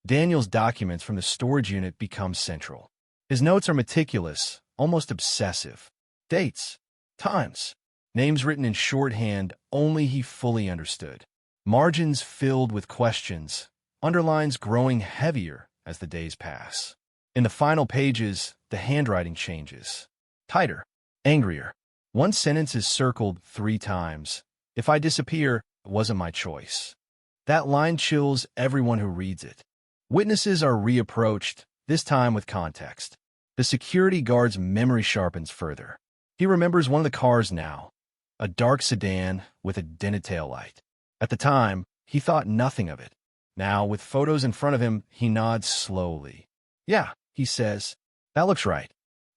M: Daniel's documents from the storage unit become central. His notes are meticulous, almost obsessive. Dates, times, names written in shorthand only he fully understood. Margins filled with questions, underlines growing heavier as the days pass. In the final pages, the handwriting changes. Tighter, angrier. One sentence is circled 3 times. If I disappear, it wasn't my choice. That line chills everyone who reads it. Witnesses are reapproached, this time with context. The security guard's memory sharpens further. He remembers one of the cars now, a dark sedan with a dented taillight. At the time, he thought nothing of it. Now, with photos in front of him, he nods slowly. Yeah, he says, that looks right.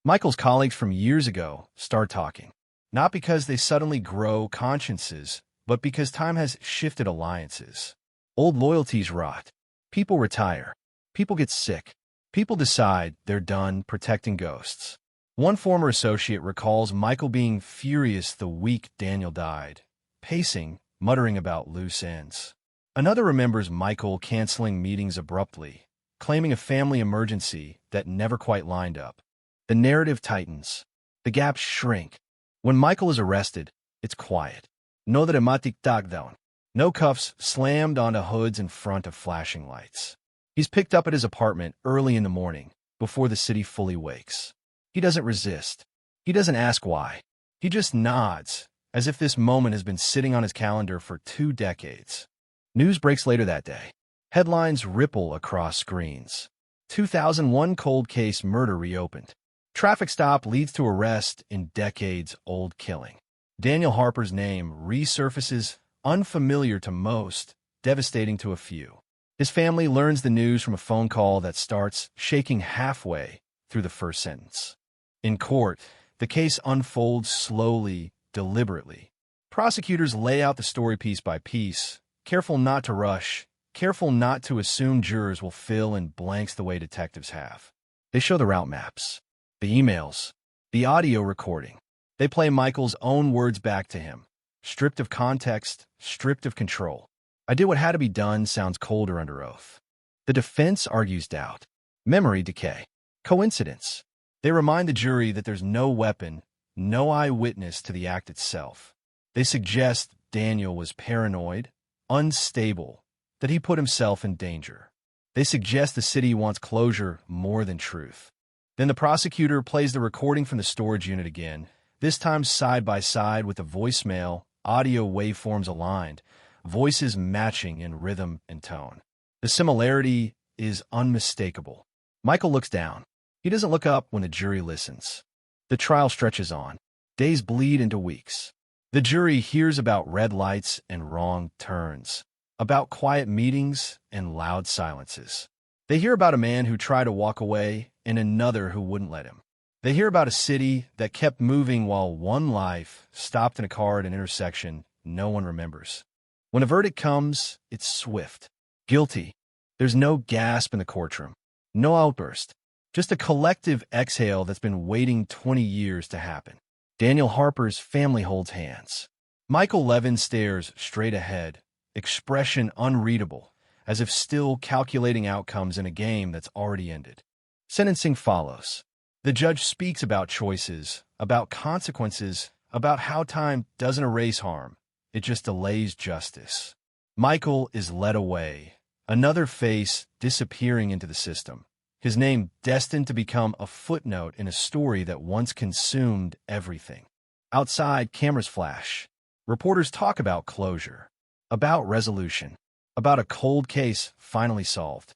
M: Michael's colleagues from years ago start talking. Not because they suddenly grow consciences, but because time has shifted alliances. Old loyalties rot. People retire. People get sick. People decide they're done protecting ghosts. One former associate recalls Michael being furious the week Daniel died, pacing, muttering about loose ends. Another remembers Michael canceling meetings abruptly, claiming a family emergency that never quite lined up. The narrative tightens. The gaps shrink. When Michael is arrested, it's quiet. No dramatic takedown. No cuffs slammed onto hoods in front of flashing lights. He's picked up at his apartment early in the morning, before the city fully wakes. He doesn't resist. He doesn't ask why. He just nods, as if this moment has been sitting on his calendar for 2 decades. News breaks later that day. Headlines ripple across screens. 2001 cold case murder reopened. Traffic stop leads to arrest in decades-old killing. Daniel Harper's name resurfaces, unfamiliar to most, devastating to a few. His family learns the news from a phone call that starts shaking halfway through the first sentence. In court, the case unfolds slowly, deliberately. Prosecutors lay out the story piece by piece, careful not to rush, careful not to assume jurors will fill in blanks the way detectives have. They show the route maps, the emails, the audio recording. They play Michael's own words back to him, stripped of context, stripped of control. I did what had to be done sounds colder under oath. The defense argues doubt, memory decay, coincidence. They remind the jury that there's no weapon, no eyewitness to the act itself. They suggest Daniel was paranoid, unstable, that he put himself in danger. They suggest the city wants closure more than truth. Then the prosecutor plays the recording from the storage unit again, this time side by side with the voicemail, audio waveforms aligned, voices matching in rhythm and tone. The similarity is unmistakable. Michael looks down. He doesn't look up when the jury listens. The trial stretches on. Days bleed into weeks. The jury hears about red lights and wrong turns, about quiet meetings and loud silences. They hear about a man who tried to walk away and another who wouldn't let him. They hear about a city that kept moving while one life stopped in a car at an intersection no one remembers. When a verdict comes, it's swift. Guilty. There's no gasp in the courtroom. No outburst. Just a collective exhale that's been waiting 20 years to happen. Daniel Harper's family holds hands. Michael Levin stares straight ahead, expression unreadable, as if still calculating outcomes in a game that's already ended. Sentencing follows. The judge speaks about choices, about consequences, about how time doesn't erase harm. It just delays justice. Michael is led away, another face disappearing into the system. His name destined to become a footnote in a story that once consumed everything. Outside, cameras flash. Reporters talk about closure, about resolution, about a cold case finally solved.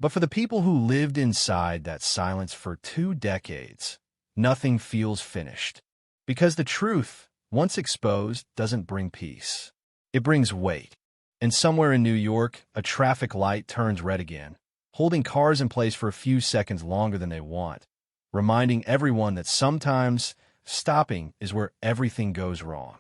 M: But for the people who lived inside that silence for 2 decades, nothing feels finished. Because the truth, once exposed, doesn't bring peace. It brings weight. And somewhere in New York, a traffic light turns red again, holding cars in place for a few seconds longer than they want, reminding everyone that sometimes stopping is where everything goes wrong.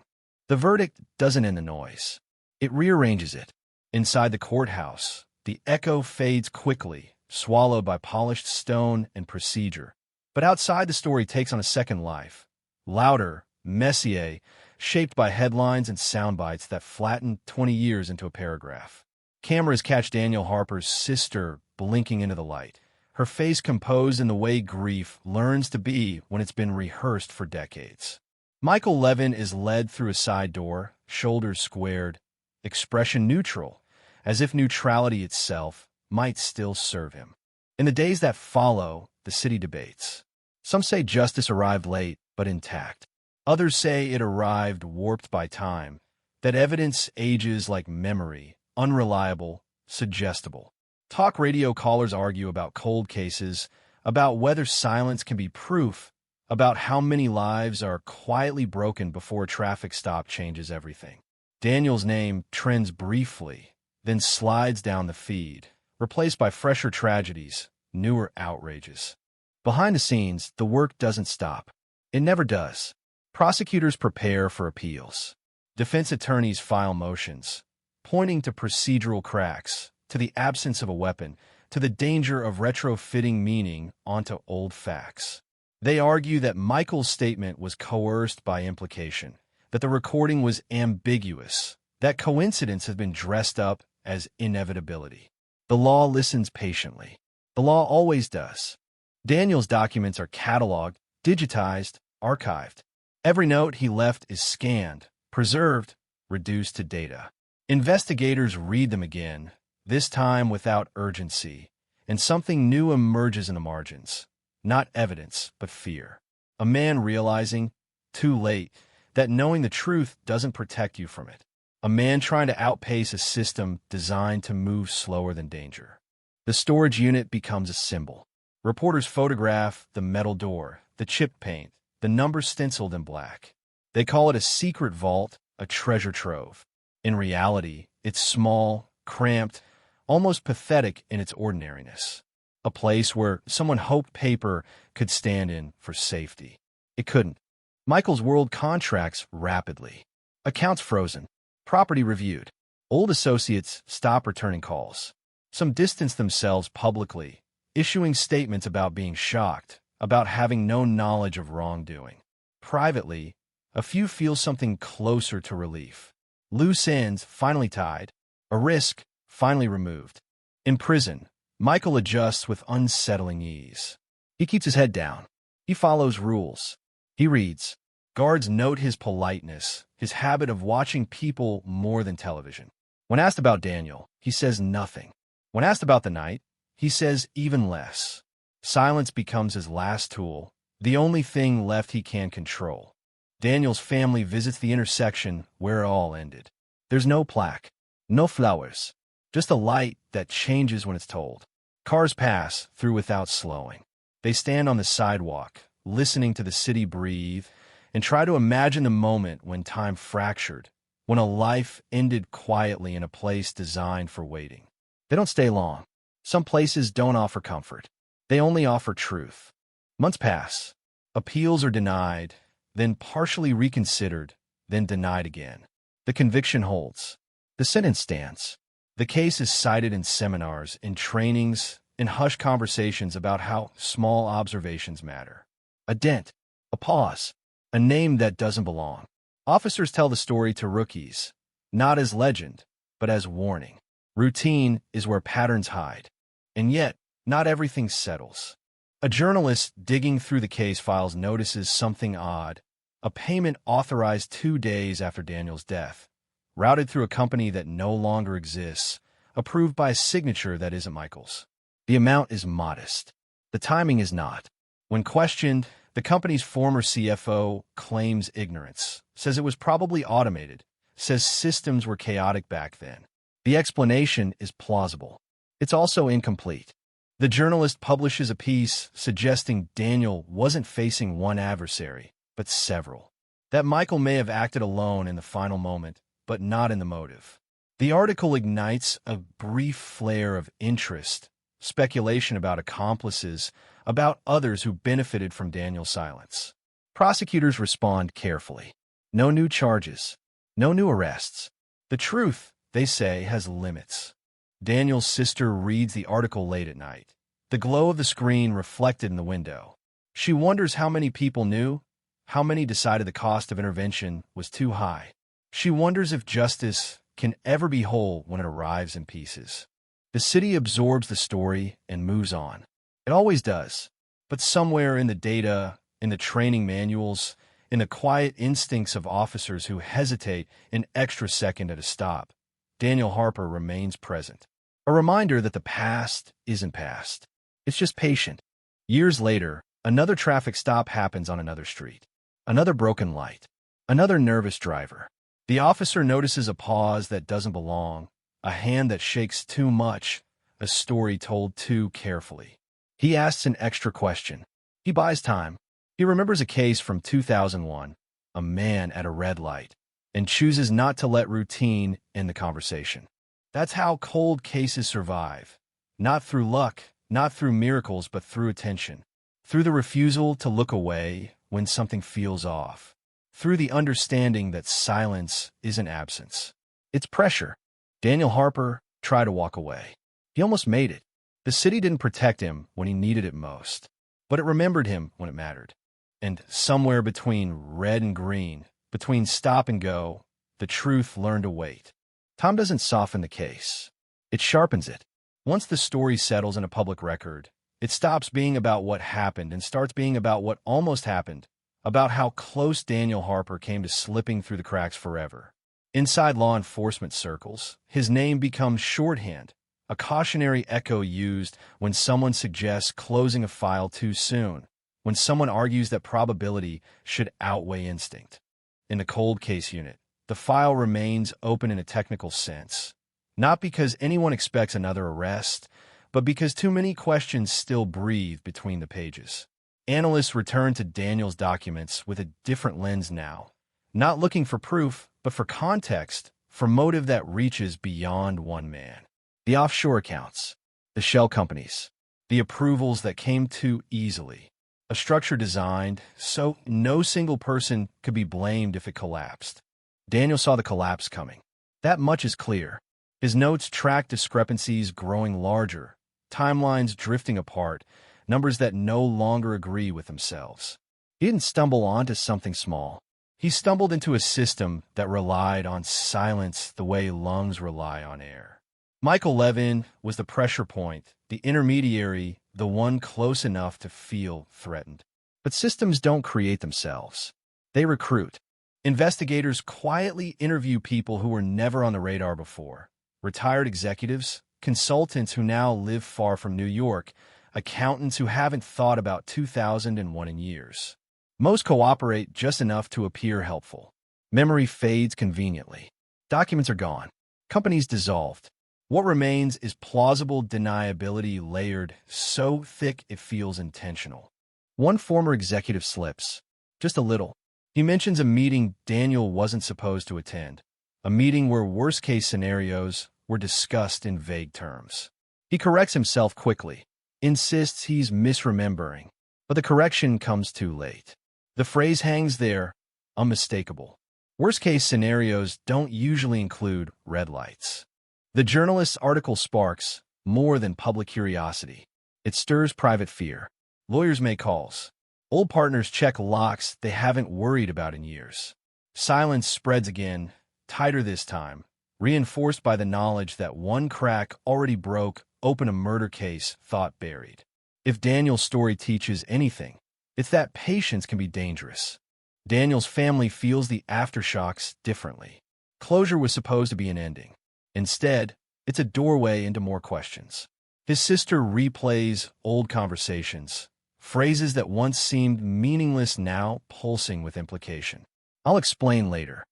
M: The verdict doesn't end the noise. It rearranges it. Inside the courthouse, the echo fades quickly, swallowed by polished stone and procedure. But outside, the story takes on a second life. Louder, messier, shaped by headlines and sound bites that flatten 20 years into a paragraph. Cameras catch Daniel Harper's sister blinking into the light, her face composed in the way grief learns to be when it's been rehearsed for decades. Michael Levin is led through a side door, shoulders squared, expression neutral, as if neutrality itself might still serve him. In the days that follow, the city debates. Some say justice arrived late, but intact. Others say it arrived warped by time, that evidence ages like memory, unreliable, suggestible. Talk radio callers argue about cold cases, about whether silence can be proof, about how many lives are quietly broken before a traffic stop changes everything. Daniel's name trends briefly, then slides down the feed, replaced by fresher tragedies, newer outrages. Behind the scenes, the work doesn't stop. It never does. Prosecutors prepare for appeals. Defense attorneys file motions, pointing to procedural cracks, to the absence of a weapon, to the danger of retrofitting meaning onto old facts. They argue that Michael's statement was coerced by implication, that the recording was ambiguous, that coincidence has been dressed up as inevitability. The law listens patiently. The law always does. Daniel's documents are cataloged, digitized, archived. Every note he left is scanned, preserved, reduced to data. Investigators read them again, this time without urgency, and something new emerges in the margins. Not evidence, but fear. A man realizing, too late, that knowing the truth doesn't protect you from it. A man trying to outpace a system designed to move slower than danger. The storage unit becomes a symbol. Reporters photograph the metal door, the chip paint, the number stenciled in black. They call it a secret vault, a treasure trove. In reality, it's small, cramped, almost pathetic in its ordinariness. A place where someone hoped paper could stand in for safety. It couldn't. Michael's world contracts rapidly. Accounts frozen. Property reviewed. Old associates stop returning calls. Some distance themselves publicly, issuing statements about being shocked, about having no knowledge of wrongdoing. Privately, a few feel something closer to relief. Loose ends finally tied. A risk finally removed. In prison, Michael adjusts with unsettling ease. He keeps his head down. He follows rules. He reads. Guards note his politeness, his habit of watching people more than television. When asked about Daniel, he says nothing. When asked about the night, he says even less. Silence becomes his last tool, the only thing left he can control. Daniel's family visits the intersection where it all ended. There's no plaque, no flowers, just a light that changes when it's told. Cars pass through without slowing. They stand on the sidewalk, listening to the city breathe, and try to imagine the moment when time fractured, when a life ended quietly in a place designed for waiting. They don't stay long. Some places don't offer comfort. They only offer truth. Months pass. Appeals are denied, then partially reconsidered, then denied again. The conviction holds. The sentence stands. The case is cited in seminars, in trainings, in hushed conversations about how small observations matter. A dent, a pause, a name that doesn't belong. Officers tell the story to rookies, not as legend, but as warning. Routine is where patterns hide. And yet, not everything settles. A journalist digging through the case files notices something odd. A payment authorized 2 days after Daniel's death, routed through a company that no longer exists, approved by a signature that isn't Michael's. The amount is modest. The timing is not. When questioned, the company's former CFO claims ignorance, says it was probably automated, says systems were chaotic back then. The explanation is plausible. It's also incomplete. The journalist publishes a piece suggesting Daniel wasn't facing one adversary, but several. That Michael may have acted alone in the final moment, but not in the motive. The article ignites a brief flare of interest, speculation about accomplices, about others who benefited from Daniel's silence. Prosecutors respond carefully. No new charges. No new arrests. The truth, they say, has limits. Daniel's sister reads the article late at night. The glow of the screen reflected in the window. She wonders how many people knew, how many decided the cost of intervention was too high. She wonders if justice can ever be whole when it arrives in pieces. The city absorbs the story and moves on. It always does. But somewhere in the data, in the training manuals, in the quiet instincts of officers who hesitate an extra second at a stop, Daniel Harper remains present. A reminder that the past isn't past. It's just patient. Years later, another traffic stop happens on another street. Another broken light. Another nervous driver. The officer notices a pause that doesn't belong, a hand that shakes too much, a story told too carefully. He asks an extra question. He buys time. He remembers a case from 2001, a man at a red light, and chooses not to let routine end the conversation. That's how cold cases survive. Not through luck, not through miracles, but through attention. Through the refusal to look away when something feels off. Through the understanding that silence isn't absence. It's pressure. Daniel Harper tried to walk away. He almost made it. The city didn't protect him when he needed it most, but it remembered him when it mattered. And somewhere between red and green, between stop and go, the truth learned to wait. Time doesn't soften the case. It sharpens it. Once the story settles in a public record, it stops being about what happened and starts being about what almost happened, about how close Daniel Harper came to slipping through the cracks forever. Inside law enforcement circles, his name becomes shorthand, a cautionary echo used when someone suggests closing a file too soon, when someone argues that probability should outweigh instinct. In the cold case unit, the file remains open in a technical sense, not because anyone expects another arrest, but because too many questions still breathe between the pages. Analysts return to Daniel's documents with a different lens now, not looking for proof, but for context, for motive that reaches beyond one man. The offshore accounts, the shell companies, the approvals that came too easily, a structure designed so no single person could be blamed if it collapsed. Daniel saw the collapse coming. That much is clear. His notes track discrepancies growing larger, timelines drifting apart, numbers that no longer agree with themselves. He didn't stumble onto something small. He stumbled into a system that relied on silence the way lungs rely on air. Michael Levin was the pressure point, the intermediary, the one close enough to feel threatened. But systems don't create themselves. They recruit. Investigators quietly interview people who were never on the radar before. Retired executives, consultants who now live far from New York, accountants who haven't thought about 2001 in years. Most cooperate just enough to appear helpful. Memory fades conveniently. Documents are gone. Companies dissolved. What remains is plausible deniability layered so thick it feels intentional. One former executive slips, just a little. He mentions a meeting Daniel wasn't supposed to attend, a meeting where worst-case scenarios were discussed in vague terms. He corrects himself quickly, insists he's misremembering, but the correction comes too late. The phrase hangs there, unmistakable. Worst-case scenarios don't usually include red lights. The journalist's article sparks more than public curiosity. It stirs private fear. Lawyers make calls. Old partners check locks they haven't worried about in years. Silence spreads again, tighter this time, reinforced by the knowledge that one crack already broke open a murder case thought buried. If Daniel's story teaches anything, it's that patience can be dangerous. Daniel's family feels the aftershocks differently. Closure was supposed to be an ending. Instead, it's a doorway into more questions. His sister replays old conversations, phrases that once seemed meaningless now pulsing with implication. I'll explain later.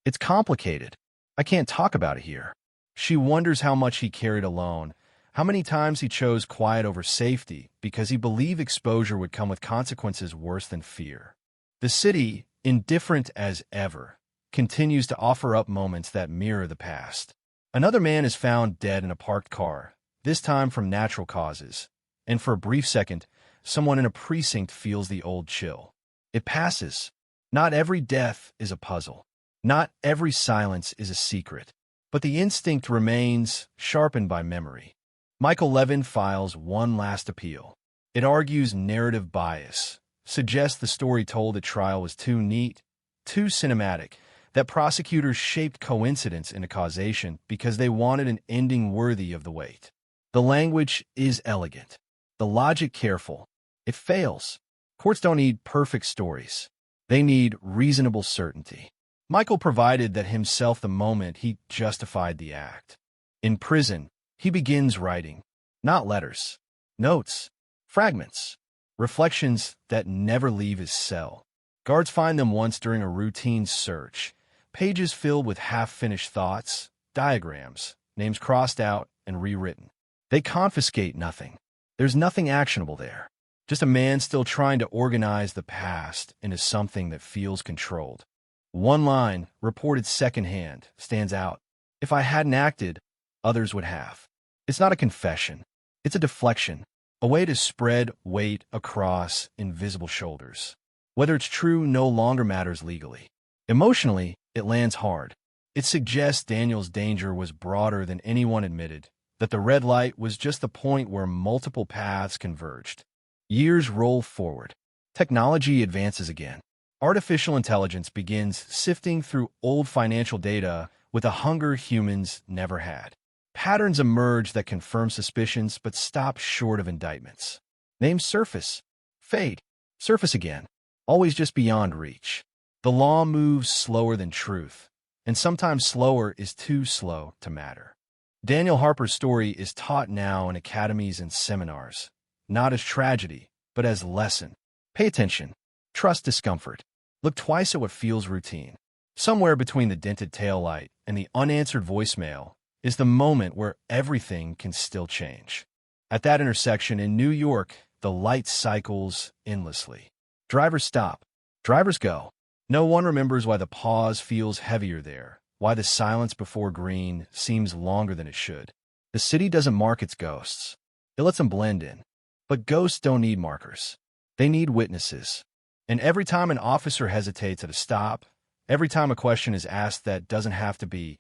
M: It's complicated. I can't talk about it here. She wonders how much he carried alone, how many times he chose quiet over safety because he believed exposure would come with consequences worse than fear. The city, indifferent as ever, continues to offer up moments that mirror the past. Another man is found dead in a parked car, this time from natural causes, and for a brief second, someone in a precinct feels the old chill. It passes. Not every death is a puzzle. Not every silence is a secret. But the instinct remains, sharpened by memory. Michael Levin files one last appeal. It argues narrative bias, suggests the story told at trial was too neat, too cinematic, that prosecutors shaped coincidence into causation because they wanted an ending worthy of the wait. The language is elegant, the logic careful. It fails. Courts don't need perfect stories. They need reasonable certainty. Michael provided that himself the moment he justified the act. In prison, he begins writing, not letters, notes, fragments, reflections that never leave his cell. Guards find them once during a routine search, pages filled with half-finished thoughts, diagrams, names crossed out and rewritten. They confiscate nothing. There's nothing actionable there. Just a man still trying to organize the past into something that feels controlled. One line, reported secondhand, stands out. If I hadn't acted, others would have. It's not a confession. It's a deflection, a way to spread weight across invisible shoulders. Whether it's true no longer matters legally. Emotionally, it lands hard. It suggests Daniel's danger was broader than anyone admitted, that the red light was just the point where multiple paths converged. Years roll forward. Technology advances again. Artificial intelligence begins sifting through old financial data with a hunger humans never had. Patterns emerge that confirm suspicions but stop short of indictments. Names surface, fade, surface again, always just beyond reach. The law moves slower than truth, and sometimes slower is too slow to matter. Daniel Harper's story is taught now in academies and seminars, not as tragedy, but as lesson. Pay attention. Trust discomfort. Look twice at what feels routine. Somewhere between the dented taillight and the unanswered voicemail is the moment where everything can still change. At that intersection in New York, the light cycles endlessly. Drivers stop. Drivers go. No one remembers why the pause feels heavier there, why the silence before green seems longer than it should. The city doesn't mark its ghosts. It lets them blend in. But ghosts don't need markers. They need witnesses. And every time an officer hesitates at a stop, every time a question is asked that doesn't have to be,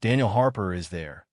M: Daniel Harper is there.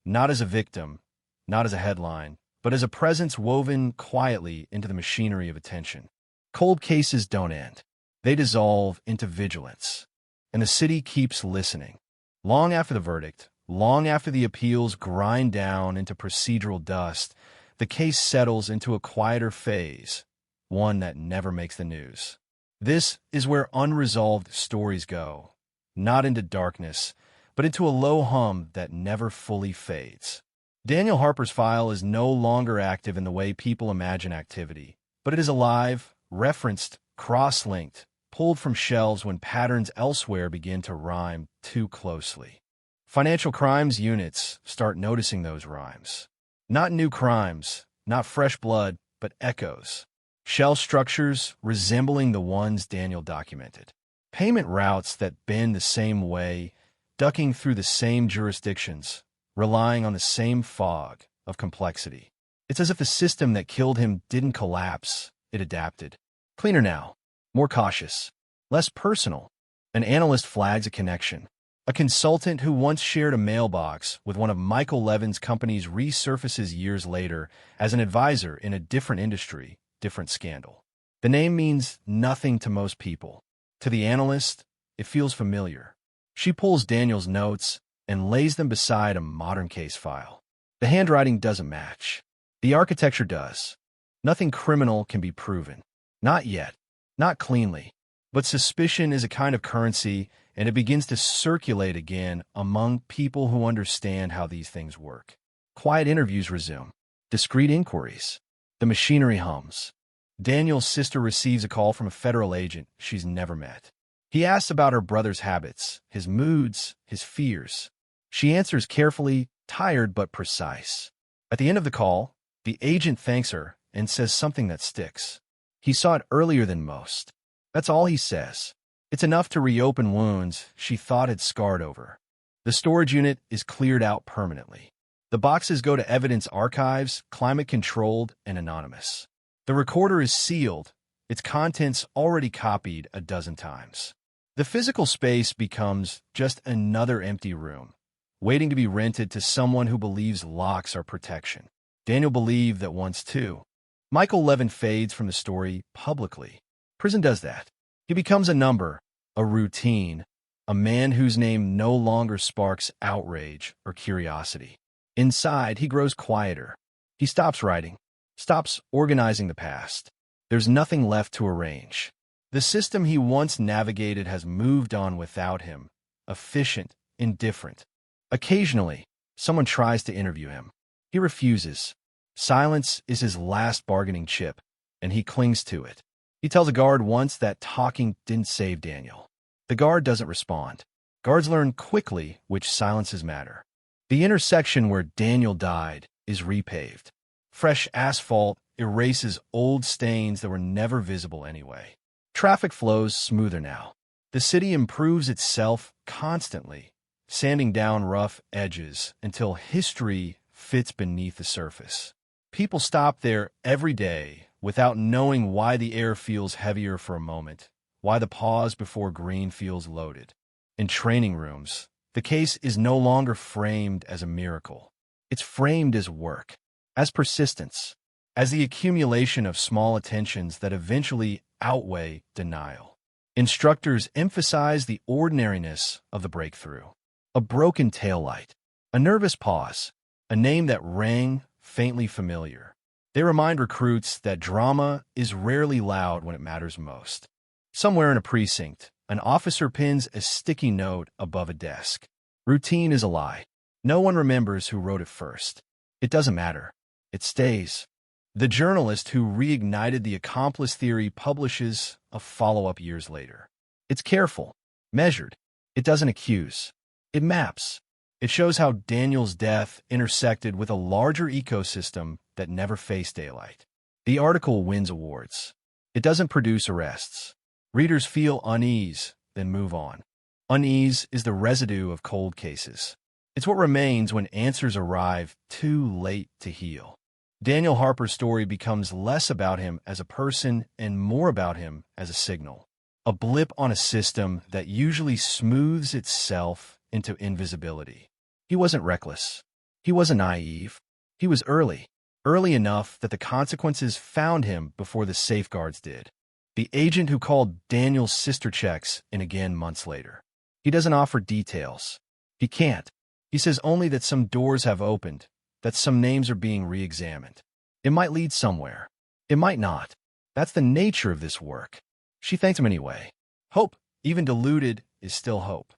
M: Not as a victim, not as a headline, but as a presence woven quietly into the machinery of attention. Cold cases don't end. They dissolve into vigilance. And the city keeps listening. Long after the verdict, long after the appeals grind down into procedural dust, the case settles into a quieter phase, one that never makes the news. This is where unresolved stories go, not into darkness, but into a low hum that never fully fades. Daniel Harper's file is no longer active in the way people imagine activity, but it is alive, referenced, cross-linked, pulled from shelves when patterns elsewhere begin to rhyme too closely. Financial crimes units start noticing those rhymes. Not new crimes, not fresh blood, but echoes. Shell structures resembling the ones Daniel documented. Payment routes that bend the same way, ducking through the same jurisdictions, relying on the same fog of complexity. It's as if the system that killed him didn't collapse, it adapted. Cleaner now, more cautious, less personal. An analyst flags a connection. A consultant who once shared a mailbox with one of Michael Levin's companies resurfaces years later as an advisor in a different industry, different scandal. The name means nothing to most people. To the analyst, it feels familiar. She pulls Daniel's notes and lays them beside a modern case file. The handwriting doesn't match. The architecture does. Nothing criminal can be proven. Not yet. Not cleanly. But suspicion is a kind of currency, and it begins to circulate again among people who understand how these things work. Quiet interviews resume. Discreet inquiries. The machinery hums. Daniel's sister receives a call from a federal agent she's never met. He asks about her brother's habits, his moods, his fears. She answers carefully, tired but precise. At the end of the call, the agent thanks her and says something that sticks. He saw it earlier than most. That's all he says. It's enough to reopen wounds she thought had scarred over. The storage unit is cleared out permanently. The boxes go to evidence archives, climate-controlled and anonymous. The recorder is sealed, its contents already copied a dozen times. The physical space becomes just another empty room, waiting to be rented to someone who believes locks are protection. Daniel believed that once too. Michael Levin fades from the story publicly. Prison does that. He becomes a number, a routine, a man whose name no longer sparks outrage or curiosity. Inside, he grows quieter. He stops writing, stops organizing the past. There's nothing left to arrange. The system he once navigated has moved on without him, efficient, indifferent. Occasionally, someone tries to interview him. He refuses. Silence is his last bargaining chip, and he clings to it. He tells a guard once that talking didn't save Daniel. The guard doesn't respond. Guards learn quickly which silences matter. The intersection where Daniel died is repaved. Fresh asphalt erases old stains that were never visible anyway. Traffic flows smoother now. The city improves itself constantly, sanding down rough edges until history fits beneath the surface. People stop there every day without knowing why the air feels heavier for a moment, why the pause before green feels loaded. In training rooms, the case is no longer framed as a miracle. It's framed as work, as persistence, as the accumulation of small attentions that eventually outweigh denial. Instructors emphasize the ordinariness of the breakthrough. A broken taillight, a nervous pause, a name that rang faintly familiar. They remind recruits that drama is rarely loud when it matters most. Somewhere in a precinct, an officer pins a sticky note above a desk. Routine is a lie. No one remembers who wrote it first. It doesn't matter. It stays. The journalist who reignited the accomplice theory publishes a follow-up years later. It's careful, measured. It doesn't accuse. It maps. It shows how Daniel's death intersected with a larger ecosystem that never faced daylight. The article wins awards. It doesn't produce arrests. Readers feel unease, then move on. Unease is the residue of cold cases. It's what remains when answers arrive too late to heal. Daniel Harper's story becomes less about him as a person and more about him as a signal. A blip on a system that usually smooths itself into invisibility. He wasn't reckless. He wasn't naive. He was early enough that the consequences found him before the safeguards did. The agent who called Daniel's sister checks in again months later. He doesn't offer details. He can't. He says only that some doors have opened, that some names are being re-examined. It might lead somewhere. It might not. That's the nature of this work. She thanks him anyway. Hope, even diluted, is still hope.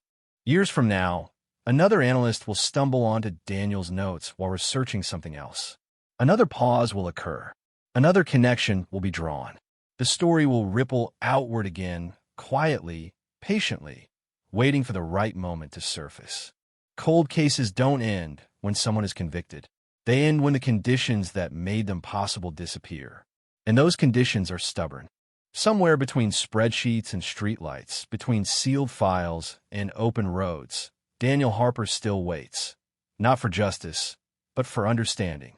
M: Years from now, another analyst will stumble onto Daniel's notes while researching something else. Another pause will occur. Another connection will be drawn. The The story will ripple outward again, quietly, patiently, waiting for the right moment to surface. Cold cases don't end when someone is convicted. They end when the conditions that made them possible disappear. And those conditions are stubborn. Somewhere between spreadsheets and streetlights, between sealed files and open roads, Daniel Harper still waits. Not for justice, but for understanding.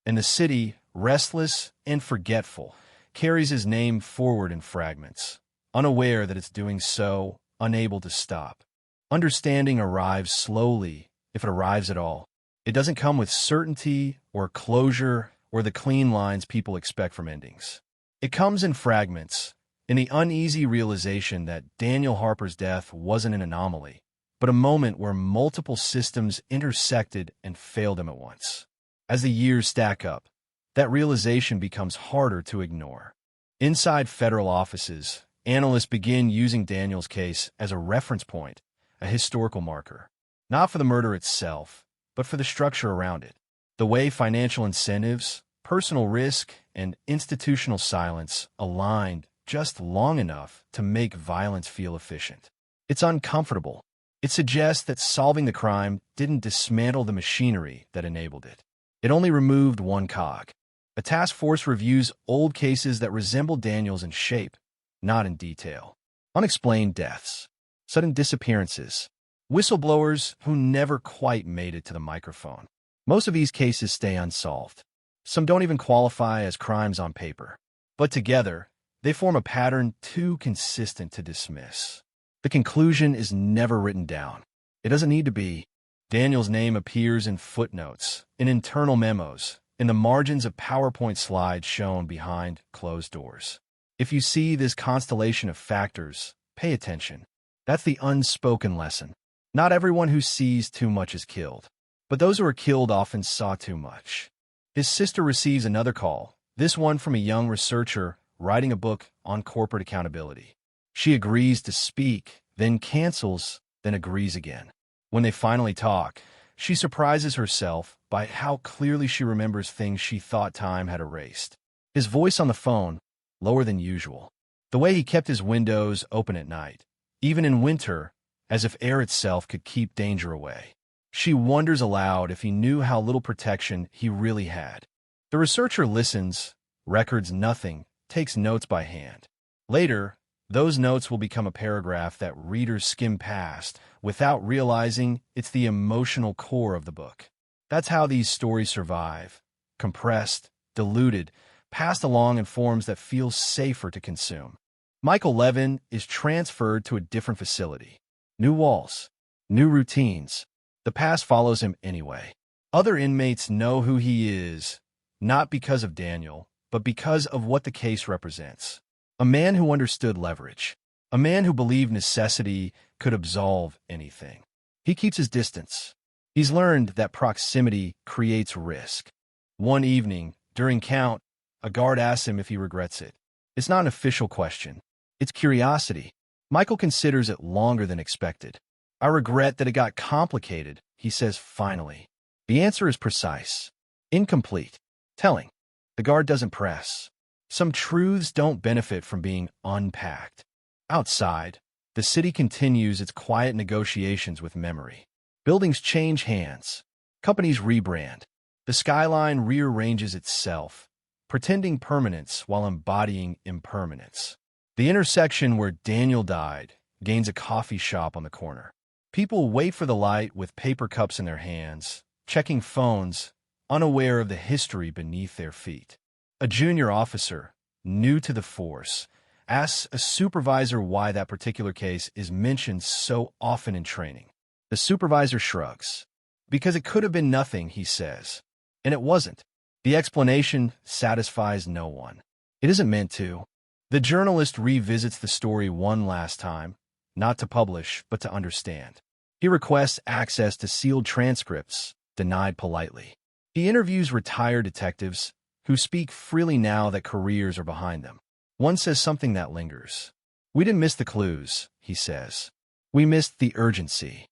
M: And the city, restless and forgetful, carries his name forward in fragments, unaware that it's doing so, unable to stop. Understanding arrives slowly, if it arrives at all. It doesn't come with certainty or closure or the clean lines people expect from endings. It comes in fragments, in the uneasy realization that Daniel Harper's death wasn't an anomaly, but a moment where multiple systems intersected and failed him at once. As the years stack up, that realization becomes harder to ignore. Inside federal offices, analysts begin using Daniel's case as a reference point, a historical marker, not for the murder itself, but for the structure around it. The way financial incentives, personal risk, and institutional silence aligned just long enough to make violence feel efficient. It's uncomfortable. It suggests that solving the crime didn't dismantle the machinery that enabled it. It only removed one cog. A task force reviews old cases that resemble Daniel's in shape, not in detail. Unexplained deaths, sudden disappearances, whistleblowers who never quite made it to the microphone. Most of these cases stay unsolved. Some don't even qualify as crimes on paper. But together, they form a pattern too consistent to dismiss. The conclusion is never written down. It doesn't need to be. Daniel's name appears in footnotes, in internal memos, in the margins of PowerPoint slides shown behind closed doors. If you see this constellation of factors, pay attention. That's the unspoken lesson. Not everyone who sees too much is killed, but those who are killed often saw too much. His sister receives another call, this one from a young researcher writing a book on corporate accountability. She agrees to speak, then cancels, then agrees again. When they finally talk, she surprises herself by how clearly she remembers things she thought time had erased. His voice on the phone, lower than usual. The way he kept his windows open at night, even in winter, as if air itself could keep danger away. She wonders aloud if he knew how little protection he really had. The researcher listens, records nothing, takes notes by hand. Later, those notes will become a paragraph that readers skim past without realizing it's the emotional core of the book. That's how these stories survive, compressed, diluted, passed along in forms that feel safer to consume. Michael Levin is transferred to a different facility. New walls, new routines. The past follows him anyway. Other inmates know who he is, not because of Daniel, but because of what the case represents. A man who understood leverage. A man who believed necessity could absolve anything. He keeps his distance. He's learned that proximity creates risk. One evening, during count, a guard asks him if he regrets it. It's not an official question. It's curiosity. Michael considers it longer than expected. I regret that it got complicated, he says finally. The answer is precise, incomplete, telling. The guard doesn't press. Some truths don't benefit from being unpacked. Outside, the city continues its quiet negotiations with memory. Buildings change hands. Companies rebrand. The skyline rearranges itself, pretending permanence while embodying impermanence. The intersection where Daniel died gains a coffee shop on the corner. People wait for the light with paper cups in their hands, checking phones, unaware of the history beneath their feet. A junior officer, new to the force, asks a supervisor why that particular case is mentioned so often in training. The supervisor shrugs. Because it could have been nothing, he says. And it wasn't. The explanation satisfies no one. It isn't meant to. The journalist revisits the story one last time, not to publish, but to understand. He requests access to sealed transcripts, denied politely. He interviews retired detectives who speak freely now that careers are behind them. One says something that lingers. We didn't miss the clues, he says. We missed the urgency.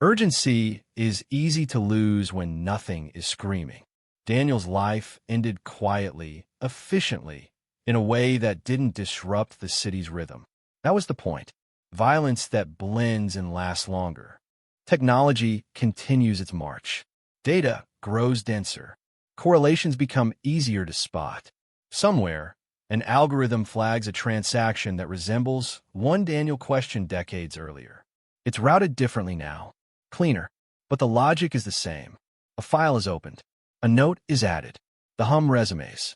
M: Urgency is easy to lose when nothing is screaming. Daniel's life ended quietly, efficiently, in a way that didn't disrupt the city's rhythm. That was the point. Violence that blends and lasts longer. Technology continues its march. Data grows denser. Correlations become easier to spot. Somewhere, an algorithm flags a transaction that resembles one Daniel questioned decades earlier. It's routed differently now, cleaner, but the logic is the same. A file is opened. A note is added. The hum resumes.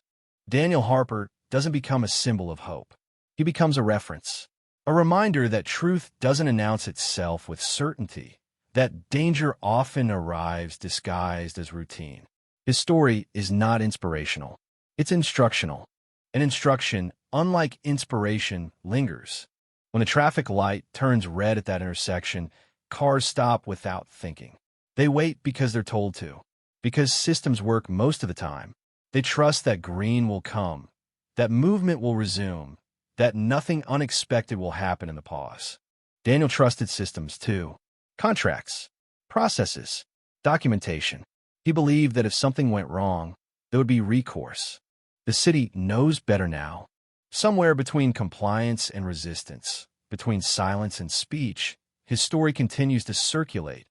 M: Daniel Harper doesn't become a symbol of hope. He becomes a reference, a reminder that truth doesn't announce itself with certainty, that danger often arrives disguised as routine. His story is not inspirational. It's instructional. An instruction, unlike inspiration, lingers. When a traffic light turns red at that intersection, cars stop without thinking. They wait because they're told to, because systems work most of the time. They trust that green will come, that movement will resume, that nothing unexpected will happen in the pause. Daniel trusted systems too. Contracts, processes, documentation. He believed that if something went wrong, there would be recourse. The city knows better now. Somewhere between compliance and resistance, between silence and speech, his story continues to circulate,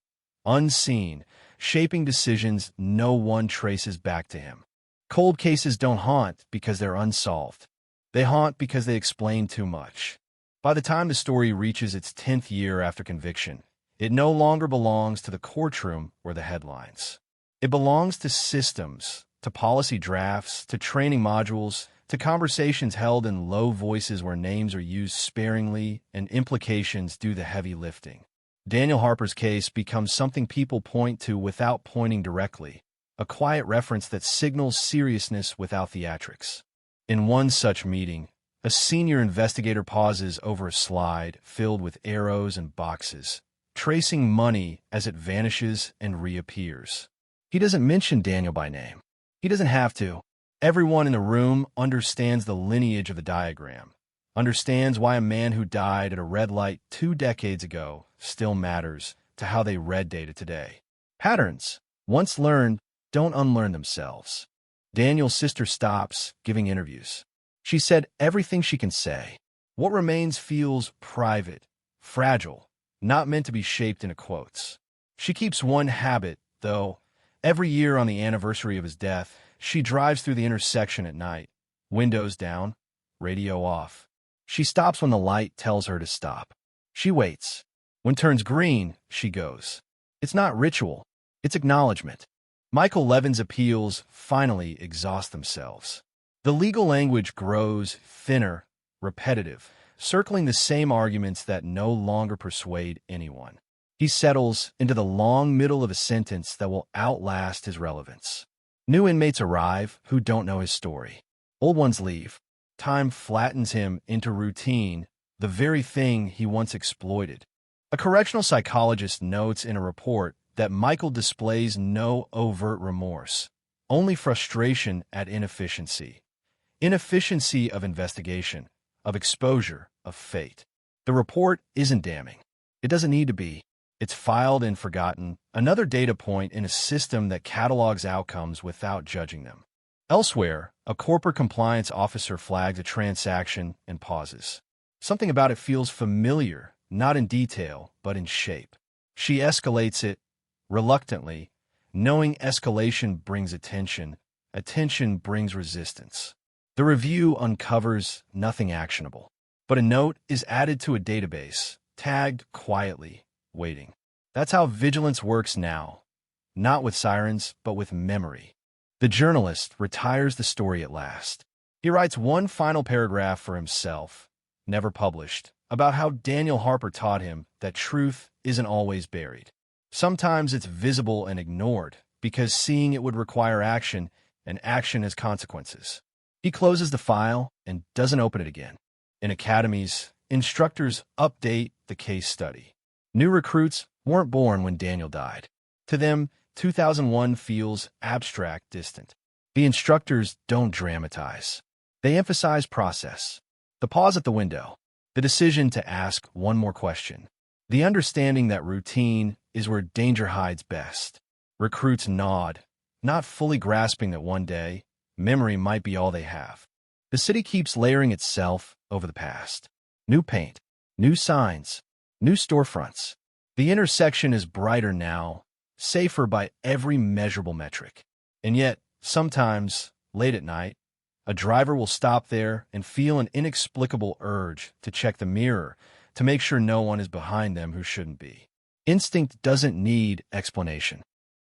M: unseen, shaping decisions no one traces back to him. Cold cases don't haunt because they're unsolved. They haunt because they explain too much. By the time the story reaches its 10th year after conviction, it no longer belongs to the courtroom or the headlines. It belongs to systems, to policy drafts, to training modules, to conversations held in low voices where names are used sparingly and implications do the heavy lifting. Daniel Harper's case becomes something people point to without pointing directly, a quiet reference that signals seriousness without theatrics. In one such meeting, a senior investigator pauses over a slide filled with arrows and boxes, tracing money as it vanishes and reappears. He doesn't mention Daniel by name. He doesn't have to. Everyone in the room understands the lineage of the diagram, understands why a man who died at a red light 2 decades ago still matters to how they read data today. Patterns, once learned, don't unlearn themselves. Daniel's sister stops giving interviews. She said everything she can say. What remains feels private, fragile, not meant to be shaped into quotes. She keeps one habit, though. Every year on the anniversary of his death, she drives through the intersection at night, windows down, radio off. She stops when the light tells her to stop. She waits. When it turns green, she goes. It's not ritual. It's acknowledgement. Michael Levin's appeals finally exhaust themselves. The legal language grows thinner, repetitive, circling the same arguments that no longer persuade anyone. He settles into the long middle of a sentence that will outlast his relevance. New inmates arrive who don't know his story. Old ones leave. Time flattens him into routine, the very thing he once exploited. A correctional psychologist notes in a report that Michael displays no overt remorse, only frustration at inefficiency. Inefficiency of investigation, of exposure, of fate. The report isn't damning. It doesn't need to be. It's filed and forgotten, another data point in a system that catalogs outcomes without judging them. Elsewhere, a corporate compliance officer flags a transaction and pauses. Something about it feels familiar, not in detail, but in shape. She escalates it, reluctantly, knowing escalation brings attention, attention brings resistance. The review uncovers nothing actionable, but a note is added to a database, tagged quietly, waiting. That's how vigilance works now, not with sirens, but with memory. The journalist retires the story at last. He writes one final paragraph for himself, never published, about how Daniel Harper taught him that truth isn't always buried. Sometimes it's visible and ignored, because seeing it would require action, and action has consequences. He closes the file and doesn't open it again. In academies, instructors update the case study. New recruits weren't born when Daniel died. To them, 2001 feels abstract, distant. The instructors don't dramatize. They emphasize process. The pause at the window. The decision to ask one more question. The understanding that routine is where danger hides best. Recruits nod, not fully grasping that one day, memory might be all they have. The The city keeps layering itself over the past. New paint, new signs, new storefronts. The intersection is brighter now, safer by every measurable metric. And yet, sometimes, late at night, a driver will stop there and feel an inexplicable urge to check the mirror to make sure no one is behind them who shouldn't be. Instinct doesn't need explanation.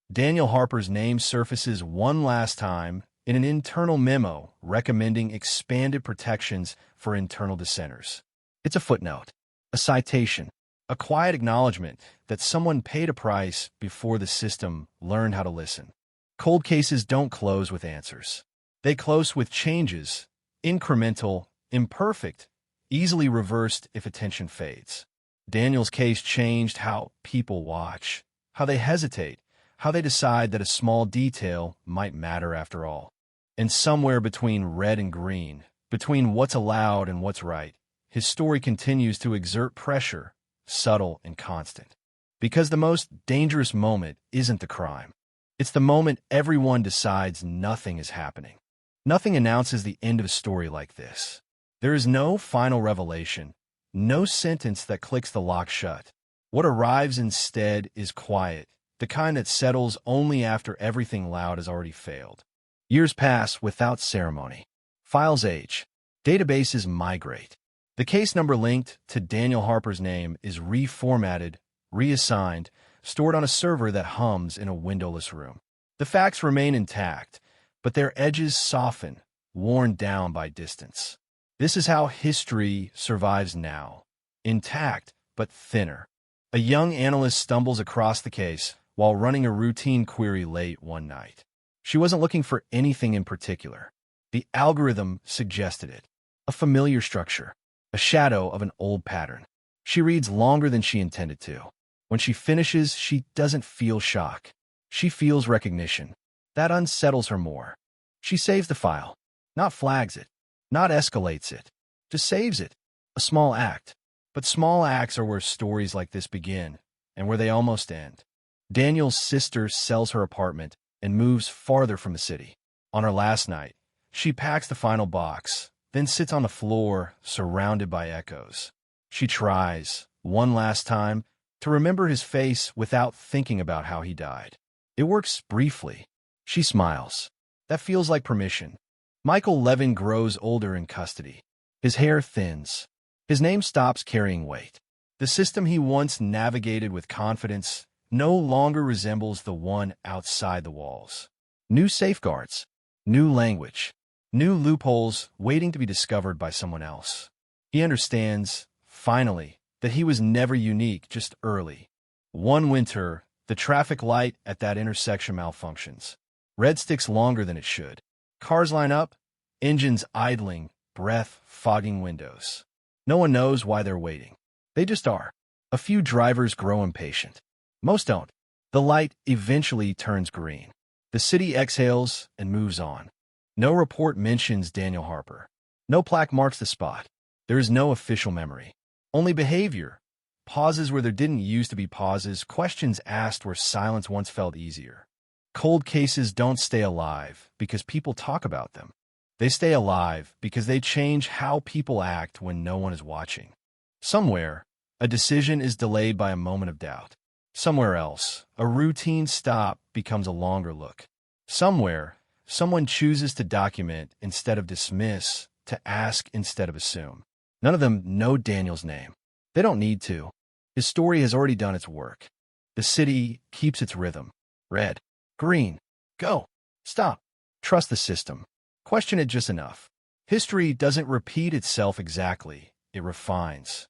M: Daniel Harper's name surfaces one last time in an internal memo recommending expanded protections for internal dissenters. It's a footnote, a citation, a quiet acknowledgement that someone paid a price before the system learned how to listen. Cold cases don't close with answers. They close with changes, incremental, imperfect, easily reversed if attention fades. Daniel's case changed how people watch, how they hesitate, how they decide that a small detail might matter after all. And somewhere between red and green, between what's allowed and what's right, his story continues to exert pressure, subtle and constant. Because the most dangerous moment isn't the crime. It's the moment everyone decides nothing is happening. Nothing announces the end of a story like this. There is no final revelation, no sentence that clicks the lock shut. What arrives instead is quiet, the kind that settles only after everything loud has already failed. Years pass without ceremony. Files age. Databases migrate. The case number linked to Daniel Harper's name is reformatted, reassigned, stored on a server that hums in a windowless room. The facts remain intact, but their edges soften, worn down by distance. This is how history survives now. Intact, but thinner. A young analyst stumbles across the case while running a routine query late one night. She wasn't looking for anything in particular. The algorithm suggested it. A familiar structure, a shadow of an old pattern. She reads longer than she intended to. When she finishes, she doesn't feel shock. She feels recognition. That unsettles her more. She saves the file, not flags it, not escalates it, just saves it. A small act. But small acts are where stories like this begin, and where they almost end. Daniel's sister sells her apartment and moves farther from the city. On her last night, she packs the final box, then sits on the floor, surrounded by echoes. She tries, one last time, to remember his face without thinking about how he died. It works briefly. She smiles. That feels like permission. Michael Levin grows older in custody. His hair thins. His name stops carrying weight. The system he once navigated with confidence no longer resembles the one outside the walls. New safeguards, new language, new loopholes waiting to be discovered by someone else. He understands, finally, that he was never unique, just early. One winter, the traffic light at that intersection malfunctions. Red sticks longer than it should. Cars line up, engines idling, breath fogging windows. No one knows why they're waiting. They just are. A few drivers grow impatient. Most don't. The light eventually turns green. The city exhales and moves on. No report mentions Daniel Harper. No plaque marks the spot. There is no official memory. Only behavior. Pauses where there didn't used to be pauses, questions asked where silence once felt easier. Cold cases don't stay alive because people talk about them. They stay alive because they change how people act when no one is watching. Somewhere, a decision is delayed by a moment of doubt. Somewhere else, a routine stop becomes a longer look. Somewhere, someone chooses to document instead of dismiss, to ask instead of assume. None of them know Daniel's name. They don't need to. His story has already done its work. The city keeps its rhythm. Red, green, go, stop. Trust the system. Question it just enough. History doesn't repeat itself exactly. It refines.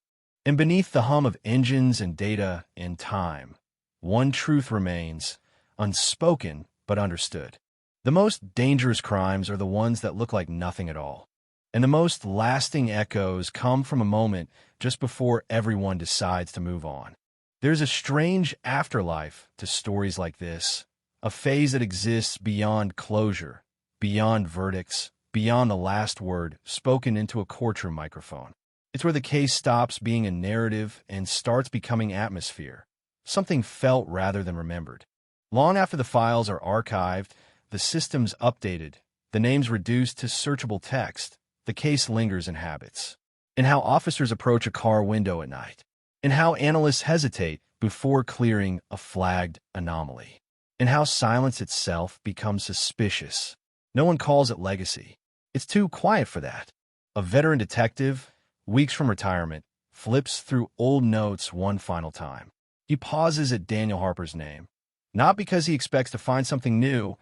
M: And beneath the hum of engines and data and time, one truth remains, unspoken but understood. The most dangerous crimes are the ones that look like nothing at all. And the most lasting echoes come from a moment just before everyone decides to move on. There's a strange afterlife to stories like this, a phase that exists beyond closure, beyond verdicts, beyond the last word spoken into a courtroom microphone. It's where the case stops being a narrative and starts becoming atmosphere, something felt rather than remembered. Long after the files are archived, the systems updated, the names reduced to searchable text, the case lingers in habits, in how officers approach a car window at night, in how analysts hesitate before clearing a flagged anomaly, in how silence itself becomes suspicious. No one calls it legacy. It's too quiet for that. A veteran detective, weeks from retirement, flips through old notes one final time. He pauses at Daniel Harper's name, not because he expects to find something new,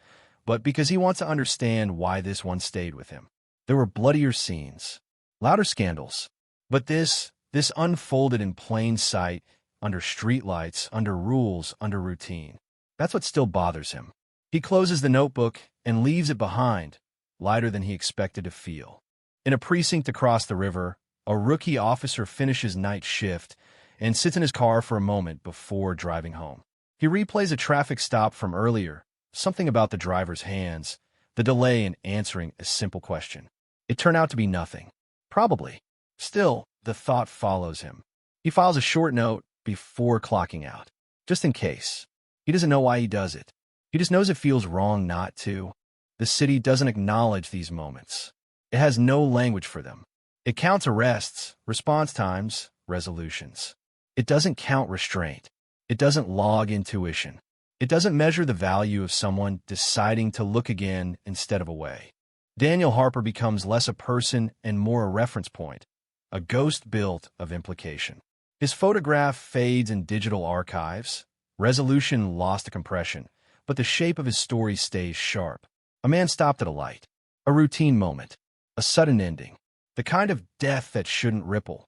M: but because he wants to understand why this one stayed with him. There were bloodier scenes, louder scandals, but this unfolded in plain sight, under streetlights, under rules, under routine. That's what still bothers him. He closes the notebook and leaves it behind, lighter than he expected to feel. In a precinct across the river, a rookie officer finishes night shift and sits in his car for a moment before driving home. He replays a traffic stop from earlier, something about the driver's hands, the delay in answering a simple question. It turned out to be nothing. Probably. Still, the thought follows him. He files a short note before clocking out, just in case. He doesn't know why he does it. He just knows it feels wrong not to. The city doesn't acknowledge these moments. It has no language for them. It counts arrests, response times, resolutions. It doesn't count restraint. It doesn't log intuition. It doesn't measure the value of someone deciding to look again instead of away. Daniel Harper becomes less a person and more a reference point, a ghost built of implication. His photograph fades in digital archives. Resolution lost to compression, but the shape of his story stays sharp. A man stopped at a light. A routine moment. A sudden ending. The kind of death that shouldn't ripple,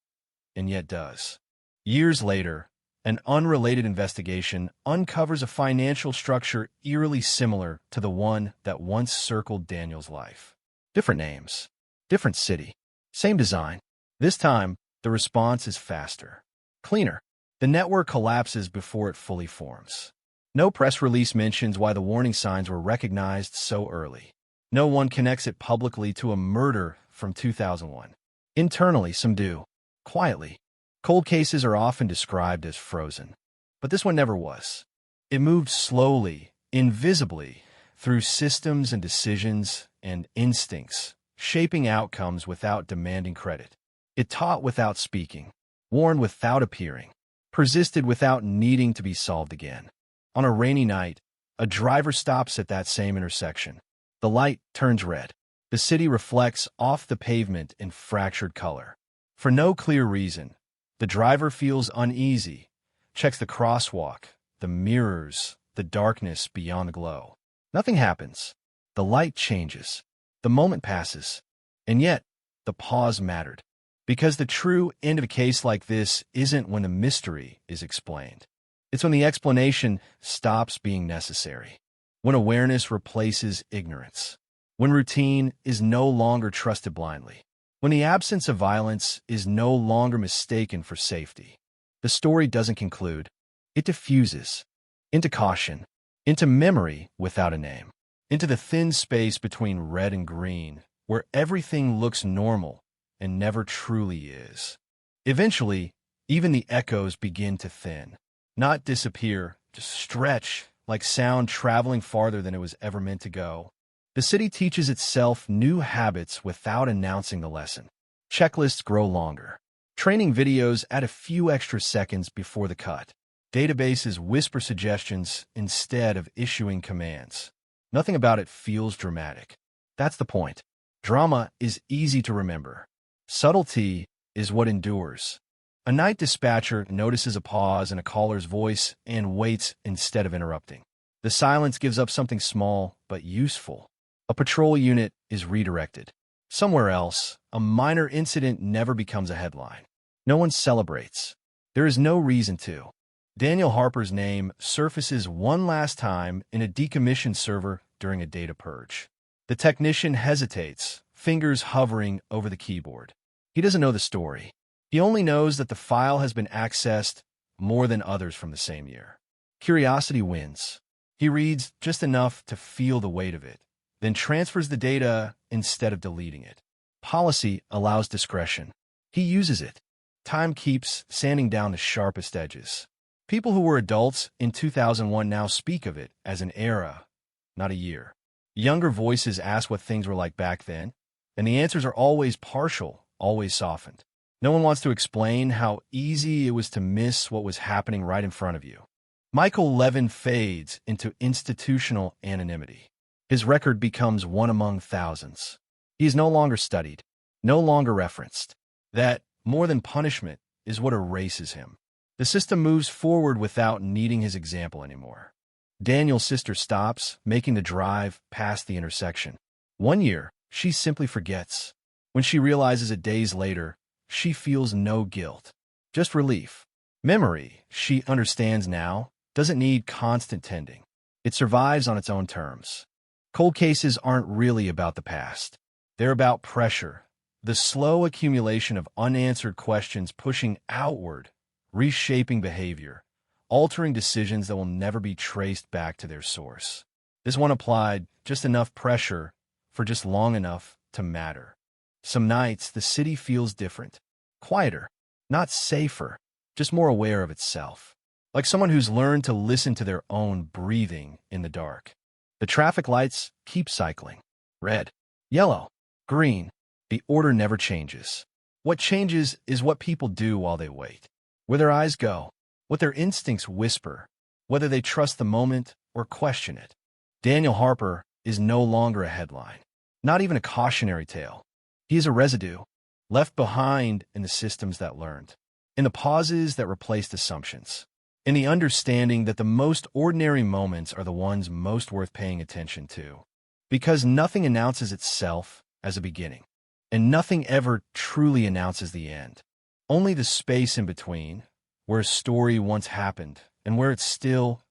M: and yet does. Years later, an unrelated investigation uncovers a financial structure eerily similar to the one that once circled Daniel's life. Different names, different city, same design. This time, the response is faster, cleaner. The network collapses before it fully forms. No press release mentions why the warning signs were recognized so early. No one connects it publicly to a murder from 2001. Internally, some do. Quietly. Cold cases are often described as frozen. But this one never was. It moved slowly, invisibly, through systems and decisions and instincts, shaping outcomes without demanding credit. It taught without speaking, warned without appearing, persisted without needing to be solved again. On a rainy night, a driver stops at that same intersection. The light turns red. The city reflects off the pavement in fractured color. For no clear reason, the driver feels uneasy, checks the crosswalk, the mirrors, the darkness beyond the glow. Nothing happens. The light changes. The moment passes. And yet, the pause mattered. Because the true end of a case like this isn't when the mystery is explained. It's when the explanation stops being necessary. When awareness replaces ignorance. When routine is no longer trusted blindly. When the absence of violence is no longer mistaken for safety. The story doesn't conclude. It diffuses. Into caution. Into memory without a name. Into the thin space between red and green, where everything looks normal and never truly is. Eventually, even the echoes begin to thin. Not disappear, just stretch, like sound traveling farther than it was ever meant to go. The city teaches itself new habits without announcing the lesson. Checklists grow longer. Training videos add a few extra seconds before the cut. Databases whisper suggestions instead of issuing commands. Nothing about it feels dramatic. That's the point. Drama is easy to remember. Subtlety is what endures. A night dispatcher notices a pause in a caller's voice and waits instead of interrupting. The silence gives up something small but useful. A patrol unit is redirected. Somewhere else, a minor incident never becomes a headline. No one celebrates. There is no reason to. Daniel Harper's name surfaces one last time in a decommissioned server during a data purge. The technician hesitates, fingers hovering over the keyboard. He doesn't know the story. He only knows that the file has been accessed more than others from the same year. Curiosity wins. He reads just enough to feel the weight of it, then transfers the data instead of deleting it. Policy allows discretion. He uses it. Time keeps sanding down the sharpest edges. People who were adults in 2001 now speak of it as an era, not a year. Younger voices ask what things were like back then. And the answers are always partial, always softened. No one wants to explain how easy it was to miss what was happening right in front of you. Michael Levin fades into institutional anonymity. His record becomes one among thousands. He is no longer studied, no longer referenced. That, more than punishment, is what erases him. The system moves forward without needing his example anymore. Daniel's sister stops, making the drive past the intersection. One year, she simply forgets. When she realizes it days later, she feels no guilt, just relief. Memory, she understands now, doesn't need constant tending. It survives on its own terms. Cold cases aren't really about the past. They're about pressure, the slow accumulation of unanswered questions pushing outward, reshaping behavior, altering decisions that will never be traced back to their source. This one applied just enough pressure for just long enough to matter. Some nights, the city feels different, quieter, not safer, just more aware of itself. Like someone who's learned to listen to their own breathing in the dark. The traffic lights keep cycling. Red, yellow, green. The order never changes. What changes is what people do while they wait. Where their eyes go, what their instincts whisper, whether they trust the moment or question it. Daniel Harper is no longer a headline, not even a cautionary tale. He is a residue, left behind in the systems that learned, in the pauses that replaced assumptions, in the understanding that the most ordinary moments are the ones most worth paying attention to. Because nothing announces itself as a beginning, and nothing ever truly announces the end. Only the space in between, where a story once happened and where it still,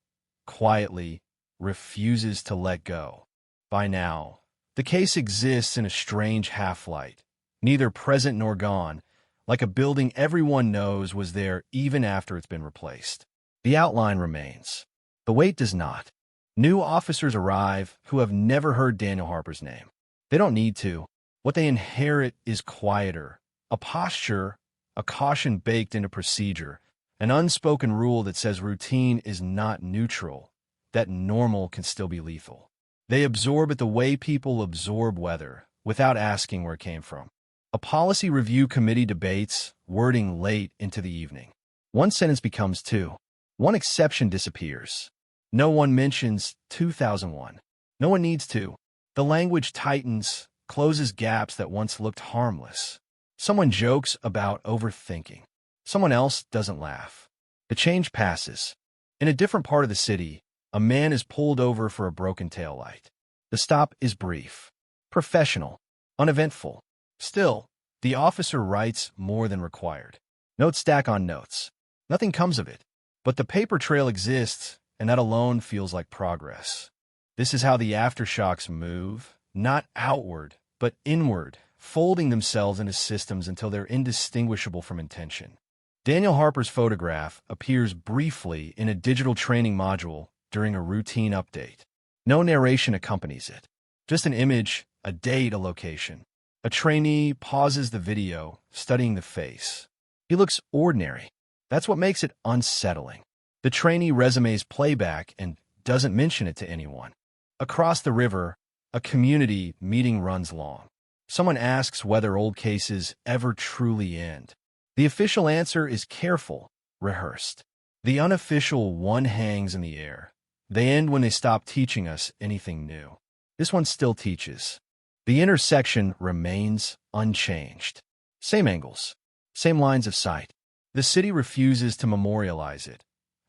M: quietly, refuses to let go. By now, the case exists in a strange half-light, neither present nor gone, like a building everyone knows was there even after it's been replaced. The outline remains. The weight does not. New officers arrive who have never heard Daniel Harper's name. They don't need to. What they inherit is quieter, a posture, a caution baked into procedure, an unspoken rule that says routine is not neutral, that normal can still be lethal. They absorb it the way people absorb weather, without asking where it came from. A policy review committee debates, wording late into the evening. One sentence becomes two. One exception disappears. No one mentions 2001. No one needs to. The language tightens, closes gaps that once looked harmless. Someone jokes about overthinking. Someone else doesn't laugh. The change passes. In a different part of the city, a man is pulled over for a broken taillight. The stop is brief, professional, uneventful. Still, the officer writes more than required. Notes stack on notes. Nothing comes of it. But the paper trail exists, and that alone feels like progress. This is how the aftershocks move, not outward, but inward, folding themselves into systems until they're indistinguishable from intention. Daniel Harper's photograph appears briefly in a digital training module during a routine update. No narration accompanies it. Just an image, a date, a location. A trainee pauses the video, studying the face. He looks ordinary. That's what makes it unsettling. The trainee resumes playback and doesn't mention it to anyone. Across the river, a community meeting runs long. Someone asks whether old cases ever truly end. The official answer is careful, rehearsed. The unofficial one hangs in the air. They end when they stop teaching us anything new. This one still teaches. The intersection remains unchanged. Same angles, same lines of sight. The city refuses to memorialize it,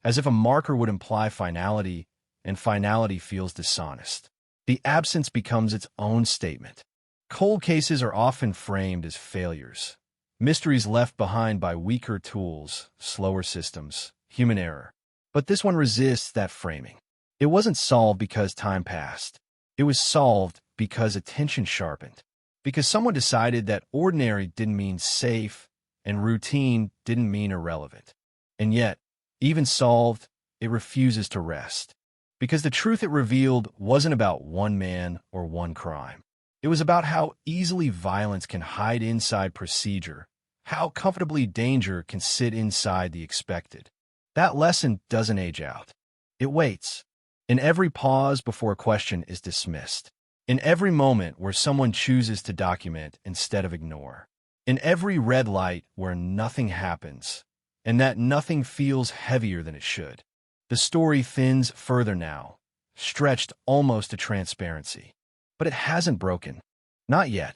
M: as if a marker would imply finality, and finality feels dishonest. The absence becomes its own statement. Cold cases are often framed as failures, mysteries left behind by weaker tools, slower systems, human error. But this one resists that framing. It wasn't solved because time passed. It was solved because attention sharpened, because someone decided that ordinary didn't mean safe, and routine didn't mean irrelevant. And yet, even solved, it refuses to rest. Because the truth it revealed wasn't about one man or one crime. It was about how easily violence can hide inside procedure, how comfortably danger can sit inside the expected. That lesson doesn't age out. It waits. In every pause before a question is dismissed. In every moment where someone chooses to document instead of ignore. In every red light where nothing happens, and that nothing feels heavier than it should. The story thins further now, stretched almost to transparency. But it hasn't broken. Not yet.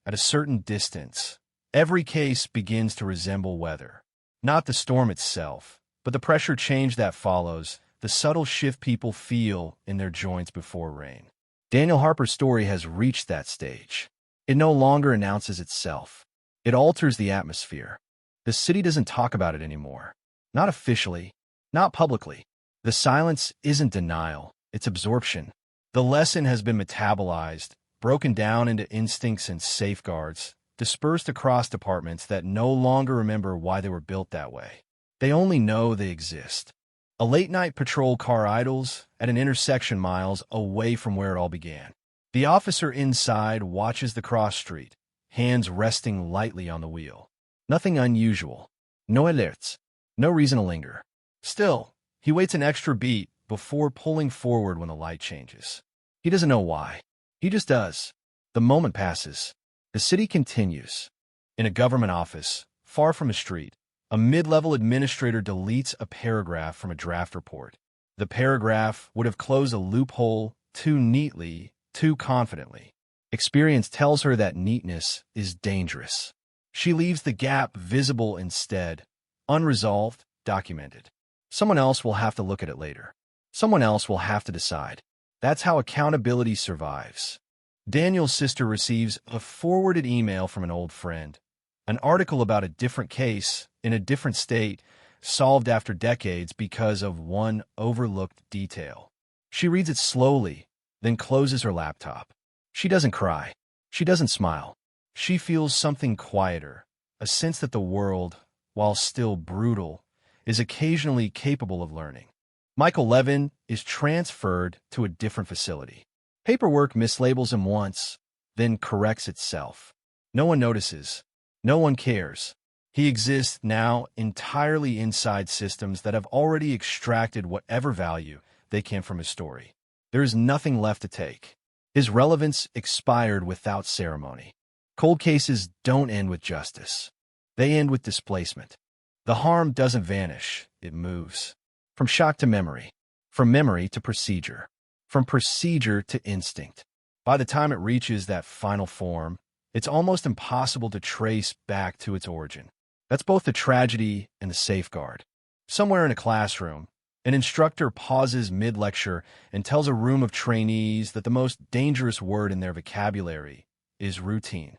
M: At a certain distance, every case begins to resemble weather. Not the storm itself, but the pressure change that follows, the subtle shift people feel in their joints before rain. Daniel Harper's story has reached that stage. It no longer announces itself. It alters the atmosphere. The city doesn't talk about it anymore. Not officially, not publicly. The silence isn't denial, it's absorption. The lesson has been metabolized, broken down into instincts and safeguards, dispersed across departments that no longer remember why they were built that way. They only know they exist. A late-night patrol car idles at an intersection miles away from where it all began. The officer inside watches the cross street, hands resting lightly on the wheel. Nothing unusual. No alerts. No reason to linger. Still, he waits an extra beat before pulling forward when the light changes. He doesn't know why. He just does. The moment passes. The city continues. In a government office, far from a street, a mid-level administrator deletes a paragraph from a draft report. The paragraph would have closed a loophole too neatly, too confidently. Experience tells her that neatness is dangerous. She leaves the gap visible instead, unresolved, documented. Someone else will have to look at it later. Someone else will have to decide. That's how accountability survives. Daniel's sister receives a forwarded email from an old friend, an article about a different case in a different state, solved after decades because of one overlooked detail. She reads it slowly, then closes her laptop. She doesn't cry. She doesn't smile. She feels something quieter, a sense that the world, while still brutal, is occasionally capable of learning. Michael Levin is transferred to a different facility. Paperwork mislabels him once, then corrects itself. No one notices. No one cares. He exists now entirely inside systems that have already extracted whatever value they can from his story. There is nothing left to take. His relevance expired without ceremony. Cold cases don't end with justice. They end with displacement. The harm doesn't vanish, it moves. From shock to memory. From memory to procedure. From procedure to instinct. By the time it reaches that final form, it's almost impossible to trace back to its origin. That's both the tragedy and the safeguard. Somewhere in a classroom, an instructor pauses mid-lecture and tells a room of trainees that the most dangerous word in their vocabulary is routine.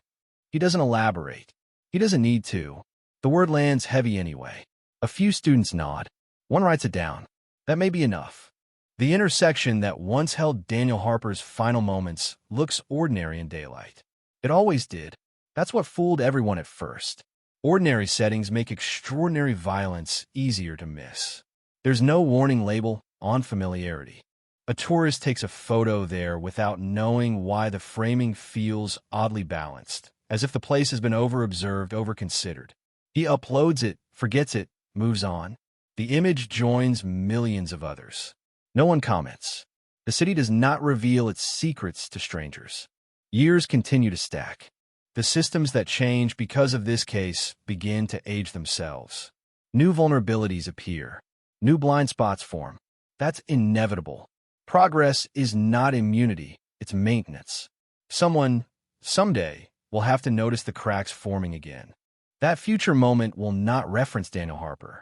M: He doesn't elaborate. He doesn't need to. The word lands heavy anyway. A few students nod. One writes it down. That may be enough. The intersection that once held Daniel Harper's final moments looks ordinary in daylight. It always did. That's what fooled everyone at first. Ordinary settings make extraordinary violence easier to miss. There's no warning label on familiarity. A tourist takes a photo there without knowing why the framing feels oddly balanced, as if the place has been over-observed, over-considered. He uploads it, forgets it, moves on. The image joins millions of others. No one comments. The city does not reveal its secrets to strangers. Years continue to stack. The systems that change because of this case begin to age themselves. New vulnerabilities appear. New blind spots form. That's inevitable. Progress is not immunity, it's maintenance. Someone, someday, will have to notice the cracks forming again. That future moment will not reference Daniel Harper,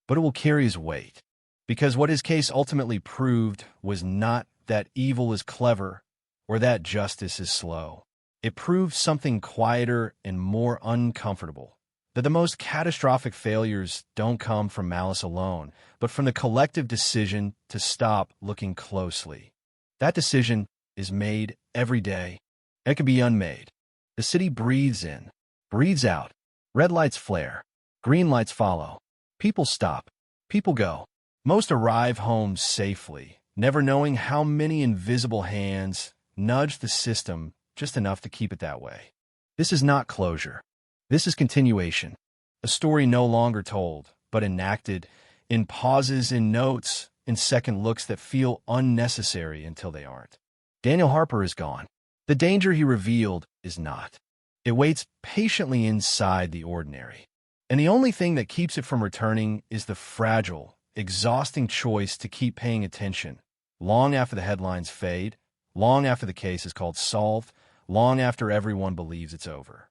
M: but it will carry his weight. Because what his case ultimately proved was not that evil is clever or that justice is slow. It proved something quieter and more uncomfortable. That the most catastrophic failures don't come from malice alone, but from the collective decision to stop looking closely. That decision is made every day. It can be unmade. The city breathes in, breathes out. Red lights flare. Green lights follow. People stop. People go. Most arrive home safely, never knowing how many invisible hands nudge the system just enough to keep it that way. This is not closure. This is continuation. A story no longer told, but enacted in pauses, in notes, in second looks that feel unnecessary until they aren't. Daniel Harper is gone. The danger he revealed is not. It waits patiently inside the ordinary. And the only thing that keeps it from returning is the fragile, exhausting choice to keep paying attention, long after the headlines fade, long after the case is called solved, long after everyone believes it's over.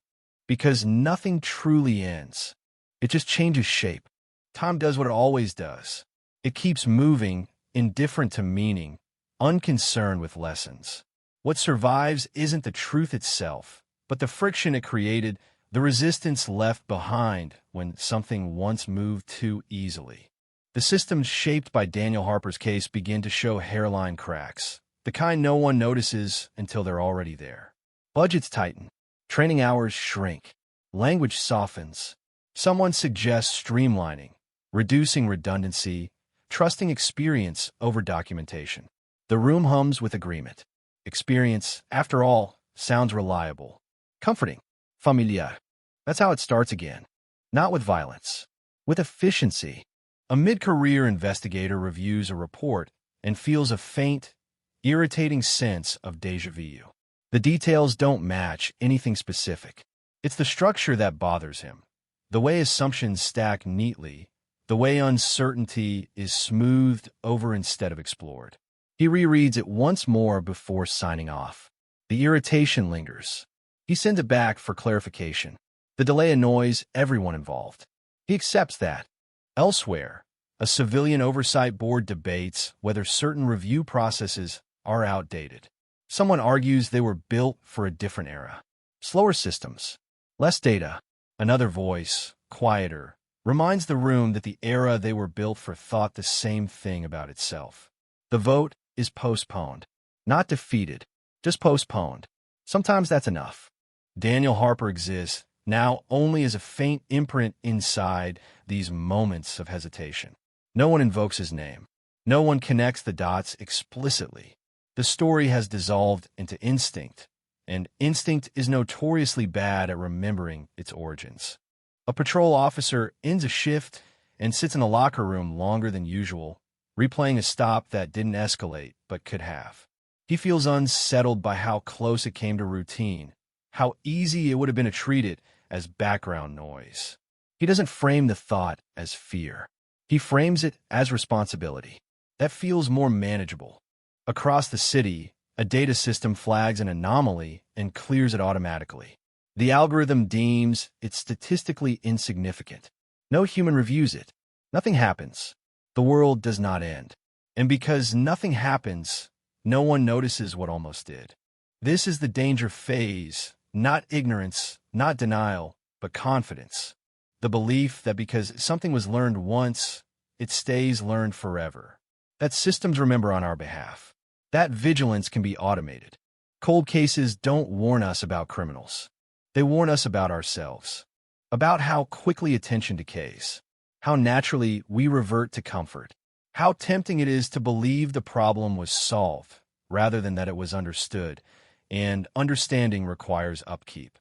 M: Because nothing truly ends. It just changes shape. Time does what it always does. It keeps moving, indifferent to meaning, unconcerned with lessons. What survives isn't the truth itself, but the friction it created, the resistance left behind when something once moved too easily. The systems shaped by Daniel Harper's case begin to show hairline cracks, the kind no one notices until they're already there. Budgets tighten, training hours shrink, language softens. Someone suggests streamlining, reducing redundancy, trusting experience over documentation. The room hums with agreement. Experience, after all, sounds reliable, comforting, familiar. That's how it starts again. Not with violence, with efficiency. A mid-career investigator reviews a report and feels a faint, irritating sense of déjà vu. The details don't match anything specific. It's the structure that bothers him, the way assumptions stack neatly, the way uncertainty is smoothed over instead of explored. He rereads it once more before signing off. The irritation lingers. He sends it back for clarification. The delay annoys everyone involved. He accepts that. Elsewhere, a civilian oversight board debates whether certain review processes are outdated. Someone argues they were built for a different era. Slower systems, less data. Another voice, quieter, reminds the room that the era they were built for thought the same thing about itself. The vote is postponed, not defeated, just postponed. Sometimes that's enough. Daniel Harper exists now only as a faint imprint inside these moments of hesitation. No one invokes his name. No one connects the dots explicitly. The story has dissolved into instinct, and instinct is notoriously bad at remembering its origins. A patrol officer ends a shift and sits in the locker room longer than usual, replaying a stop that didn't escalate but could have. He feels unsettled by how close it came to routine, how easy it would have been to treat it as background noise. He doesn't frame the thought as fear. He frames it as responsibility. That feels more manageable. Across the city, a data system flags an anomaly and clears it automatically. The algorithm deems it statistically insignificant. No human reviews it. Nothing happens. The world does not end. And because nothing happens, no one notices what almost did. This is the danger phase, not ignorance, not denial, but confidence. The belief that because something was learned once, it stays learned forever. That systems remember on our behalf. That vigilance can be automated. Cold cases don't warn us about criminals. They warn us about ourselves, about how quickly attention decays, how naturally we revert to comfort, how tempting it is to believe the problem was solved rather than that it was understood, and understanding requires upkeep.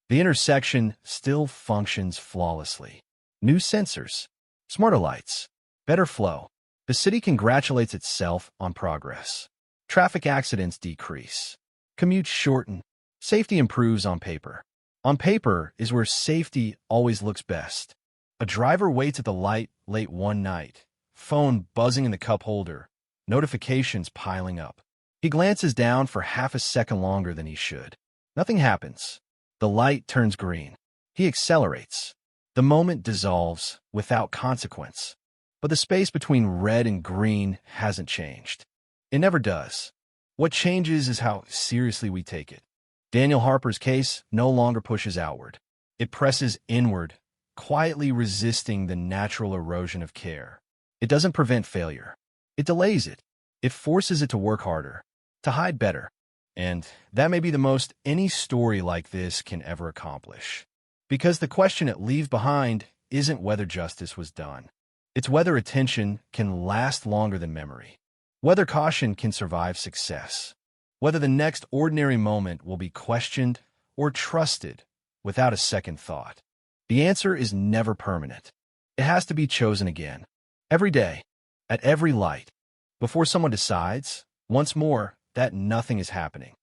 M: The intersection still functions flawlessly. New sensors, smarter lights, better flow. The city congratulates itself on progress. Traffic accidents decrease. Commutes shorten. Safety improves on paper. On paper is where safety always looks best. A driver waits at the light late one night, phone buzzing in the cup holder, notifications piling up. He glances down for half a second longer than he should. Nothing happens. The light turns green. He accelerates. The moment dissolves without consequence. But the space between red and green hasn't changed. It never does. What changes is how seriously we take it. Daniel Harper's case no longer pushes outward. It presses inward, quietly resisting the natural erosion of care. It doesn't prevent failure. It delays it. It forces it to work harder, to hide better. And that may be the most any story like this can ever accomplish. Because the question it leaves behind isn't whether justice was done. It's whether attention can last longer than memory. Whether caution can survive success. Whether the next ordinary moment will be questioned or trusted without a second thought. The answer is never permanent. It has to be chosen again. Every day, at every light, before someone decides, once more, that nothing is happening.